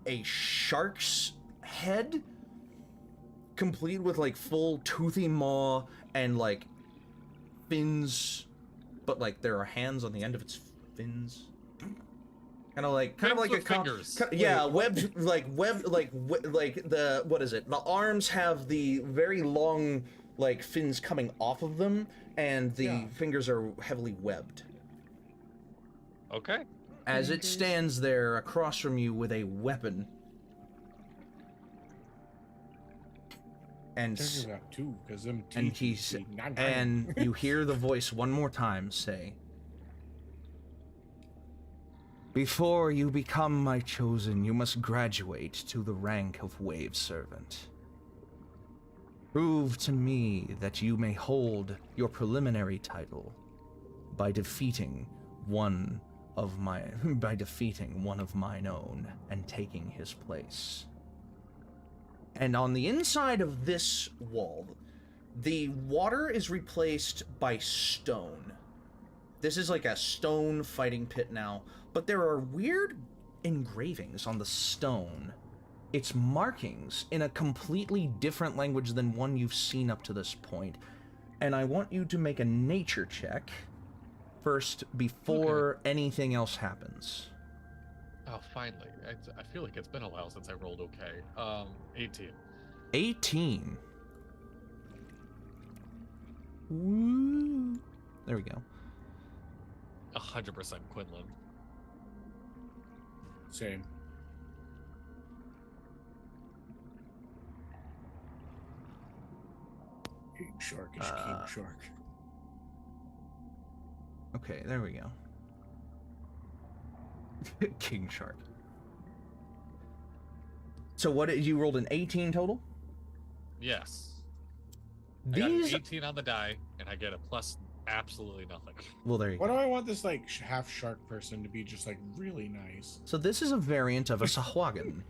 a shark's head, complete with like full toothy maw and like fins, but like there are hands on the end of its fins. Kind of like Fins a with fingers. yeah, webbed like the what is it? The arms have the very long like fins coming off of them, and the fingers are heavily webbed. Okay. As it stands there across from you with a weapon. And Technically got 2, because them and teeth he's would be 9. and you hear the voice one more time say, "Before you become my chosen, you must graduate to the rank of wave servant. Prove to me that you may hold your preliminary title by defeating one of mine own and taking his place. And on the inside of this wall, the water is replaced by stone. This is like a stone fighting pit now, but there are weird engravings on the stone. It's markings in a completely different language than one you've seen up to this point. And I want you to make a nature check first before anything else happens. Oh, finally. I feel like it's been a while since I rolled okay. 18. 18. Woo. There we go. 100% Quinlan. Same. King Shark is King Shark. Okay, there we go. King Shark. So what, you rolled an 18 total? Yes. I got These... an 18 on the die, and I get a plus absolutely nothing. Well, there you Why go. do I want this like half shark person to be just like really nice? So this is a variant of a Sahuagin.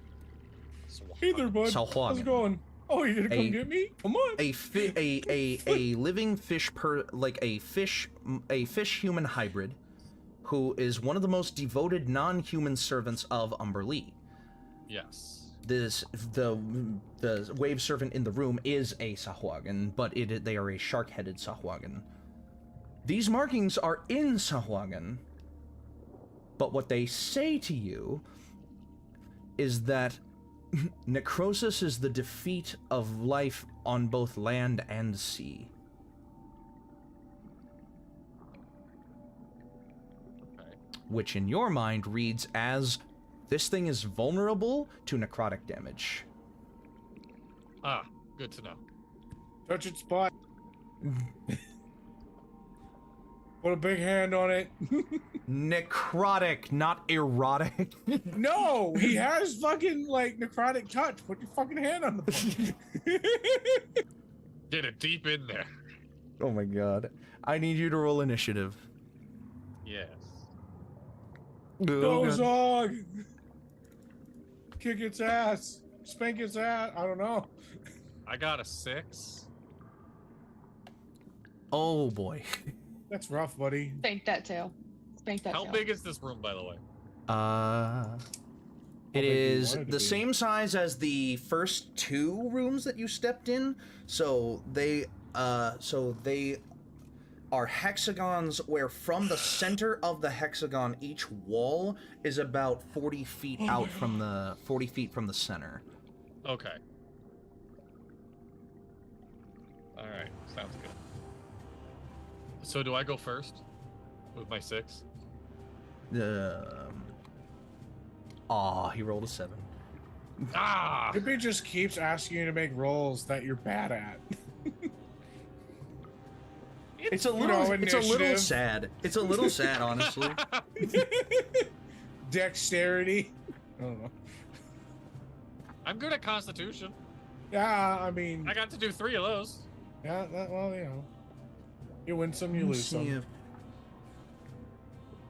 Hey there, bud. Sahuagin. How's it going? Oh, you gonna come A- get me? Come on. A living fish a fish human hybrid who is one of the most devoted non-human servants of Umberlee. Yes. The wave servant in the room is a Sahuagin, but they are a shark-headed Sahuagin. These markings are in Sahuagin, but what they say to you is that necrosis is the defeat of life on both land and sea. Okay. Which in your mind reads as, this thing is vulnerable to necrotic damage. Ah, good to know. Touch its spot. Put a big hand on it. Necrotic, not erotic. No, he has fucking like necrotic touch. Put your fucking hand on the fucking. Get it deep in there. Oh my god. I need you to roll initiative. Yes. Go Oh, god. Zog! Kick its ass. Spank its ass. I don't know. I got a 6. Oh boy. That's rough, buddy. Spank that tail. Spank that How tail. big is this room, by the way? It big do you is want it to the be? same size as the first 2 rooms that you stepped in. So they are hexagons where from the center of the hexagon each wall is about 40 feet out from the 40 feet from the center. Okay. Alright, sounds good. So do I go first? With my 6? He rolled a 7. Ah! Dippy just keeps asking you to make rolls that you're bad at. It's a You little know, it's a little initiative. sad. It's a little sad, honestly. Dexterity. I don't know. I'm good at Constitution. Yeah, I mean, I got to do 3 of those. yeah. Well, you know, you win some, you lose some.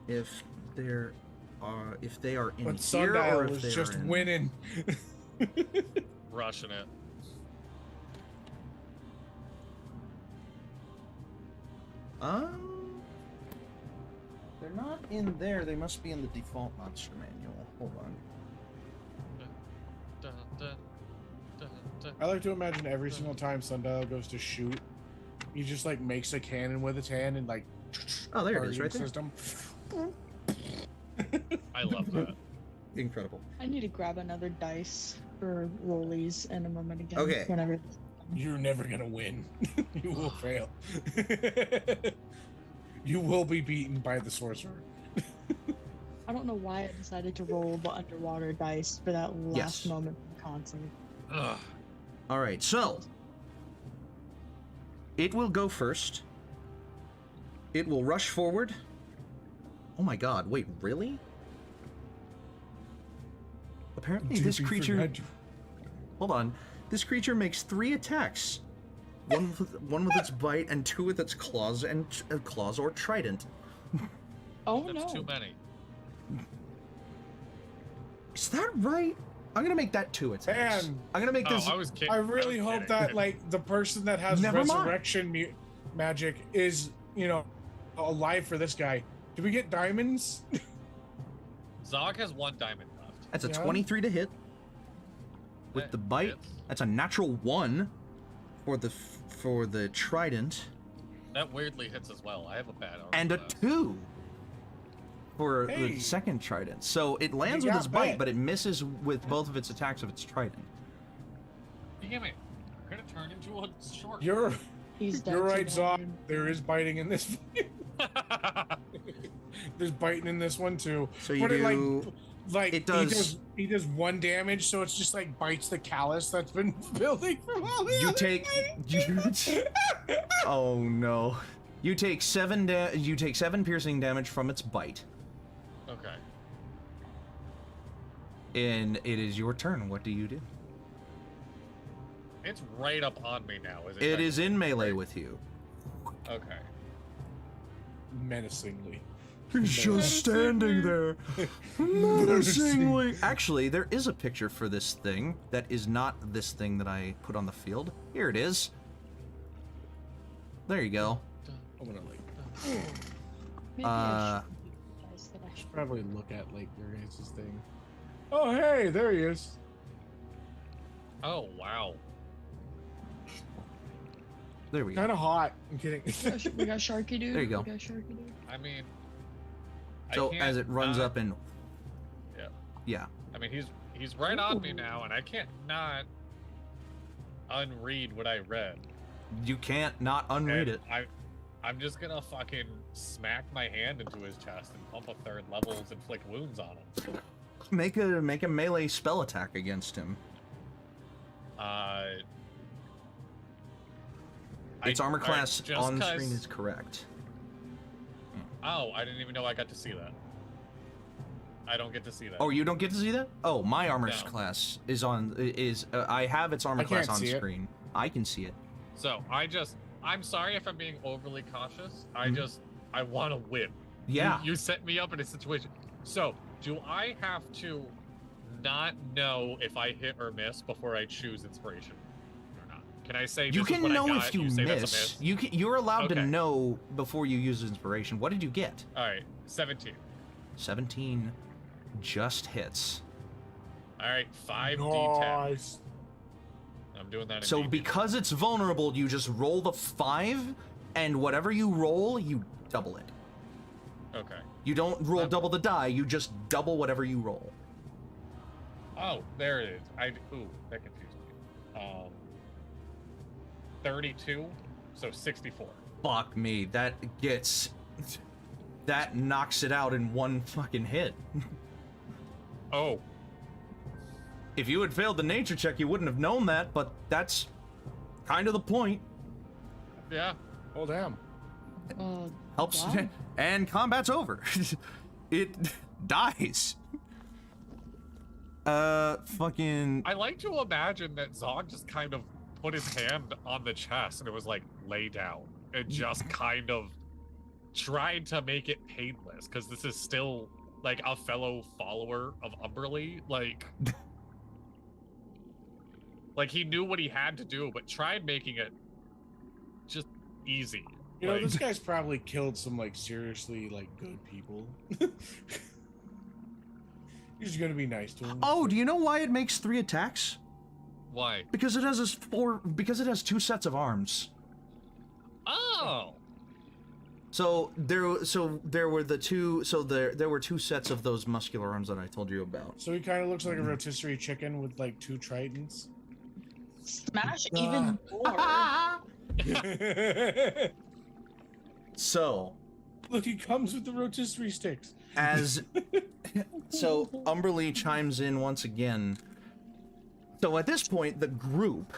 If there are if they are in But here Sundial or if was they just are in... winning. Rushing it. They're not in there. They must be in the default monster manual. Hold on. Dun, dun, dun, dun. I like to imagine every single time Sundial goes to shoot, he just like makes a cannon with his hand and like. Oh, there it is, targeting right there. system. I love that. Incredible. I need to grab another dice for rollies in a moment again. Okay. Whenever. You're never gonna win. You will fail. You will be beaten by the sorcerer. I don't know why I decided to roll the underwater dice for that last Yes. moment in concert. Ugh. All right, so it will go first. It will rush forward. Oh my god, wait, really? Apparently this Dippy creature... forgot you. Hold on. This creature makes 3 attacks one with its bite, and 2 with its claws and claws or trident. Oh That's no. too many. Is that right? I'm gonna make that 2 attacks. Man. I'm gonna make this. I was kidding. I really was hope kidding. that like the person that has Never mind. resurrection magic is, you know, alive for this guy. Do we get diamonds? Zog has 1 diamond left. That's a Yeah. 23 to hit. With That the bite, hits. that's a natural 1 for the trident, That weirdly hits as well. I have a bad arm. and a class. 2 for Hey. the second trident. So it lands You with got its bite, bit. but it misses with both of its attacks of its trident. Damn it! I'm gonna turn into a shark. You're He's dead. you're to right, that Zod. one. There is biting in this. There's biting in this one too. So you But it do. like It does- he does 1 damage, so it's just like bites the callus that's been building from all the You other take. Oh no! You take 7 piercing damage from its bite, Okay. and it is your turn. What do you do? It's right up on me now. Is it? It is in melee with you. Okay. menacingly. He's just standing there, menacingly. Actually, there is a picture for this thing that is not this thing that I put on the field. Here it is. There you go. I'm gonna like Maybe Uh, I should guys that I should- probably look at like your guys' thing. Oh hey, there he is. Oh wow. There we go. Kind of hot. I'm kidding. We got Sharky Dude. There you go. We got Sharky Dude. I mean. I So can't as it runs not- up and Yeah. yeah, I mean, he's right on me now, and I can't not unread what I read. you can't not unread And it. I'm just gonna fucking smack my hand into his chest and pump a 3rd levels inflict wounds on him. Make a melee spell attack against him. Its armor class just on 'cause- screen is correct. Oh, I didn't even know I got to see that. I don't get to see that. Oh, you don't get to see that? Oh, my armor No. class is on. I have its armor I class can't on see it. screen. I can see it. So I'm sorry if I'm being overly cautious. Mhm. I want to win. Yeah. You set me up in a situation. So do I have to not know if I hit or miss before I choose inspiration or not? Can I say You this is can what I know got, if you say that's a miss. miss? You're allowed to Okay. know before you use inspiration. What did you get? All right, 17. 17 just hits. All right, 5d10. Nice. I'm doing that. So immediately. because it's vulnerable, you just roll the 5, and whatever you roll, you double it. Okay. You don't roll double the die, you just double whatever you roll. Oh, there it is. Ooh, that confused me. 32, so 64. Fuck me, that knocks it out in one fucking hit. Oh, If you had failed the nature check, you wouldn't have known that, but that's kind of the point. yeah. Oh damn. Helps, wow. and combat's over. It dies. Fucking. I like to imagine that Zog just kind of put his hand on the chest and it was like, lay down. And just kind of tried to make it painless, because this is still like a fellow follower of Umberlee. Like he knew what he had to do, but tried making it just easy. You know, Like- this guy's probably killed some like seriously like good people. He's gonna be nice to him. Oh, do you know why it makes 3 attacks? Why? Because it has because it has 2 sets of arms. Oh, So there were the 2. So there were 2 sets of those muscular arms that I told you about. So he kind of looks like a rotisserie chicken with like 2 tridents. Smash even more. So Look, he comes with the rotisserie sticks. so Umberlee chimes in once again. So at this point, the group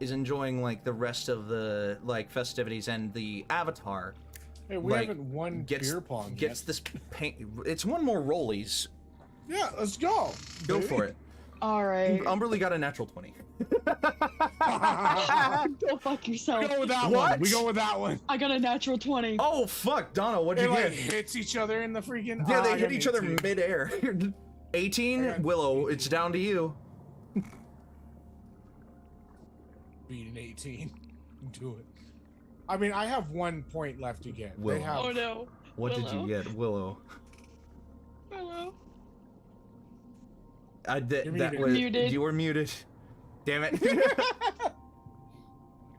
is enjoying like the rest of the like festivities, and the avatar Hey, we like, haven't won gets beer pong gets yet. this paint. It's one more rollies. Yeah, let's go. Go baby. for it. All right. Umberlee got a natural 20. Go fuck We yourself. go with that What? one. We go with that one. I got a natural 20. Oh fuck, Donna, what'd It you like get? hits each other in the freaking. Yeah, I they got hit each other 18. midair. I 18, got Willow, 18. it's down to you. Beat an 18. Do it. I mean, I have 1 point left to get. Willow. They have. Oh no. What did you Willow. get, Willow? Hello. You're You're that muted. was Muted. you were muted. Damn it.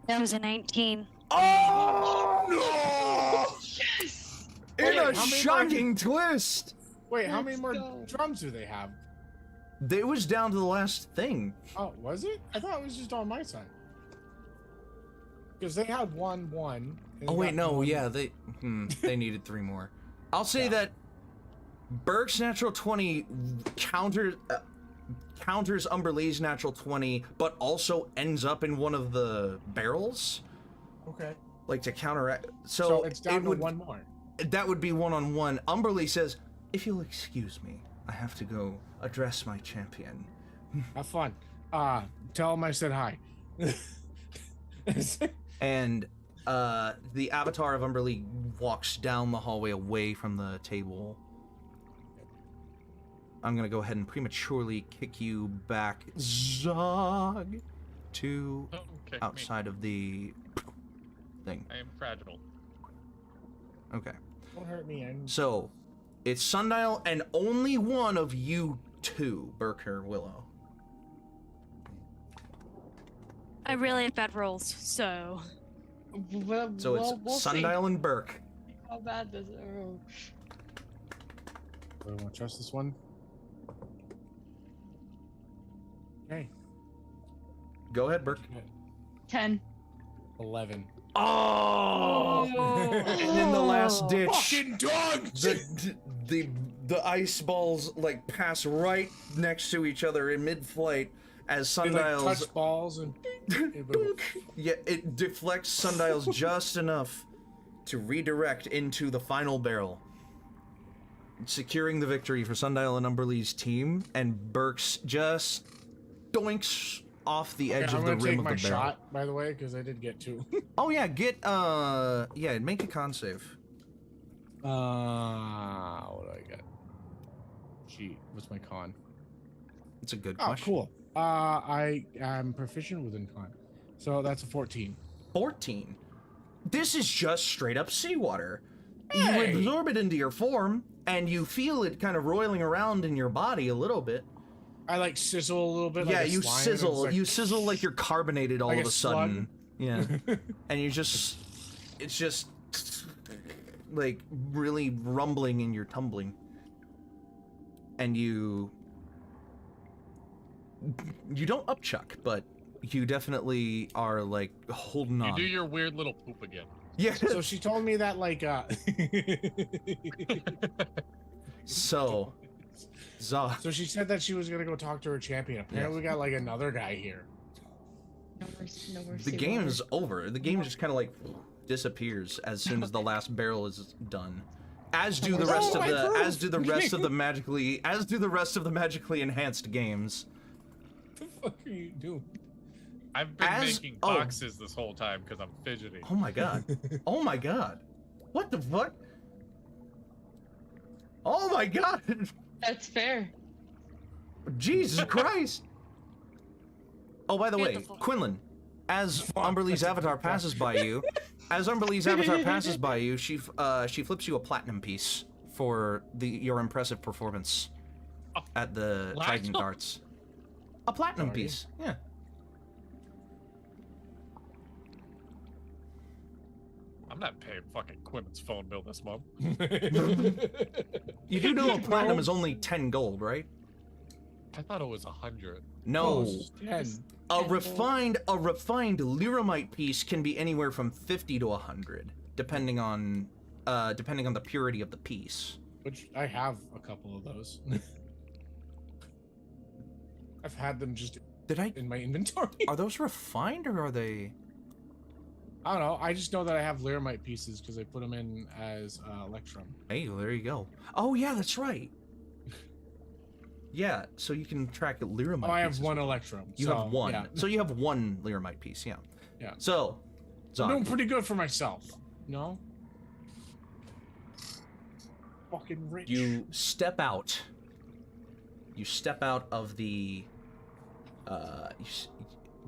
That was a 19. Oh No! Yes. In Wait, a how many more- shocking twist! Wait, how many Let's more go. drums do they have? It was down to the last thing. Oh, was it? I thought it was just on my side. Because they had 1-1. and Oh wait, got no, one- yeah, they needed 3 more. I'll say Yeah. that Burke's natural 20 counters Umberlee's natural 20, but also ends up in one of the barrels, Okay. like to counteract. So it's down it to would, 1 more. That would be 1-on-1. Umberlee says, "If you'll excuse me, I have to go address my champion." Have fun. Tell them I said hi. And the avatar of Umberlee walks down the hallway away from the table. I'm gonna go ahead and prematurely kick you back, Zog, to Oh, okay. outside of the thing. I am fragile. Okay. Don't hurt me. So, it's Sundial and only one of you two, Burk or Willow. I really have bad rolls, so Well, So it's we'll see Sundial and Burk. how bad this. Oh. Do I want to trust this one? Okay. Go ahead, Burk. 10. 11. Oh! And in the last ditch, Fucking dog! the ice balls like pass right next to each other in mid-flight as They like Sundial's. touch balls and. Yeah, it deflects Sundial's just enough to redirect into the final barrel, securing the victory for Sundial and Umberlee's team. And Burke's just doinks off the edge I'm of the gonna rim take of my the barrel. shot, by the way, because I did get 2. Oh yeah, make a con save. What do I get? Gee, what's my con? It's a good Oh, question. cool. I am proficient within con, so that's a 14. 14. This is just straight up seawater. Hey! You absorb it into your form, and you feel it kind of roiling around in your body a little bit. I like sizzle a little bit. Yeah, like a you slime, and sizzle. it's You sizzle like you're carbonated all like of a a sudden. Yeah, like... and you just, it's just like really rumbling and you're tumbling, and you don't upchuck, but you definitely are like holding You on. do your weird little poop again. Yeah. So she told me that like So, Za. So she said that she was gonna go talk to her champion. Apparently we got like another guy here. No more The seawater. game is over. The game just kind of like disappears as soon as the last barrel is done. As do the Oh, rest of my the proof! as do the rest of the magically enhanced games. What the fuck are you doing? I've been As- making oh. boxes this whole time because I'm fidgeting. Oh my god. Oh my god. What the fuck? Oh my god. That's fair. Jesus Christ. Oh, by the way, Beautiful. Quinlan, as Fuck, Umberlee's that's a avatar good passes by you, she flips you a platinum piece for your impressive performance at the Trident Platinum? Darts. A platinum Sorry. piece, yeah. I'm not paying fucking Quinlan's phone bill this month. You do know a platinum No. is only 10 gold, right? I thought it was 100. No. Oh, 10. A refined Lyramite piece can be anywhere from 50 to 100, depending on the purity of the piece. Which I have a couple of those. I've had them just in my inventory. Are those refined or are they? I don't know. I just know that I have Lyramite pieces because I put them in as Electrum. Hey, well, there you go. Oh yeah, that's right. Yeah, so you can track Lyramite. Oh, I have pieces. one Electrum. You so, have one. Yeah. So you have one Lyramite piece, yeah. Yeah. So, I'm doing Zog, pretty good for myself. No? Fucking rich. you step out. You step out of the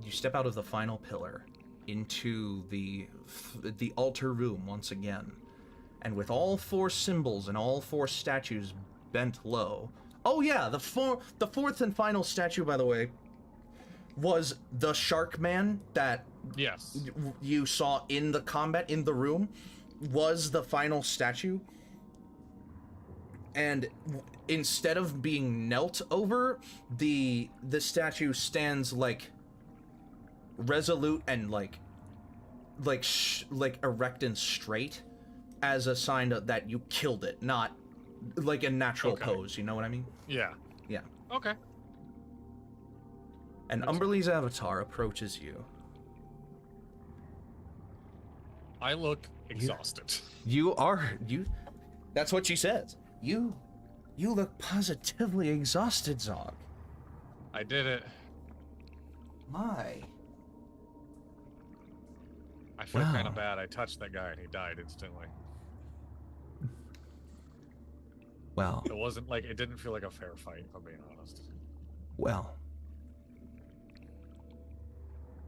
you step out of the final pillar into the altar room once again. And with all four symbols and all four statues bent low. Oh yeah, the fourth and final statue, by the way, was the shark man that Yes. you saw in the combat in the room, was the final statue. And instead of being knelt over, the statue stands like resolute and like erect and straight, as a sign that you killed it, not like a natural Okay. pose. You know what I mean? Yeah. Yeah. Okay. And Umberlee's avatar approaches you. I look exhausted. That's what she says. You look positively exhausted, Zog. I did it. My. I feel kind Wow. of bad. I touched that guy and he died instantly. Well, It wasn't like, it didn't feel like a fair fight, if I'm being honest. well.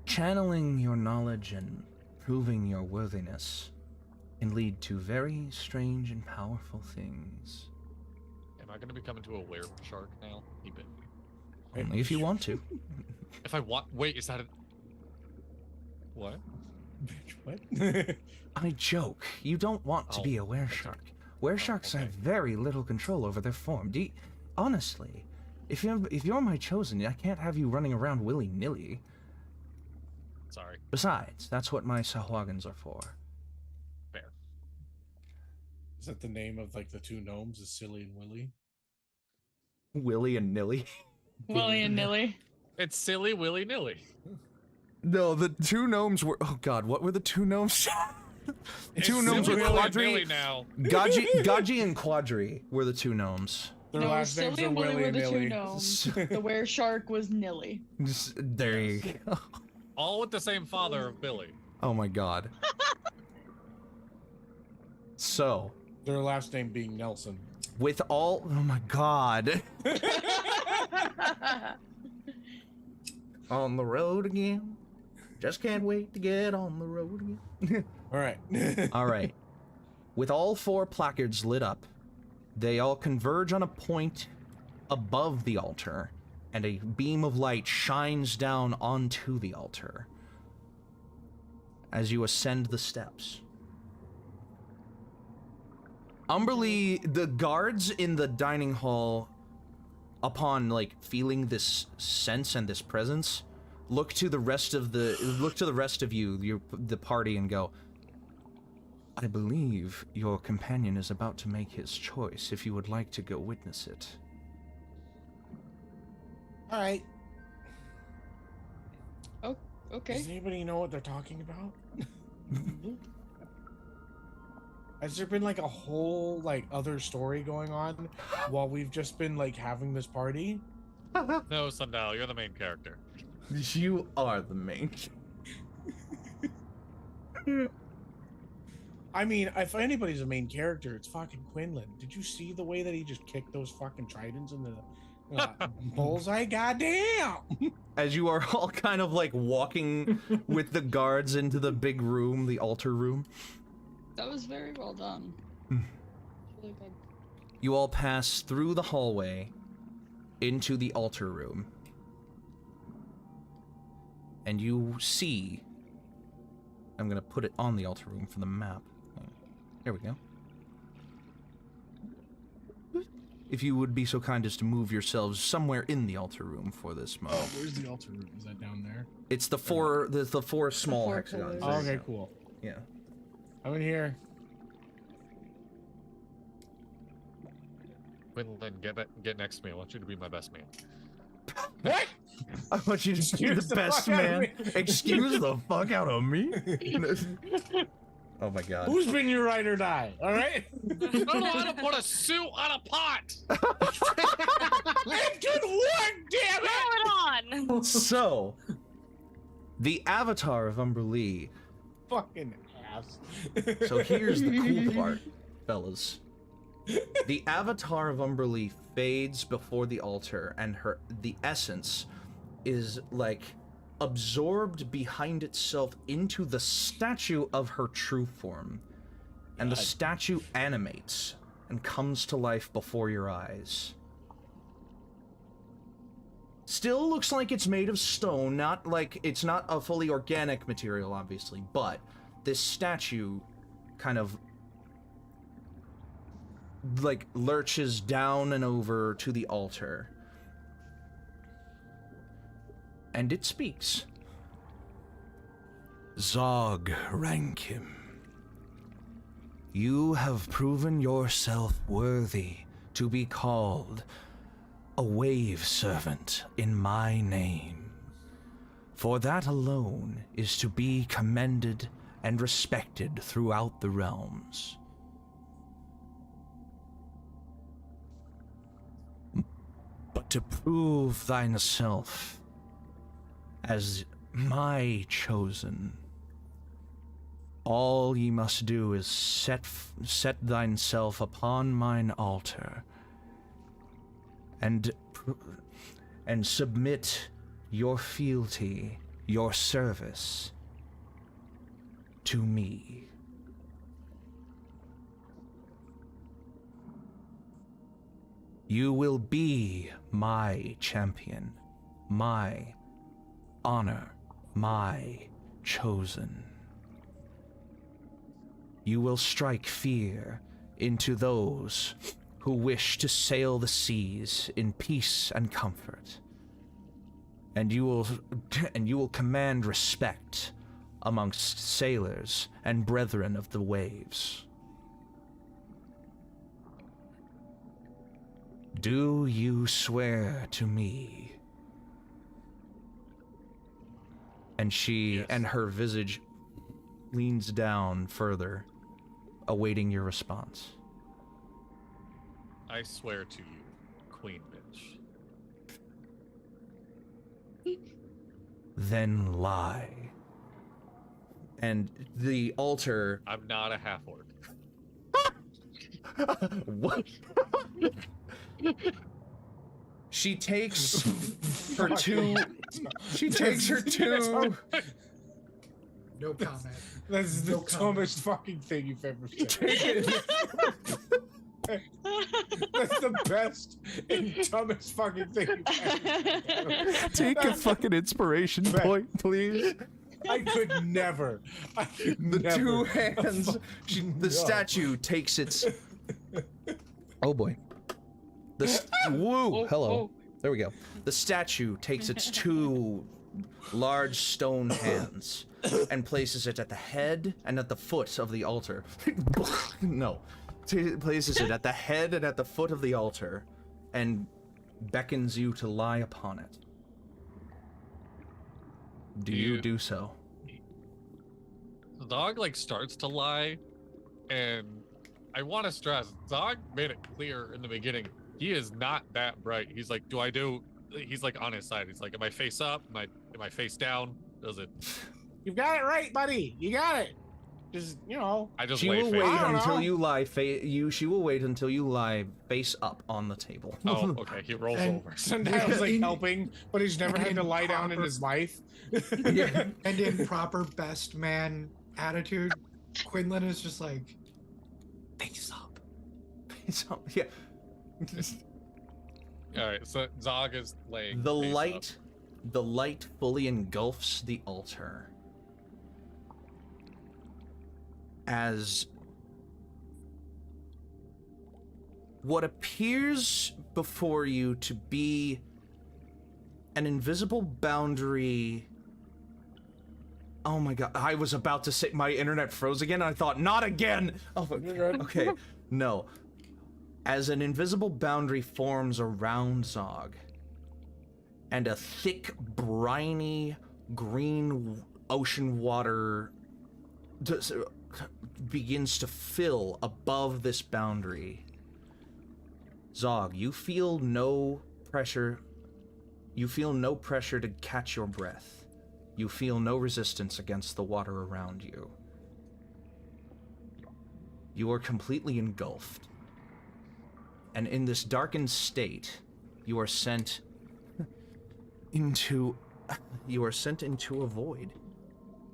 Channeling your knowledge and proving your worthiness can lead to very strange and powerful things. Am I going to become into a were shark now? He bit me. Only if you want to. If I want, wait, is that a... What? Bitch, what? I joke. You don't want to Oh, be a wereshark. Weresharks okay. have very little control over their form. Honestly, if you're my chosen, I can't have you running around willy-nilly. Sorry. Besides, that's what my Sahwagans are for. Fair. Is that the name of like the two gnomes, is Silly and Willy? Willy and Nilly. Willy and Nilly. It's silly willy-nilly. No, the two gnomes were. Oh God, what were the two gnomes? Two gnomes were Silly willy-nilly Quadri. now. Gaji and Quadri were the two gnomes. Their No, last names Silly are and Willy Willy were and the two Nilly. gnomes. The were-shark was Nilly. There you go. All with the same father of Billy. Oh my God. So, Their last name being Nelson. with all. Oh my God. On the road again. Just can't wait to get on the road again. All right. All right. With all four placards lit up, they all converge on a point above the altar, and a beam of light shines down onto the altar as you ascend the steps. Umberlee, the guards in the dining hall, upon like feeling this sense and this presence, look to the rest of you, the party, and go, I believe your companion is about to make his choice, if you would like to go witness it. All right. Oh, okay. Does anybody know what they're talking about? Has there been like a whole like other story going on while we've just been like having this party? No, Sundial, you're the main character. You are the main. I mean, if anybody's a main character, it's fucking Quinlan. Did you see the way that he just kicked those fucking tridents in the bullseye? Goddamn! As you are all kind of like walking with the guards into the big room, the altar room, That was very well done. Really good. you all pass through the hallway into the altar room. And you see, I'm gonna put it on the altar room for the map. There we go. If you would be so kind as to move yourselves somewhere in the altar room for this Oh, moment. where's the altar room? Is that down there? It's the four small four hexagons. pillars. Oh, There you okay, go. cool. Yeah. I'm in here. Quinlan, get next to me. I want you to be my best man. What? I want you to be Excuse the the best fuck out of man. me. Excuse the fuck out of me. Oh my god. Who's been your ride or die? All right. I don't know how to put a suit on a pot. It could work, damn Throw it! it on. So, the avatar of Umberlee. Fucking ass. So here's the cool part, fellas. The avatar of Umberlee fades before the altar, and the essence is like absorbed behind itself into the statue of her true form. And the statue animates and comes to life before your eyes. Still looks like it's made of stone, not like it's not a fully organic material, obviously, but this statue kind of like lurches down and over to the altar. And it speaks. Zog Rankim, you have proven yourself worthy to be called a wave servant in my name. For that alone is to be commended and respected throughout the realms. But to prove thyself as my chosen, all ye must do is set thyself upon mine altar, and submit your fealty, your service, to me. You will be my champion, my honor, my chosen. You will strike fear into those who wish to sail the seas in peace and comfort. And you will command respect amongst sailors and brethren of the waves. Do you swear to me? And she Yes. and her visage leans down further, awaiting your response. I swear to you, queen bitch. Then lie. And the altar. I'm not a half orc. What? She takes her two. She takes her two. No comment. That's the No comment. dumbest fucking thing you've ever said. That's the best and dumbest fucking thing you've ever said. Take a fucking inspiration point, please. I could never. I could The never. two hands. The No. statue takes its. Oh boy. Woo! Hello. There we go. The statue takes its two large stone hands and places it at the head and at the foot of the altar. No. Places it at the head and at the foot of the altar and beckons you to lie upon it. Do you do so? The dog like starts to lie, and I want to stress, Zog made it clear in the beginning, he is not that bright. He's like, he's like on his side. He's like, am I face up? Am I face down? Does it? You got it right, buddy. You got it. Just, I just She lay will face wait I don't until know. you lie she will wait until you lie face up on the table. Oh, okay. He rolls And- over. sometimes like In- helping, but he's never had to lie down in proper- his life. Yeah. And in proper best man attitude, Quinlan is just like, face up. So, yeah. All right. So Zog is laying. The face up. light fully engulfs the altar as what appears before you to be an invisible boundary. Oh my god, I was about to say my internet froze again and I thought, not again! Oh, okay, no. As an invisible boundary forms around Zog, and a thick, briny, green ocean water begins to fill above this boundary. Zog, you feel no pressure. You feel no pressure to catch your breath. You feel no resistance against the water around you. You are completely engulfed. And in this darkened state, you are sent into a void.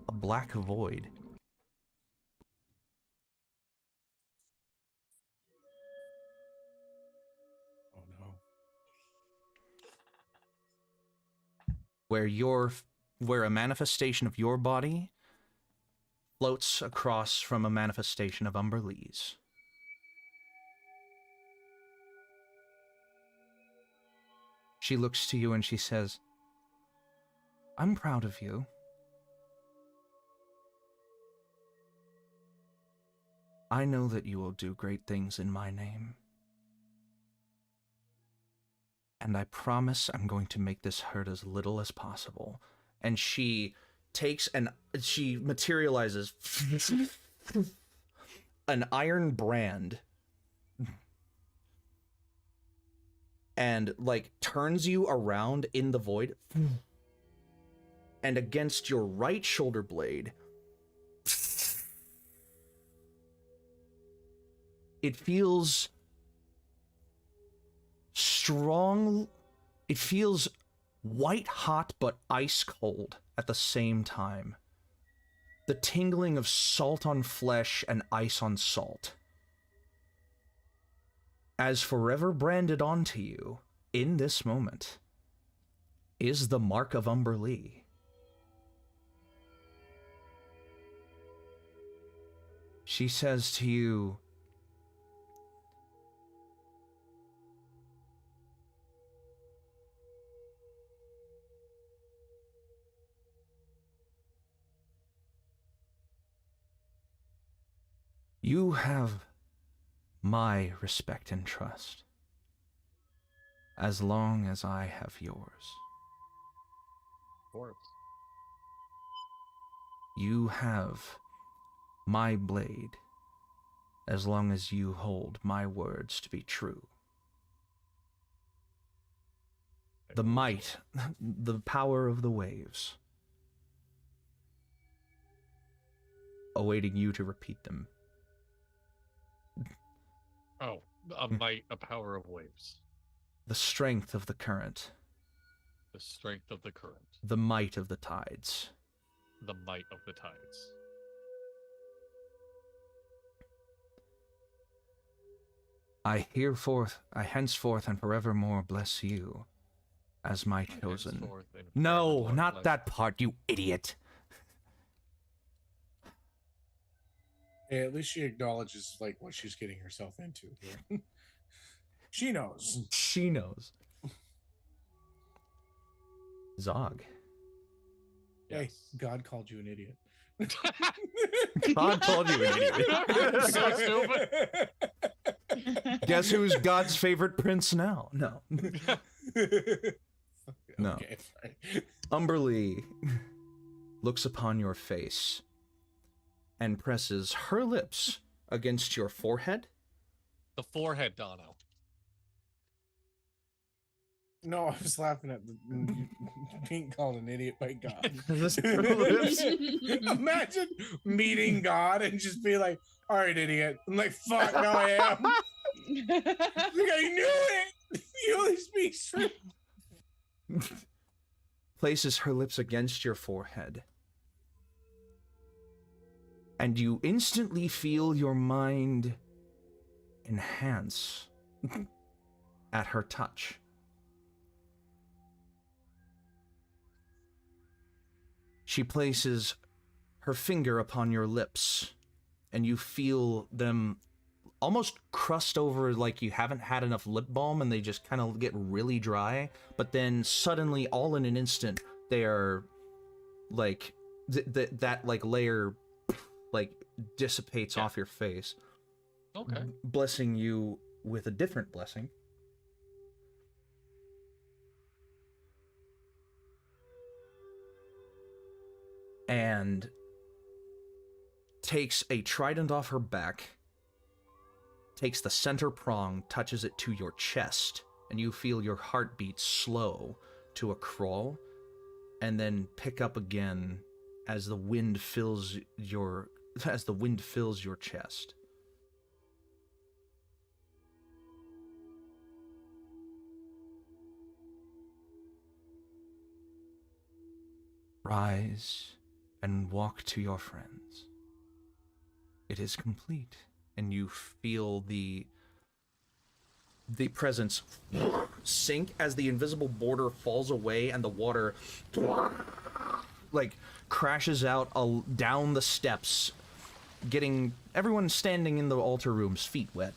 A black void. Oh no. Where a manifestation of your body floats across from a manifestation of Umberlee's. She looks to you and she says, I'm proud of you. I know that you will do great things in my name. And I promise I'm going to make this hurt as little as possible. And she she materializes an iron brand and, like, turns you around in the void. And against your right shoulder blade, it feels strong. It feels white hot but ice cold at the same time. The tingling of salt on flesh and ice on salt. As forever branded onto you, in this moment, is the mark of Umberlee. She says to you, you have my respect and trust, as long as I have yours. Of course. You have my blade, as long as you hold my words to be true. The might, the power of the waves, awaiting you to repeat them. Oh, a power of waves. The strength of the current. The strength of the current. The might of the tides. The might of the tides. I henceforth and forevermore bless you as my chosen. Henceforth and No, forevermore not bless- that part, you idiot. Hey, at least she acknowledges like what she's getting herself into here. She knows. She knows. Zog. Hey, Yes. God called you an idiot. God told you an idiot. So stupid. Guess who's God's favorite prince now? No. No. Okay, fine. Umberlee looks upon your face and presses her lips against your forehead. The forehead, Dono. No, I was laughing at being called an idiot by God. Lips. Imagine meeting God and just be like, all right, idiot. I'm like, fuck, no, I am. Like, I knew it. He only speaks truth. Places her lips against your forehead. And you instantly feel your mind enhance at her touch. She places her finger upon your lips, and you feel them almost crust over like you haven't had enough lip balm and they just kind of get really dry. But then suddenly, all in an instant, they are like, that like layer like dissipates off your face. Okay. Blessing you with a different blessing. And takes a trident off her back, takes the center prong, touches it to your chest, and you feel your heartbeat slow to a crawl, and then pick up again as the wind fills your chest. Rise and walk to your friends. It is complete, and you feel the presence sink as the invisible border falls away and the water like crashes out down the steps, getting everyone standing in the altar room's feet wet.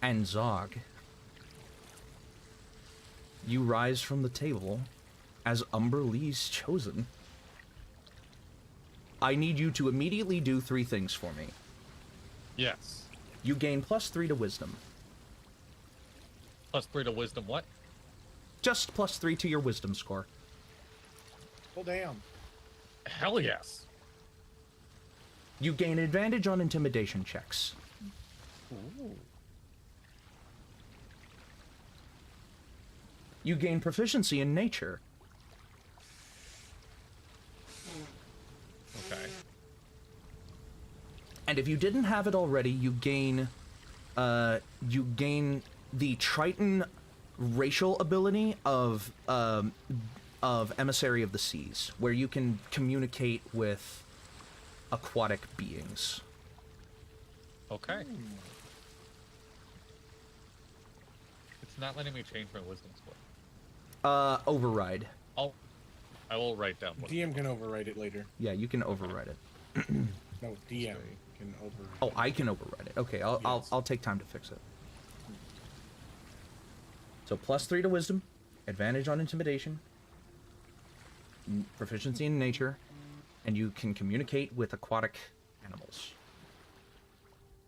And Zog, you rise from the table as Umberlee's chosen. I need you to immediately do 3 things for me. Yes. You gain +3 to wisdom. +3 to wisdom, what? Just +3 to your wisdom score. Well, damn. Hell yes. You gain advantage on intimidation checks. Ooh. You gain proficiency in nature. Okay. And if you didn't have it already, you gain the Triton racial ability of Emissary of the Seas, where you can communicate with aquatic beings. Okay. It's not letting me change my wisdom score. Override. I will write down what. DM can overwrite it later. Yeah, you can override it. No, DM can overwrite. Oh, I can override it. Okay, I'll take time to fix it. So +3 to wisdom, advantage on intimidation, proficiency in nature, and you can communicate with aquatic animals.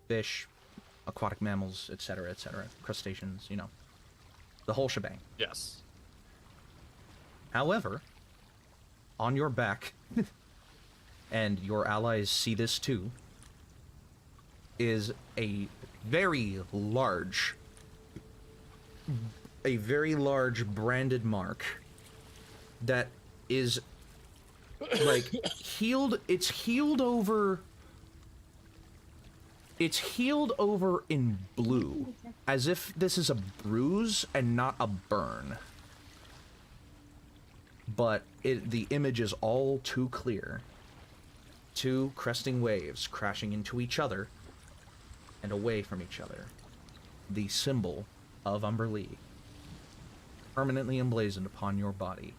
Fish, aquatic mammals, etc., crustaceans, you know. The whole shebang. Yes. However, on your back, and your allies see this too, is a very large branded mark that is like healed. It's healed over in blue, as if this is a bruise and not a burn. But the image is all too clear. 2 cresting waves crashing into each other and away from each other. The symbol of Umberlee, permanently emblazoned upon your body.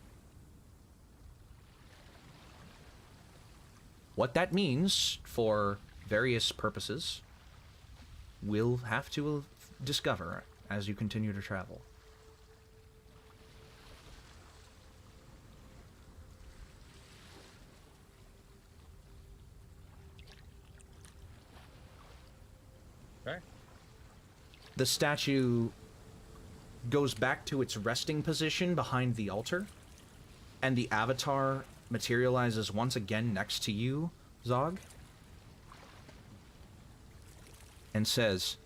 What that means for various purposes, we'll have to discover as you continue to travel. Okay. The statue goes back to its resting position behind the altar, and the avatar materializes once again next to you, Zog, and says,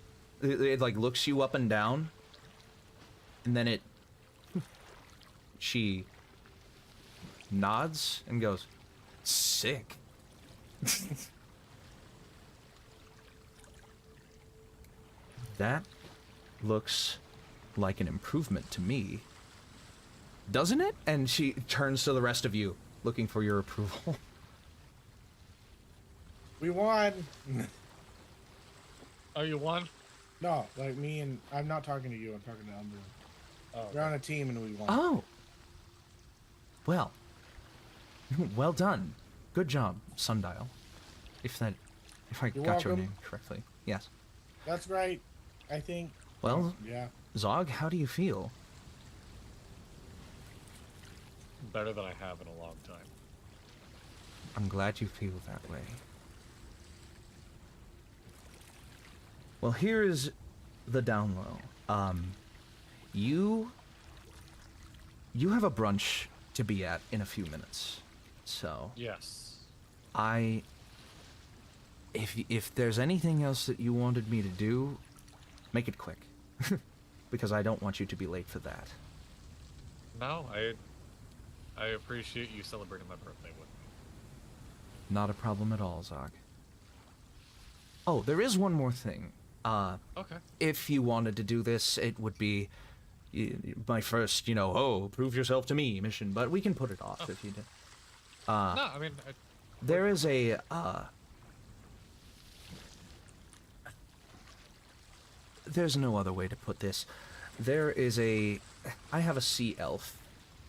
it like looks you up and down, and then she nods and goes, "Sick." That looks like an improvement to me, doesn't it? And she turns to the rest of you, looking for your approval. We won. Oh, you won? No, like me and I'm not talking to you. I'm talking to Umberlee. Oh, We're on a team and we won. Oh. Well. Well done. Good job, Sundial. If I You're got your welcome. name correctly. Yes. That's right. I think. Well, Yeah. Zog, how do you feel? better than I have in a long time. I'm glad you feel that way. Well, here is the down low. You have a brunch to be at in a few minutes. So Yes. if there's anything else that you wanted me to do, make it quick. Because I don't want you to be late for that. No, I appreciate you celebrating my birthday with me. Not a problem at all, Zog. Oh, there is one more thing. Okay. If you wanted to do this, it would be my first, prove yourself to me mission, but we can put it off if you do. No, I mean, There is a, there's no other way to put this. I have a sea elf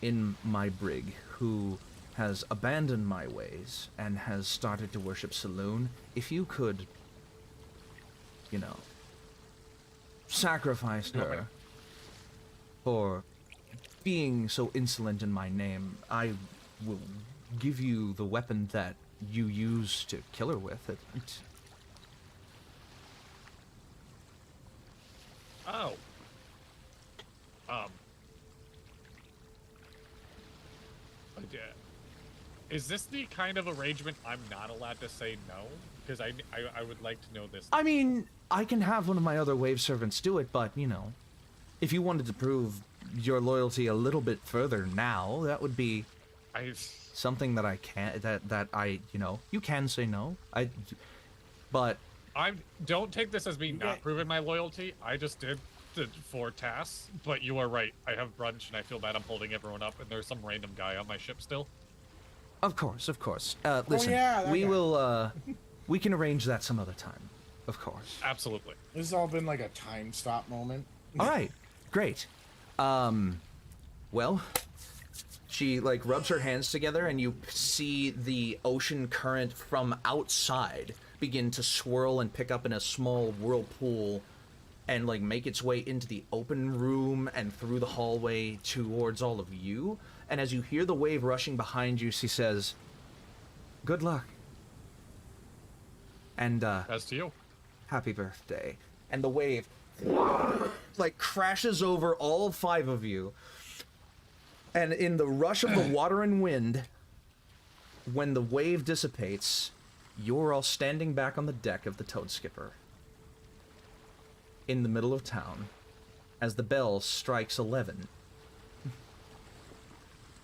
in my brig who has abandoned my ways and has started to worship Saloon. If you could, sacrifice her for being so insolent in my name, I will give you the weapon that you use to kill her with. Oh. Is this the kind of arrangement I'm not allowed to say no? Because I would like to know this. I mean, I can have one of my other wave servants do it, but, if you wanted to prove your loyalty a little bit further now, that would be something that I can't, that I, you can say no. But I don't take this as me not proving my loyalty. I just did the 4 tasks, but you are right. I have brunch and I feel bad I'm holding everyone up, and there's some random guy on my ship still. Of course. Listen, yeah, we guy. will, we can arrange that some other time. Of course. Absolutely. This has all been like a time stop moment. All right, great. Well, she rubs her hands together, and you see the ocean current from outside begin to swirl and pick up in a small whirlpool, and make its way into the open room and through the hallway towards all of you. And as you hear the wave rushing behind you, she says, "Good luck." And As to you. happy birthday. And the wave crashes over all 5 of you. And in the rush of the water and wind, when the wave dissipates, you're all standing back on the deck of the Toad Skipper in the middle of town as the bell strikes 11.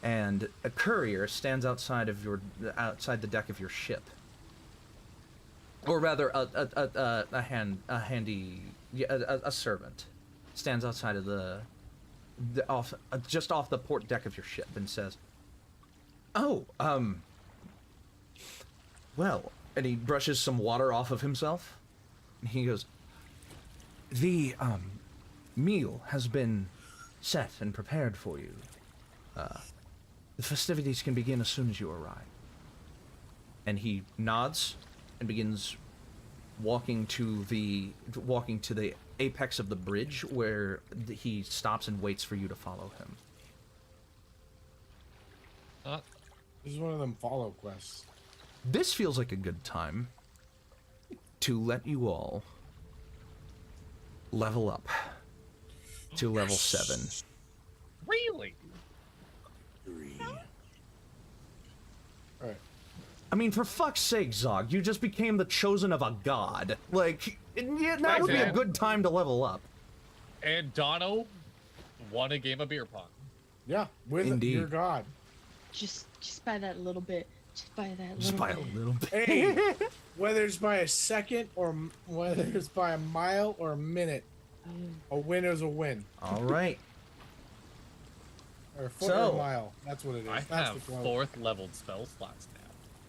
And a courier stands outside the deck of your ship. Or rather, a servant stands outside of just off the port deck of your ship and says, "Oh, well," and he brushes some water off of himself. And he goes, "The meal has been set and prepared for you. The festivities can begin as soon as you arrive." And he nods and begins walking to the apex of the bridge, where he stops and waits for you to follow him. This is one of them follow quests. This feels like a good time to let you all level up to level 7. Really? 3. All right. I mean, for fuck's sake, Zog, you just became the chosen of a god. That would be a good time to level up. And Dono won a game of beer pong. Yeah, with Indeed. your god. Just by that little bit. Just by that little Just by bit. a little bit. Hey, whether it's by a second or whether it's by a mile or a minute, a win is a win. All right. Or a foot or a mile. That's what it is. I That's have the quote. 4th leveled spell slots now.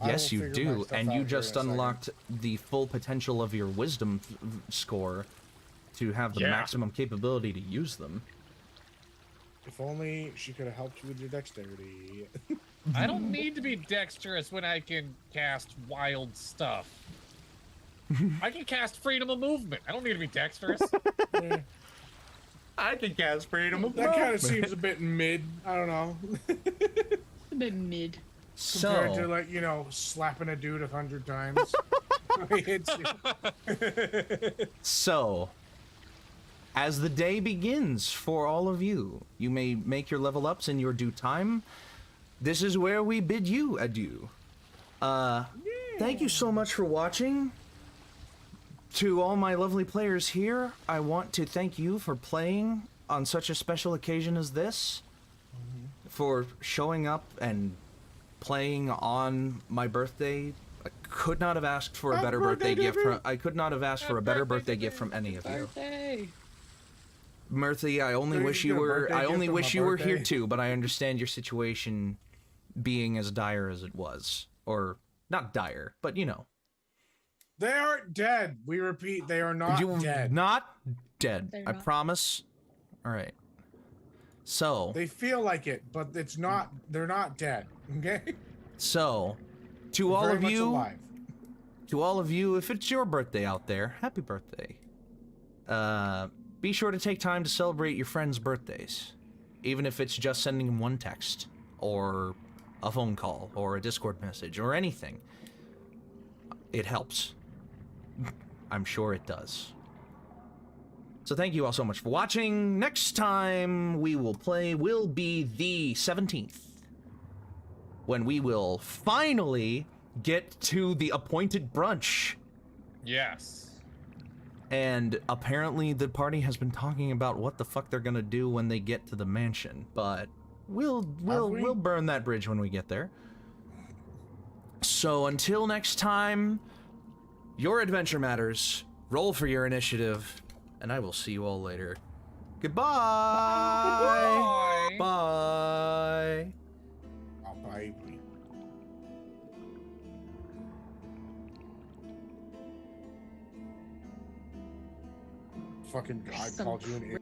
I Yes, will you figure my do, stuff and out you here just in a second. unlocked the full potential of your wisdom score to have the Yeah. maximum capability to use them. If only she could have helped you with your dexterity. I don't need to be dexterous when I can cast wild stuff. I can cast freedom of movement. I don't need to be dexterous. Yeah, I can cast freedom of that kind of seems a bit mid. I don't know. A bit mid. Compared So, to slapping a dude 100 times. He hits you. so, as the day begins for all of you, you may make your level ups in your due time. this is where we bid you adieu. Thank you so much for watching. To all my lovely players here, I want to thank you for playing on such a special occasion as this, for showing up and playing on my birthday. I could not have asked for a better birthday gift. I could not have asked for a better birthday gift from any of you. Birthday. Mirthy, I only Sure, wish you you get a were. birthday I gift only for wish my you were here birthday. too. But I understand your situation being as dire as it was, or not dire, but you know. They aren't dead. We repeat, they are not dead. Not dead. They're I not. promise. All right. So. They feel like it, but it's not. They're not dead. Okay. So, to They're all very of much you, alive. to all of you, if it's your birthday out there, happy birthday. Be sure to take time to celebrate your friends' birthdays, even if it's just sending them one text, or a phone call, or a Discord message, or anything. It helps. I'm sure it does. So thank you all so much for watching. Next time we will play will be the 17th, when we will finally get to the appointed brunch. Yes. And apparently the party has been talking about what the fuck they're gonna do when they get to the mansion, but we'll burn that bridge when we get there. So until next time, your adventure matters. Roll for your initiative, and I will see you all later. Goodbye. Bye. Bye. Oh, bye. Fucking, I Some called you an idiot.